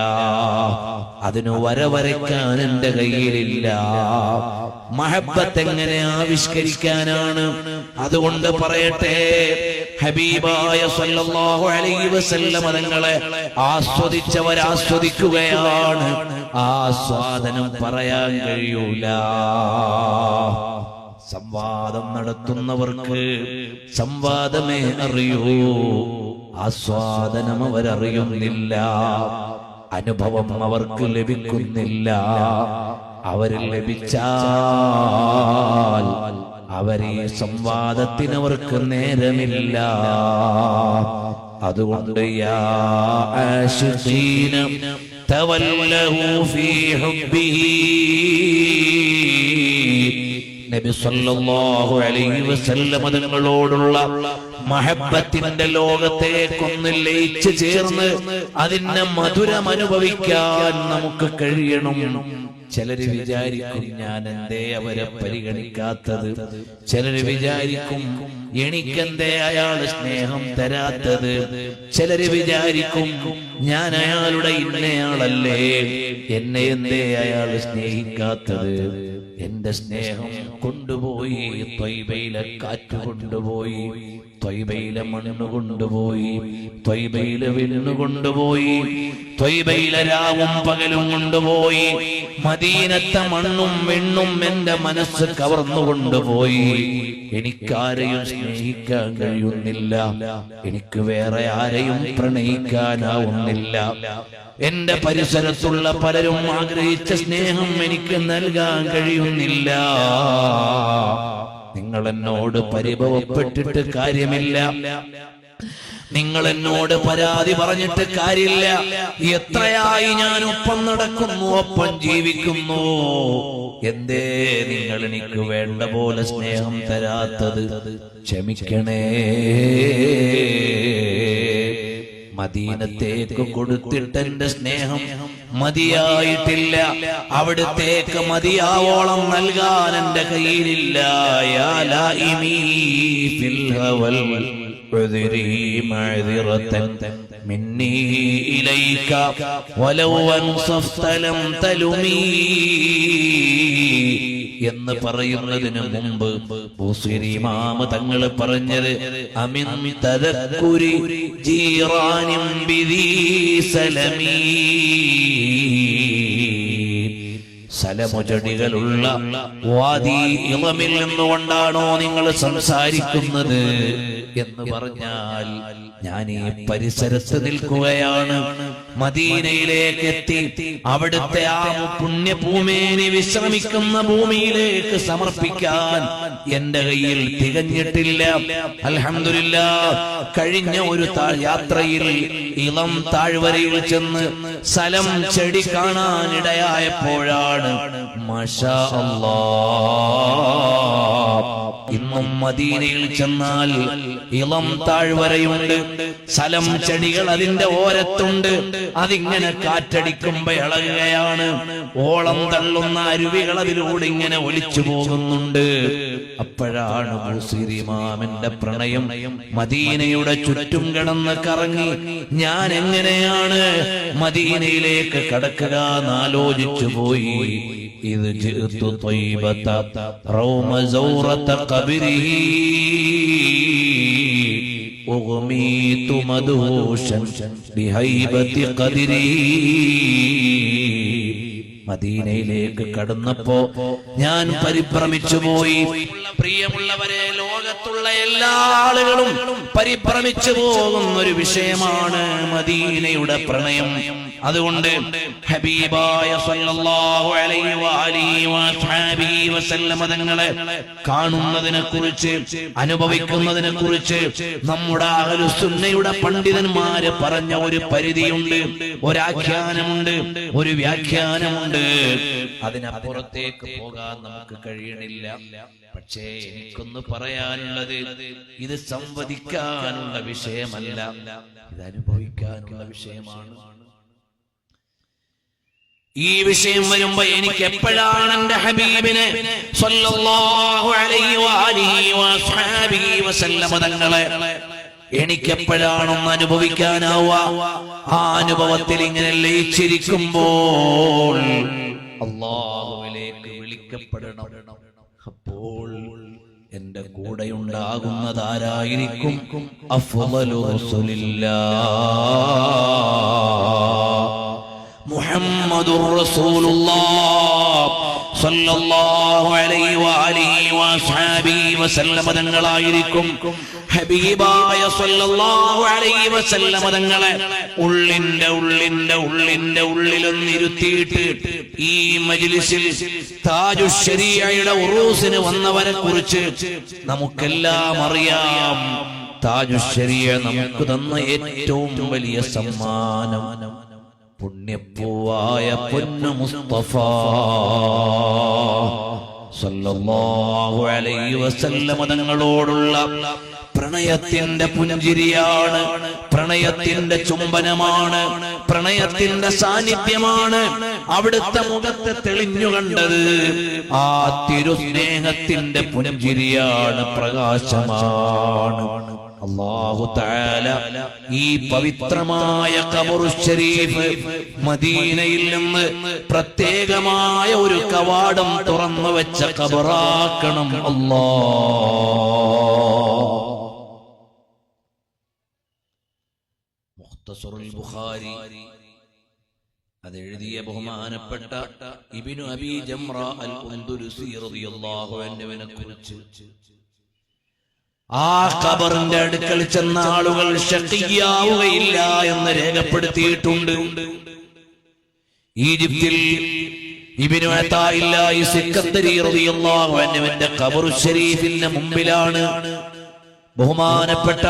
അതിന് വരവരയ്ക്കാൻ എന്റെ കയ്യിലില്ല. മഹബ്ബത്ത് എങ്ങനെ ആവിഷ്കരിക്കാനാണ്? അതുകൊണ്ട് പറയട്ടെ, ഹബീബായ സല്ലല്ലാഹു അലൈഹി വസല്ലം തങ്ങളെ ആസ്വദിച്ചവർ ആസ്വദിക്കുകയാണ്, ആസ്വാദനം പറയാൻ കഴിയൂല. സംവാദം നടത്തുന്നവർക്ക് സംവാദമേ അറിയൂ, ആസ്വാദനം അവരറിയുന്നില്ല, അനുഭവം അവർക്ക് ലഭിക്കുന്നില്ല. അവരിൽ ലഭിച്ചാൽ അവരെ സംവാദത്തിന് അവർക്ക് നേരമില്ല. അതുകൊണ്ട് യാ ആശിഖീന തവല്ലഹു ഫീ ഹുബ്ബിഹി, നബി സല്ലല്ലാഹു അലൈഹി വസല്ലം തങ്ങളോടുള്ള മഹബ്ബത്തിന്റെ ലോകത്തേക്കൊന്ന് ലയിച്ചു ചേർന്ന് അതിന്റെ മധുരം അനുഭവിക്കാൻ നമുക്ക് കഴിയണം. ചിലര് വിചാരിക്കും ഞാൻ എന്തേ അവരെ പരിഗണിക്കാത്തത്, ചിലര് വിചാരിക്കും എനിക്കെന്തേ അയാൾ സ്നേഹം തരാത്തത്? ചിലര് വിചാരിക്കും ഞാൻ അയാളുടെ ഇന്നയാളല്ലേ, എന്നെ എന്തേ അയാൾ സ്നേഹിക്കാത്തത്? എന്റെ സ്നേഹം കൊണ്ടുപോയി ത്വയ്ബയിലെ കാറ്റ് കൊണ്ടുപോയി, ത്വയ്ബയിലെ മണ്ണ് കൊണ്ടുപോയി, ത്വയ്ബയിലെ വിണ്ണ് കൊണ്ടുപോയി, ത്വയ്ബയിലെ രാവും പകലും കൊണ്ടുപോയി, മദീനത്തെ മണ്ണും വിണ്ണും എന്റെ മനസ്സ് കവർന്നു കൊണ്ടുപോയി. എനിക്കാരെയും സ്നേഹിക്കാൻ കഴിയുന്നില്ല, എനിക്ക് വേറെ ആരെയും പ്രണയിക്കാനാവുന്നില്ല. എന്റെ പരിസരത്തുള്ള പലരും ആഗ്രഹിച്ച സ്നേഹം എനിക്ക് നൽകാൻ കഴിയുന്നില്ല. നിങ്ങൾ എന്നോട് പരിഭവപ്പെട്ടിട്ട് കാര്യമില്ല, നിങ്ങൾ എന്നോട് പരാതി പറഞ്ഞിട്ട് കാര്യമില്ല. എത്രയായി ഞാൻ ഒപ്പം നടക്കുന്നു, ഒപ്പം ജീവിക്കുന്നു, എന്തേ നിങ്ങൾ എനിക്ക് വേണ്ട പോലെ സ്നേഹം തരാത്തത്? ക്ഷമിക്കണേ. മദീനത്തേക്ക് കൊടുത്തിട്ട് എന്റെ സ്നേഹം മതിയായിട്ടില്ല, അവിടുത്തേക്ക് മതിയാവോളം നൽകാൻ എന്റെ കയ്യിലില്ല. യാ ലായിമീ ഫിൽ ഹവൽ ഉദ്രി മഅ്ദിറതൻ മിന്നീ ഇലൈക വലൗ അൻസഫ്ത ലം തലുമീ എന്ന് പറയുന്നതിന് മുമ്പ് ബൂസിരി ഇമാം തങ്ങൾ പറഞ്ഞത് അമിൻ തദക്കുരി ജീറാനിൻ ബിദീ സലമീ, സലമുചടികളുള്ള വാദി ഇളമിൽ നിന്നുകൊണ്ടാണോ നിങ്ങൾ സംസാരിക്കുന്നത് എന്ന് പറഞ്ഞാൽ, ഞാൻ ഈ പരിസരത്ത് നിൽക്കുകയാണ്. മദീനയിലേക്ക് എത്തി അവിടുത്തെ ആ പുണ്യഭൂമിയെ വിശ്രമിക്കുന്ന ഭൂമിയിലേക്ക് സമർപ്പിക്കാൻ എന്റെ കയ്യിൽ തികഞ്ഞിട്ടില്ല. അൽഹംദുലില്ലാഹ്, കഴിഞ്ഞ ഒരു യാത്രയിൽ ഇളം താഴ്വരയിൽ ചെന്ന് സലം ചെടി കാണാനിടയായപ്പോഴാണ് മാഷാ അല്ലാഹ്, ഇന്നും മദീനയിൽ ചെന്നാൽ ഇളം താഴ്വരയുണ്ട്, സലം ചെടികൾ അതിന്റെ ഓരത്തുണ്ട്, അതിങ്ങനെ കാറ്റടിക്കുമ്പോ ഇളകുകയാണ്, ഓളം തള്ളുന്ന അരുവികൾ അതിലൂടെ ഇങ്ങനെ ഒലിച്ചു പോകുന്നുണ്ട്. അപ്പോഴാണ് ബൂസിരി ഇമാമിന്റെ പ്രണയം മദീനയുടെ ചുറ്റും കിടന്ന് കറങ്ങി ഞാൻ എങ്ങനെയാണ് മദീനയിലേക്ക് കടക്കുക എന്നാലോചിച്ചു പോയി. ഇത് ജിഅ്തു ത്വയ്ബത റൗമ സൗറത ഖബരിഹി ഉഗ്മീതു മദ്ഹൂഷൻ ബിഹൈബതി ഖദരിഹി. മദീനയിലേക്ക് കടന്നപ്പോ ഞാൻ പരിഭ്രമിച്ചു പോയി. പ്രിയമുള്ളവരെ, ലോകത്തുള്ള എല്ലാ ആളുകളും പരിഭ്രമിച്ചു പോകുന്ന ഒരു വിഷയമാണ് മദീനയുടെ പ്രണയം. അതുകൊണ്ട് ഹബീബായ സല്ലല്ലാഹു അലൈഹി വഅലിഹി വസഹബിഹി വസല്ലം തങ്ങളെ കാണുന്നതിനെ കുറിച്ച്, അനുഭവിക്കുന്നതിനെ കുറിച്ച് നമ്മുടെ അഹ്ലുസുന്നയുടെ പണ്ഡിതന്മാര് പറഞ്ഞ ഒരു പരിധിയുണ്ട്, ഒരാഖ്യാനമുണ്ട്, ഒരു വ്യാഖ്യാനമുണ്ട്. അതിനപ്പുറത്തേക്ക് പോകാൻ നമുക്ക് കഴിയണില്ല. പക്ഷേ എനിക്കൊന്ന് പറയാനുള്ളത്, ഇത് സംവദിക്കാനുള്ള വിഷയമല്ല, ഇത് അനുഭവിക്കാനുള്ള വിഷയമാണ്. ഈ വിഷയം വരുമ്പോ എനിക്ക് എപ്പോഴാണ് എന്റെ ഹബീബിനെ സ്വല്ലല്ലാഹു അലൈഹി വഅലിഹി വസഹബിഹി വസല്ലം തങ്ങളെ എനിക്കെപ്പോഴാണൊന്ന് അനുഭവിക്കാനാവുക? ആ അനുഭവത്തിൽ ഇങ്ങനെ ലയിച്ചിരിക്കുമ്പോൾ അല്ലാഹുവിലേക്ക് വിളിക്കപ്പെടണം. അപ്പോൾ എന്റെ കൂടെ ഉണ്ടാകുന്നതാരായിരിക്കും? അഫ്ളലു റസൂലില്ലാഹ് മുഹമ്മദുർ റസൂലുള്ളാഹ് സ്വല്ലല്ലാഹു അലൈഹി വഅലിഹി വസഹബിഹി വസല്ലം തങ്ങളായിരിക്കും. ഹബീബായ സ്വല്ലല്ലാഹു അലൈഹി വസല്ലം തങ്ങളെ ഉള്ളിന്റെ ഉള്ളിലൊന്നിരുത്തിയിട്ട് ഈ മജ്ലിസിൽ താജുശ് ശരീഅയുടെ ഉറൂസിന് വന്നവരെ കുറിച്ച് നമുക്കെല്ലാം അറിയാം. താജുശ് ശരീഅ നമുക്ക് തന്ന ഏറ്റവും വലിയ സമ്മാനം പുണ്യപ്പൂവായ പൊന്നു മുസ്തഫ സല്ലല്ലാഹു അലൈഹി വസല്ലം തങ്ങളോടുള്ള പ്രണയത്തിന്റെ പുഞ്ചിരിയാണ്, പ്രണയത്തിന്റെ ചുംബനമാണ്, പ്രണയത്തിന്റെ സാന്നിധ്യമാണ് അവിടുത്തെ മുഖത്തെ തെളിഞ്ഞു കണ്ടത്. ആ തിരുസ്നേഹത്തിന്റെ പുഞ്ചിരിയാണ്, പ്രകാശമാണ്. അല്ലാഹു തആല ഈ പവിത്രമായ ഖബറു ശരീഫ് മദീനയിൽ നിന്ന് പ്രത്യേകമായ ഒരു കവാടം തുറന്നു വെച്ച ഖബറാക്കണം അല്ലാഹ്. മുഖ്തസറുൽ ബുഖാരി അതെഴുതിയ ബഹുമാനപ്പെട്ട ഇബ്നു അബീ ജംറ അൽ ഉൻദുരുസി റളിയല്ലാഹു അൻഹുവിനെ കുറിച്ച്, ആ ഖബറിന്റെ അടുക്കൽ ചെന്ന ആളുകൾ ശഖിയാവുകയില്ല എന്ന് രേഖപ്പെടുത്തിയിട്ടുണ്ട്. ഈജിപ്തിൽ ഇബ്നു അതാഇല്ലാഹി സിക്കന്ദരി റളിയല്ലാഹു അൻഹുവിന്റെ ഖബറു ശരീഫിന്റെ മുമ്പിലാണ് ബഹുമാനപ്പെട്ട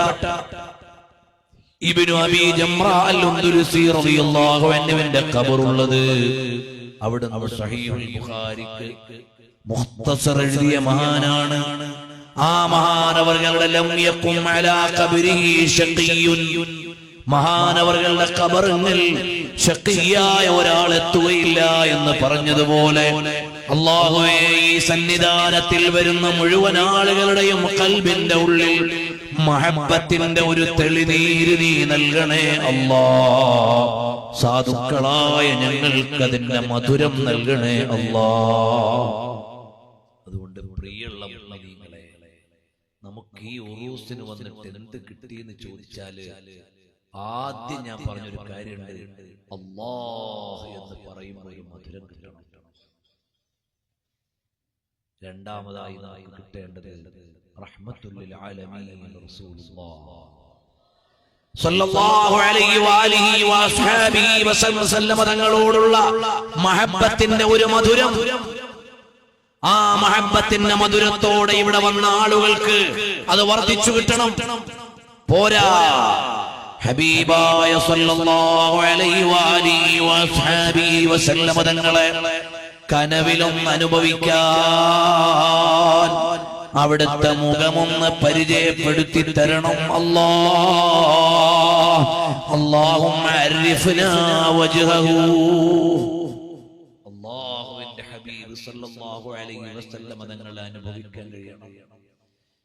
ഇബ്നു അബീ ജംറ അൽ ഉൻദുരുസി റളിയല്ലാഹു അൻഹുവിന്റെ ഖബറുള്ളത്. അവിടുന്ന് സഹീഹുൽ ബുഖാരിക്ക് മുഖ്തസർ എഴുതിയ മഹാനാണ്. ആ മഹാനവർകളുടെ ലം യഖും അലാ ഖബരിഹി ശഖിയ്യുൻ, മഹാനവർകളുടെ ഖബറിൽ ശഖിയായ ഒരാൾ എത്തുകയില്ല എന്ന് പറഞ്ഞതുപോലെ അല്ലാഹുവേ, ഈ സന്നിധാനത്തിൽ വരുന്ന മുഴുവൻ ആളുകളുടെയും ഖൽബിന്റെ ഉള്ളിൽ മഹബ്ബത്തിന്റെ ഒരു തെളിനീര് നീ നൽകണേ അല്ലാഹ്. സാധുക്കളായ ഞങ്ങൾക്ക് അതിന്റെ മധുരം നൽകണേ അല്ലാഹ്. അതുകൊണ്ട് പ്രിയമുള്ള മുഅ്മിനീങ്ങളെ, നമുക്ക് ഈ ഉറൂസിന് വന്നിട്ട് എന്ത് കിട്ടിയെന്ന് ചോദിച്ചാല് ആദ്യം ഞാൻ പറഞ്ഞൊരു കാര്യമുണ്ട്, അല്ലാഹ് എന്ന് പറയുമ്പോൾ ഒരു മധുരം കിട്ടണം. രണ്ടാമതായി നമുക്ക് കിട്ടേണ്ടത് റഹ്മത്തുൽ ലിൽ ആലമീൻ റസൂലുള്ളാഹ് സല്ലല്ലാഹു അലൈഹി വആലിഹി വഅസ്ഹാബിഹി വസല്ലം തങ്ങളോടുള്ള മഹബ്ബത്തിന്റെ ഒരു മധുരം. ആ മഹബ്ബത്തിന്റെ മധുരത്തോടെ ഇവിടെ വന്ന ആളുകൾക്ക് അത് വർദ്ധിച്ചു കിട്ടണം. പോരാ, ഹബീബായ സല്ലല്ലാഹു അലൈഹി വആലിഹി വഅസ്ഹാബിഹി വസല്ലം തങ്ങളെ കനവിലും അനുഭവിക്കാൻ അവിടുത്തെ മുഖമൊന്ന് പരിചയപ്പെടുത്തി തരണം അല്ലാഹ്. അല്ലാഹുമ്മ അരിഫ്നാ വജ്ഹഹു. അല്ലാഹുവിന്റെ ഹബീബ് സല്ലല്ലാഹു അലൈഹി വസല്ലം തങ്ങളെ അനുഭവിക്കാൻ കഴിയണം.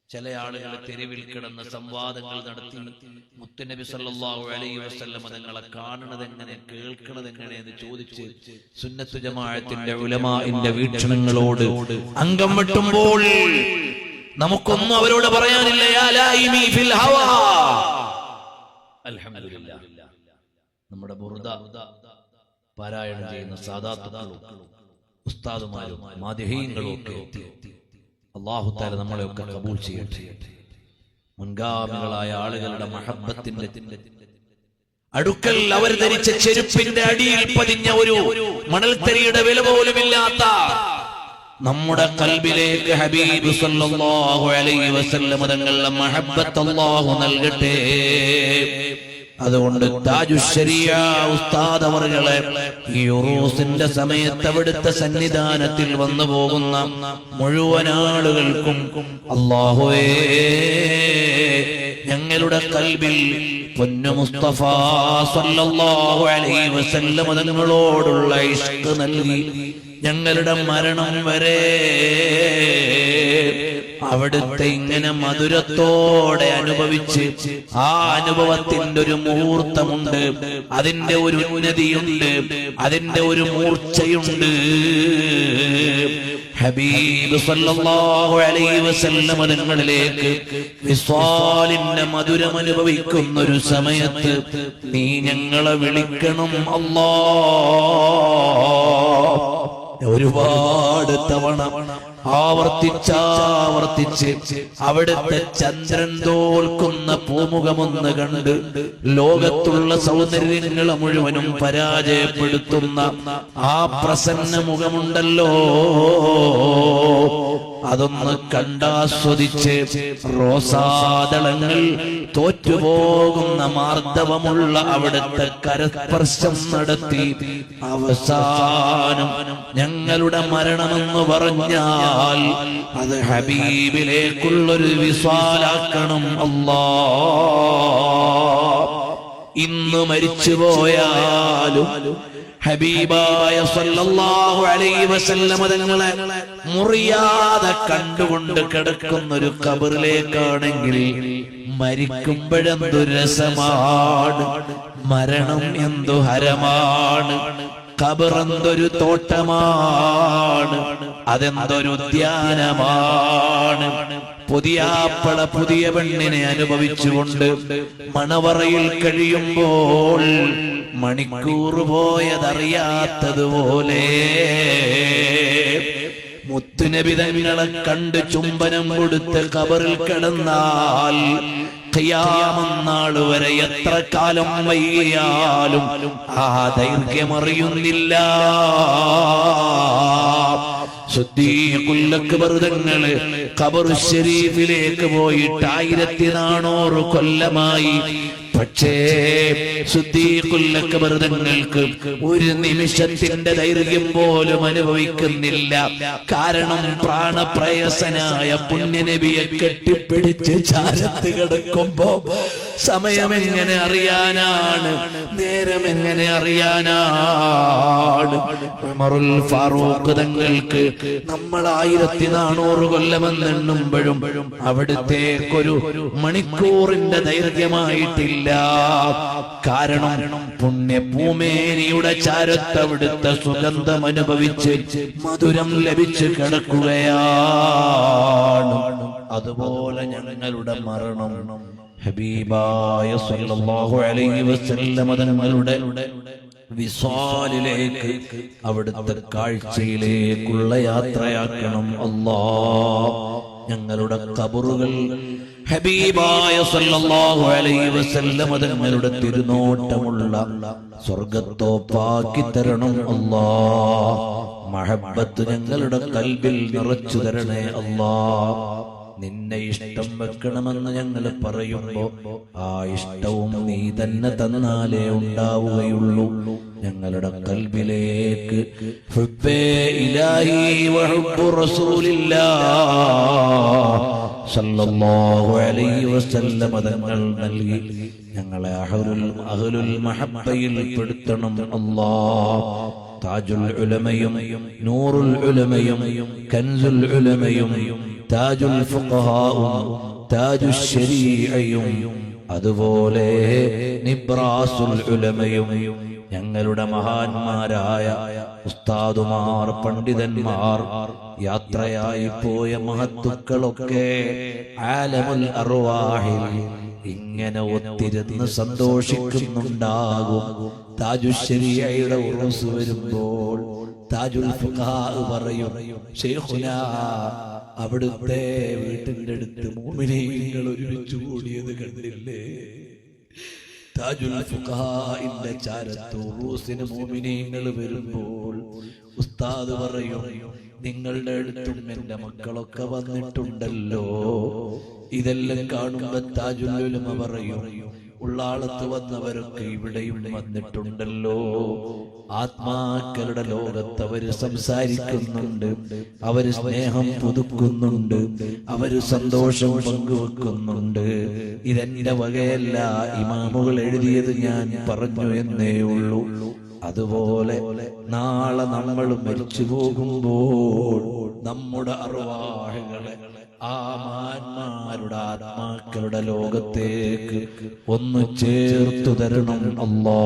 ചില ആളുകൾ തെരുവിൽ കിടന്ന് സംവാദങ്ങൾ നടത്തി മുത്തുനബി സല്ലല്ലാഹു അലൈഹി വസല്ലം തങ്ങളെ കാണുന്നത് എങ്ങനെ, കേൾക്കുന്നത് എങ്ങനെ എന്ന് ചോദിച്ച് സുന്നത്ത് ജമാഅത്തിന്റെ ഉലമാഇന്റെ വീക്ഷണങ്ങളോട് അംഗം വെട്ടുമ്പോൾ നമുക്കൊന്നും അവരോട് പറയാനില്ല. യാ ലൈമി ഫിൽ ഹവാ. അൽഹംദുലില്ലാഹ്, നമ്മുടെ ബുർദ പാരായണം ചെയ്യുന്ന സാദാത്തുക്കളും ഉസ്താദുമാരും മാദിഹീങ്ങളും ഒക്കെ എത്തി. അല്ലാഹു തആല നമ്മളെയൊക്കെ കബൂൽ ചെയ്യട്ടെ. മുൻഗാമികളായ ആളുകളുടെ മഹബ്ബത്തിന്റെ അടുക്കൽ അവർ ധരിച്ച ചെരുപ്പിന്റെ അടിയിൽ പതിഞ്ഞ ഒരു മണൽത്തരിയുടെ വില പോലുമില്ലാത്ത നമ്മുടെ ഖൽബിലേക്ക് ഹബീബ് സല്ലല്ലാഹു അലൈഹി വസല്ലം തങ്ങളുടെ മഹബ്ബത്ത് അല്ലാഹു നൽകട്ടെ. അതുകൊണ്ട് താജു ശരിയ ഉസ്താദ് അവറുകളെ ഈ ഉറൂസിന്റെ സമയത്ത് അവിടുത്തെ സന്നിധാനത്തിൽ വന്നു പോകുന്ന മുഴുവൻ ആളുകൾക്കും അല്ലാഹുവേ, ഞങ്ങളുടെ ഖൽബിൽ പൊന്നു മുസ്തഫ സല്ലല്ലാഹു അലൈഹി വസല്ലം തങ്ങളോടുള്ള ഇഷ്ക് നൽകി ഞങ്ങളുടെ മരണം വരെ അവിടുത്തെ ഇങ്ങനെ മധുരത്തോടെ അനുഭവിച്ച് ആ അനുഭവത്തിന്റെ ഒരു മുഹൂർത്തമുണ്ട്, അതിന്റെ ഒരു ഉന്നതിയുണ്ട്, അതിന്റെ ഒരു മൂർച്ചയുണ്ട്. ഹബീബ് സല്ലല്ലാഹു അലൈഹി വസല്ലം തങ്ങളിലേക്ക് വിസ്വാലിന്റെ മധുരം അനുഭവിക്കുന്ന ഒരു സമയത്ത് നീ ഞങ്ങളെ വിളിക്കണം അല്ലാഹ്. ഒരുപാട് തവണ ആവർത്തിച്ച് അവിടുത്തെ ചന്ദ്രൻ തോൽക്കുന്ന പൂമുഖമൊന്ന് കണ്ട് ലോകത്തുള്ള സൗന്ദര്യങ്ങളെ മുഴുവനും പരാജയപ്പെടുത്തുന്ന ആ പ്രസന്ന മുഖമുണ്ടല്ലോ, അതൊന്ന് കണ്ടാസ്വദിച്ച് റോസാദളങ്ങൾ തോറ്റുപോകുന്ന മാർദ്ദവമുള്ള അവിടുത്തെ കരസ്പർശം നടത്തി അവസാനം ഞങ്ങളുടെ മരണമെന്ന് പറഞ്ഞാൽ അത് ഹബീബിലേക്കുള്ളൊരു വിസ്വാലാക്കണം അല്ലാഹ്. ഇന്ന് മരിച്ചുപോയാലും ഹബീബായ സല്ലല്ലാഹു അലൈഹി വസല്ലം തങ്ങളെ മുറിയാതെ കണ്ടുകൊണ്ട് കിടക്കുന്ന ഒരു ഖബറിലേക്കാണെങ്കിൽ മരിക്കുമ്പോഴെന്തു രസമാണ്, മരണം എന്തു ഹരമാണ്, ഖബറെന്തൊരു തോട്ടമാണ്, അതെന്തൊരു ഉദ്യാനമാണ്. പുതിയാപ്പള പുതിയ പെണ്ണിനെ അനുഭവിച്ചുകൊണ്ട് മണവറയിൽ കഴിയുമ്പോൾ മണിക്കൂർ പോയതറിയാത്തതുപോലെ മുത്തുനബി തങ്ങളെ കണ്ട് ചുംബനം കൊടുത്ത് ഖബറിൽ കിടന്നാൽ ഖിയാമത്ത് നാൾ വരെ എത്ര കാലം വൈകിയാലും ആ ദൈർഘ്യമറിയുന്നില്ല. സിദ്ദീഖുൽ അക്ബർ തങ്ങള് ഖബറു ശരീഫിലേക്ക് പോയിട്ട് 1400 കൊല്ലമായി. പക്ഷേ സിദ്ദീഖുൽ അക്ബർ തങ്ങൾക്ക് ഒരു നിമിഷത്തിന്റെ ദൈർഘ്യം പോലും അനുഭവിക്കുന്നില്ല. കാരണം പ്രാണപ്രയസനായ പുണ്യനബിയെ കെട്ടിപ്പിടിച്ച് ചാരത്ത് കിടക്കുമ്പോ സമയം എങ്ങനെ അറിയാനാണ്, നേരം എങ്ങനെ അറിയാനാണ്. ഉമറുൽ ഫാറൂഖ് തങ്ങൾക്ക് നമ്മൾ 1400 കൊല്ലമെന്നെണ്ണുമ്പോഴും അവിടുത്തേക്കൊരു മണിക്കൂറിന്റെ ദൈർഘ്യമായിട്ടില്ല. കാരണം പുണ്യഭൂമേനിയുടെ ചാരത്ത് അവിടുത്തെ സുഗന്ധം അനുഭവിച്ച് മധുരം ലഭിച്ച് കിടക്കുകയാണ്. അതുപോലെ ഞങ്ങളുടെ മരണം ഹബീബായ സല്ലല്ലാഹു അലൈഹി വസല്ലം തങ്ങളുടെ വിസാലിലേക്ക്, അവിടുത്തെ കാഴ്ചയിലേക്കുള്ള യാത്രയാക്കണം അല്ലാഹ്. ഞങ്ങളുടെ ഖബറുകൾ ഹബീബായ സല്ലല്ലാഹു അലൈഹി വസല്ലം തങ്ങളുടെ തിരുനോട്ടമുള്ള സ്വർഗ്ഗത്തോപ്പാക്കി തരണം അല്ലാഹ്. മഹബ്ബത്ത് ഞങ്ങളുടെ കൽബിൽ നിറച്ചു തരണേ അല്ലാഹ്. നിന്നെ ഇഷ്ടം വെക്കണമെന്ന് ഞങ്ങൾ പറയുമ്പോ ആ ഇഷ്ടവും നീ തന്നെ തന്നാലേ ഉണ്ടാവുകയുള്ളൂ. ഞങ്ങളുടെ കൽബിലേക്ക് ഹുബ്ബേ ഇലാഹി വഹുബ്ബു റസൂലില്ലാഹ് സല്ലല്ലാഹു അലൈഹി വസല്ലം തങ്ങൾ നൽകി ഞങ്ങളെ അഹ്ലുൽ മഹബ്ബയിൽ പെടുത്തണം അല്ലാഹ്. താജുൽ ഉലമയും നൂറുൽ ഉലമയും കൻസുൽ ഉലമയും താജുൽ ഫുഖഹാഉം താജുൽ ശരീഅയും അതുപോലെ നിബ്രാസുൽ ഉലമയും ഞങ്ങളുടെ മഹാന്മാരായ ഉസ്താദുമാർ, പണ്ഡിതന്മാർ, യാത്രയായി പോയ മഹത്തുക്കളൊക്കെ ആലമുൽ അർവാഹിൽ ഇങ്ങനെ ഒത്തിരുന്ന് സന്തോഷിക്കുന്നുണ്ടാകും. താജുൽ ശരീഅയുടെ ഉറൂസ് വരുമ്പോൾ താജുൽ ഫുഖഹാ പറയും, ശൈഖുനാ അവിടുത്തെ വീട്ടിന്റെ അടുത്ത് മുഅ്മിനീങ്ങൾ ഒരുമിച്ച് കൂടിയത് കണ്ടില്ലേ? താജുൽ ഫുഖഹാഇന്റെ ചാരത്ത് ഉറൂസിന് മുഅ്മിനീങ്ങൾ വരുമ്പോൾ ഉസ്താദ് പറയും, നിങ്ങളുടെ അടുത്തും എന്റെ മക്കളൊക്കെ വന്നിട്ടുണ്ടല്ലോ. ഇതെല്ലാം കാണുമ്പോ താജുൽ ഉലമ പറയും, ഉള്ളാളത്ത് വന്നവരൊക്കെ ഇവിടെയും വന്നിട്ടുണ്ടല്ലോ. ആത്മാക്കളുടെ ലോകത്ത് അവര് സംസാരിക്കുന്നുണ്ട്, അവര് സ്നേഹം പുതുക്കുന്നുണ്ട്, അവര് സന്തോഷം പങ്കുവെക്കുന്നുണ്ട്. ഇതെന്റെ വകയല്ല, ഇമാമുകൾ എഴുതിയത് ഞാൻ പറഞ്ഞു എന്നേ ഉള്ളൂ. അതുപോലെ നാളെ നമ്മൾ മരിച്ചു പോകുമ്പോൾ നമ്മുടെ അർവാഹുകളെ ആ മഹാന്മാരുടെ ആത്മാക്കളുടെ ലോകത്തേക്ക് ഒന്ന് ചേർത്തു തരണം അല്ലാഹ്.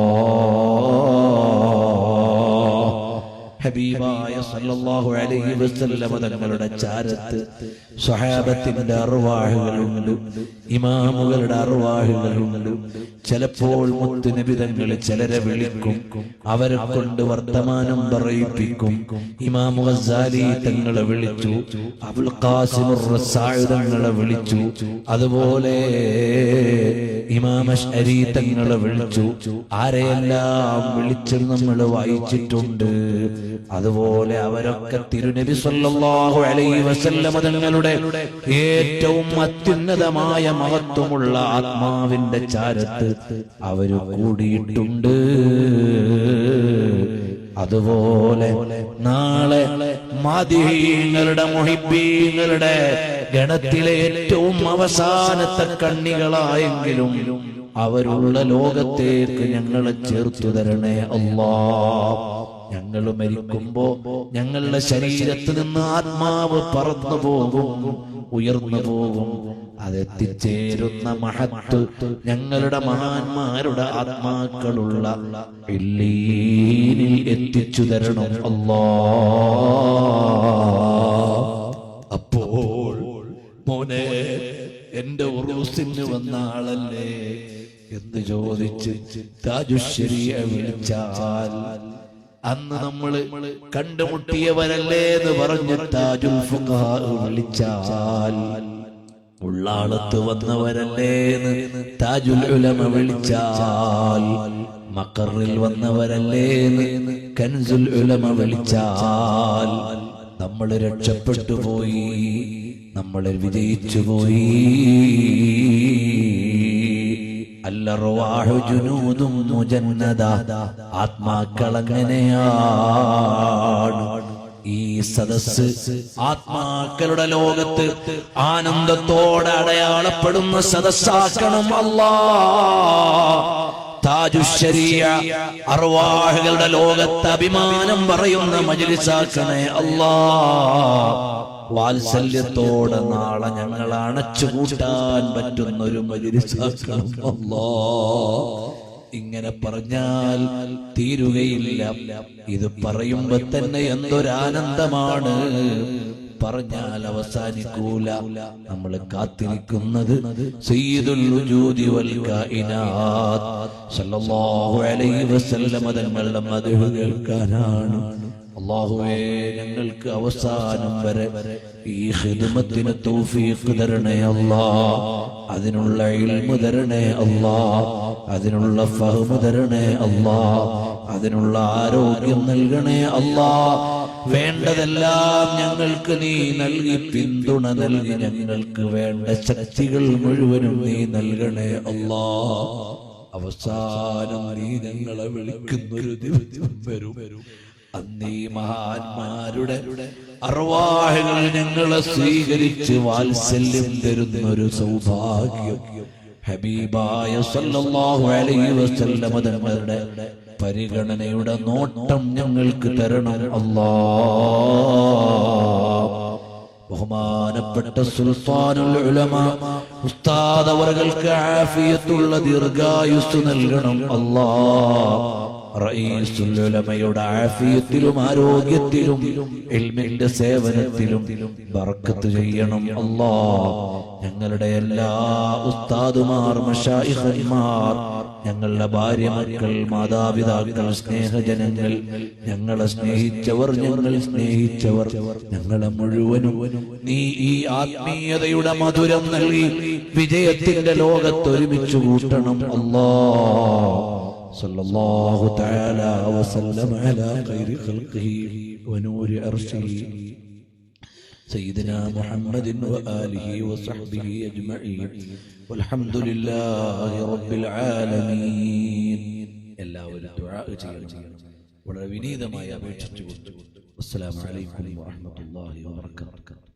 ഹബീബായ സല്ലല്ലാഹു അലൈഹി വസല്ലം തങ്ങളുടെ ചാരത്ത് സ്വഹാബത്തിന്റെ അർവാഹുകളുണ്ട്, ഇമാമുകളുടെ അർവാഹുകളുണ്ട്. ചിലപ്പോൾ മുത്തുനബി തങ്ങൾ ചിലരെ വിളിക്കും, അവരെ കൊണ്ട് വർത്തമാനം പറയിപ്പിക്കും. ഇമാം ഗസാലി തങ്ങളെ വിളിച്ചു, അബുൽ ഖാസിം റസാഇ തങ്ങളെ വിളിച്ചു, അതുപോലെ ഇമാം അശ്അരി തങ്ങളെ വിളിച്ചു. ആരെയെല്ലാം വിളിച്ച് നമ്മൾ വായിച്ചിട്ടുണ്ട്. അതുപോലെ അവരൊക്കെ തിരുനബി സല്ലല്ലാഹു അലൈഹി വസല്ലം തങ്ങളുടെ ഏറ്റവും അത്യുന്നതമായ മഹത്വമുള്ള ആത്മാവിന്റെ ചാരത്ത് അവര് കൂടിയിട്ടുണ്ട്. അതുപോലെ നാളെ മാദിഹീങ്ങളുടെ മുഹിബ്ബീങ്ങളുടെ ഗണത്തിലെ ഏറ്റവും അവസാനത്തെ കണ്ണികളായെങ്കിലും അവരുള്ള ലോകത്തേക്ക് ഞങ്ങളെ ചേർത്തു തരണേ അല്ലാഹ്. ഞങ്ങൾ മരിക്കുമ്പോ ഞങ്ങളുടെ ശരീരത്തിൽ നിന്ന് ആത്മാവ് പറന്നു പോകും, ഉയർന്നു പോകും. അതെത്തിച്ചേരുന്ന മഹത്ത് ഞങ്ങളുടെ മഹാന്മാരുടെ ആത്മാക്കളുള്ള ഇല്ലീനിൽ എത്തിച്ചു തരണം അല്ലാഹ്. അപ്പോൾ മോനെ എന്റെ ഉറൂസിന് വന്ന ആളല്ലേ എന്ന് ചോദിച്ച് താജുശ്ശേരിയെ വിളിച്ചാൽ, അന്ന് നമ്മള് കണ്ടുമുട്ടിയവരല്ലേ എന്ന് പറഞ്ഞ് താജുൽ ഫുഖഹാ വിളിച്ചാൽ, ഉള്ളാളത്ത് വന്നവരല്ലേ എന്ന് താജുൽ ഉലമ വിളിച്ചാൽ, മഖറിൽ വന്നവരല്ലേ എന്ന് കൻസുൽ ഉലമ വിളിച്ചാൽ, നമ്മൾ രക്ഷപ്പെട്ടു പോയി, നമ്മൾ വിജയിച്ചു പോയി. അൽഅർവാഹു ജുനൂദും മുജന്നദ, ആത്മാക്കൾ അങ്ങനെയാണ്. ഈ സദസ്സ് ആത്മാക്കളുടെ ലോകത്ത് ആനന്ദത്തോടെ അടയാളപ്പെടുന്ന സദസ്സാക്കണം അല്ലാഹ്. താജുശ്ശരീഅ അർവാഹുകളുടെ ലോകത്ത് അഭിമാനം പറയുന്ന മജ്ലിസാക്കണേ അല്ലാഹ്. വാത്സല്യത്തോടെ നാളെ ഞങ്ങൾ അണച്ചു കൂട്ടാൻ പറ്റുന്ന ഒരു മജ്ലിസാക്കണം അല്ലാഹ്. ഇങ്ങനെ പറഞ്ഞാൽ തീരുകയില്ല. ഇത് പറയുമ്പോ തന്നെ എന്തൊരാനന്ദമാണ്, പറഞ്ഞാൽ അവസാനിക്കൂല. നമ്മൾ കാത്തിരിക്കുന്നത് സയ്യിദുൽ വജൂദി വൽ കായിനാത്ത് സല്ലല്ലാഹു അലൈഹി വസല്ലം തങ്ങളുടെ മദ്ഹ് കേൾക്കാനാണ്. അല്ലാഹുവേ, ഞങ്ങൾക്ക് അവസാനം വരെ ഈ ഖിദ്മത്തിന് തൗഫീഖ് തരണേ അല്ലാഹ്. അതിനുള്ള ഇൽമു തരണേ അല്ലാഹ്, അതിനുള്ള ഫഹ്മ് തരണേ അല്ലാഹ്, അതിനുള്ള ആരോഗ്യം നൽകണേ അല്ലാഹ്. വേണ്ടതെല്ലാം ഞങ്ങൾക്ക് നീ നൽകി, പിന്തുണ നൽകി, ഞങ്ങൾക്ക് വേണ്ട ശക്തികൾ മുഴുവനും നീ നൽകണേ അല്ലാഹ്. അവസാനം നീ ഞങ്ങളെ വിളിക്കുന്നൊരു ദിവസം വരും. അന്നീ മഹാന്മാരുടെ അർവാഹുകൾ ഞങ്ങളെ സ്വീകരിച്ച് വാത്സല്യം തരുന്നൊരു സൗഭാഗ്യം ഹബീബായ സല്ലല്ലാഹു അലൈഹി വസല്ലം തങ്ങളുടെ പരിഗണനയുടെ നോട്ടം ഞങ്ങൾക്ക് തരണം അല്ലാഹ്. ബഹുമാനപ്പെട്ട സുൽത്താനുൽ ഉലമ ഉസ്താദ് അവർക്ക് ആഫിയത്തുള്ള ദീർഘായുസ് നൽകണം അല്ലാഹ്. റഈസുൽ ഉലമയുടെ ആഫിയത്തിലും ആരോഗ്യത്തിലും ഇൽമിന്റെ സേവനത്തിലും ബർക്കത്ത് ചെയ്യണം അല്ലാഹ്. ഞങ്ങളുടെ എല്ലാ ഉസ്താദുമാർ, മശായിഖന്മാർ, ഞങ്ങളുടെ ഭാര്യ, മക്കൾ, മാതാപിതാക്കൾ, സ്നേഹജനങ്ങൾ, ഞങ്ങളെ സ്നേഹിച്ചവർ, ഞങ്ങൾ സ്നേഹിച്ചവർ, ഞങ്ങളെ മുഴുവനും നീ ഈ ആത്മീയതയുടെ മധുരം നൽകി വിജയത്തിന്റെ ലോകത്ത് ഒരുമിച്ച് കൂട്ടണം അല്ലാഹ്. സല്ലല്ലാഹു തആല വസല്ലം അലാ ഖൈരി ഖൽഖിഹി വനൂരി അർശിഹി സയ്യിദനാ മുഹമ്മദിൻ വആലിഹി വസഹ്ബിഹി അജ്മഈൻ വൽഹംദുലില്ലാഹി റബ്ബിൽ ആലമീൻ. എല്ലാവരും ദുആ ചെയ്യണം. വളരെ വിനീതമായി അപേക്ഷിച്ചു. അസ്സലാമു അലൈക്കും വറഹ്മത്തുള്ളാഹി വബറകാതുഹു.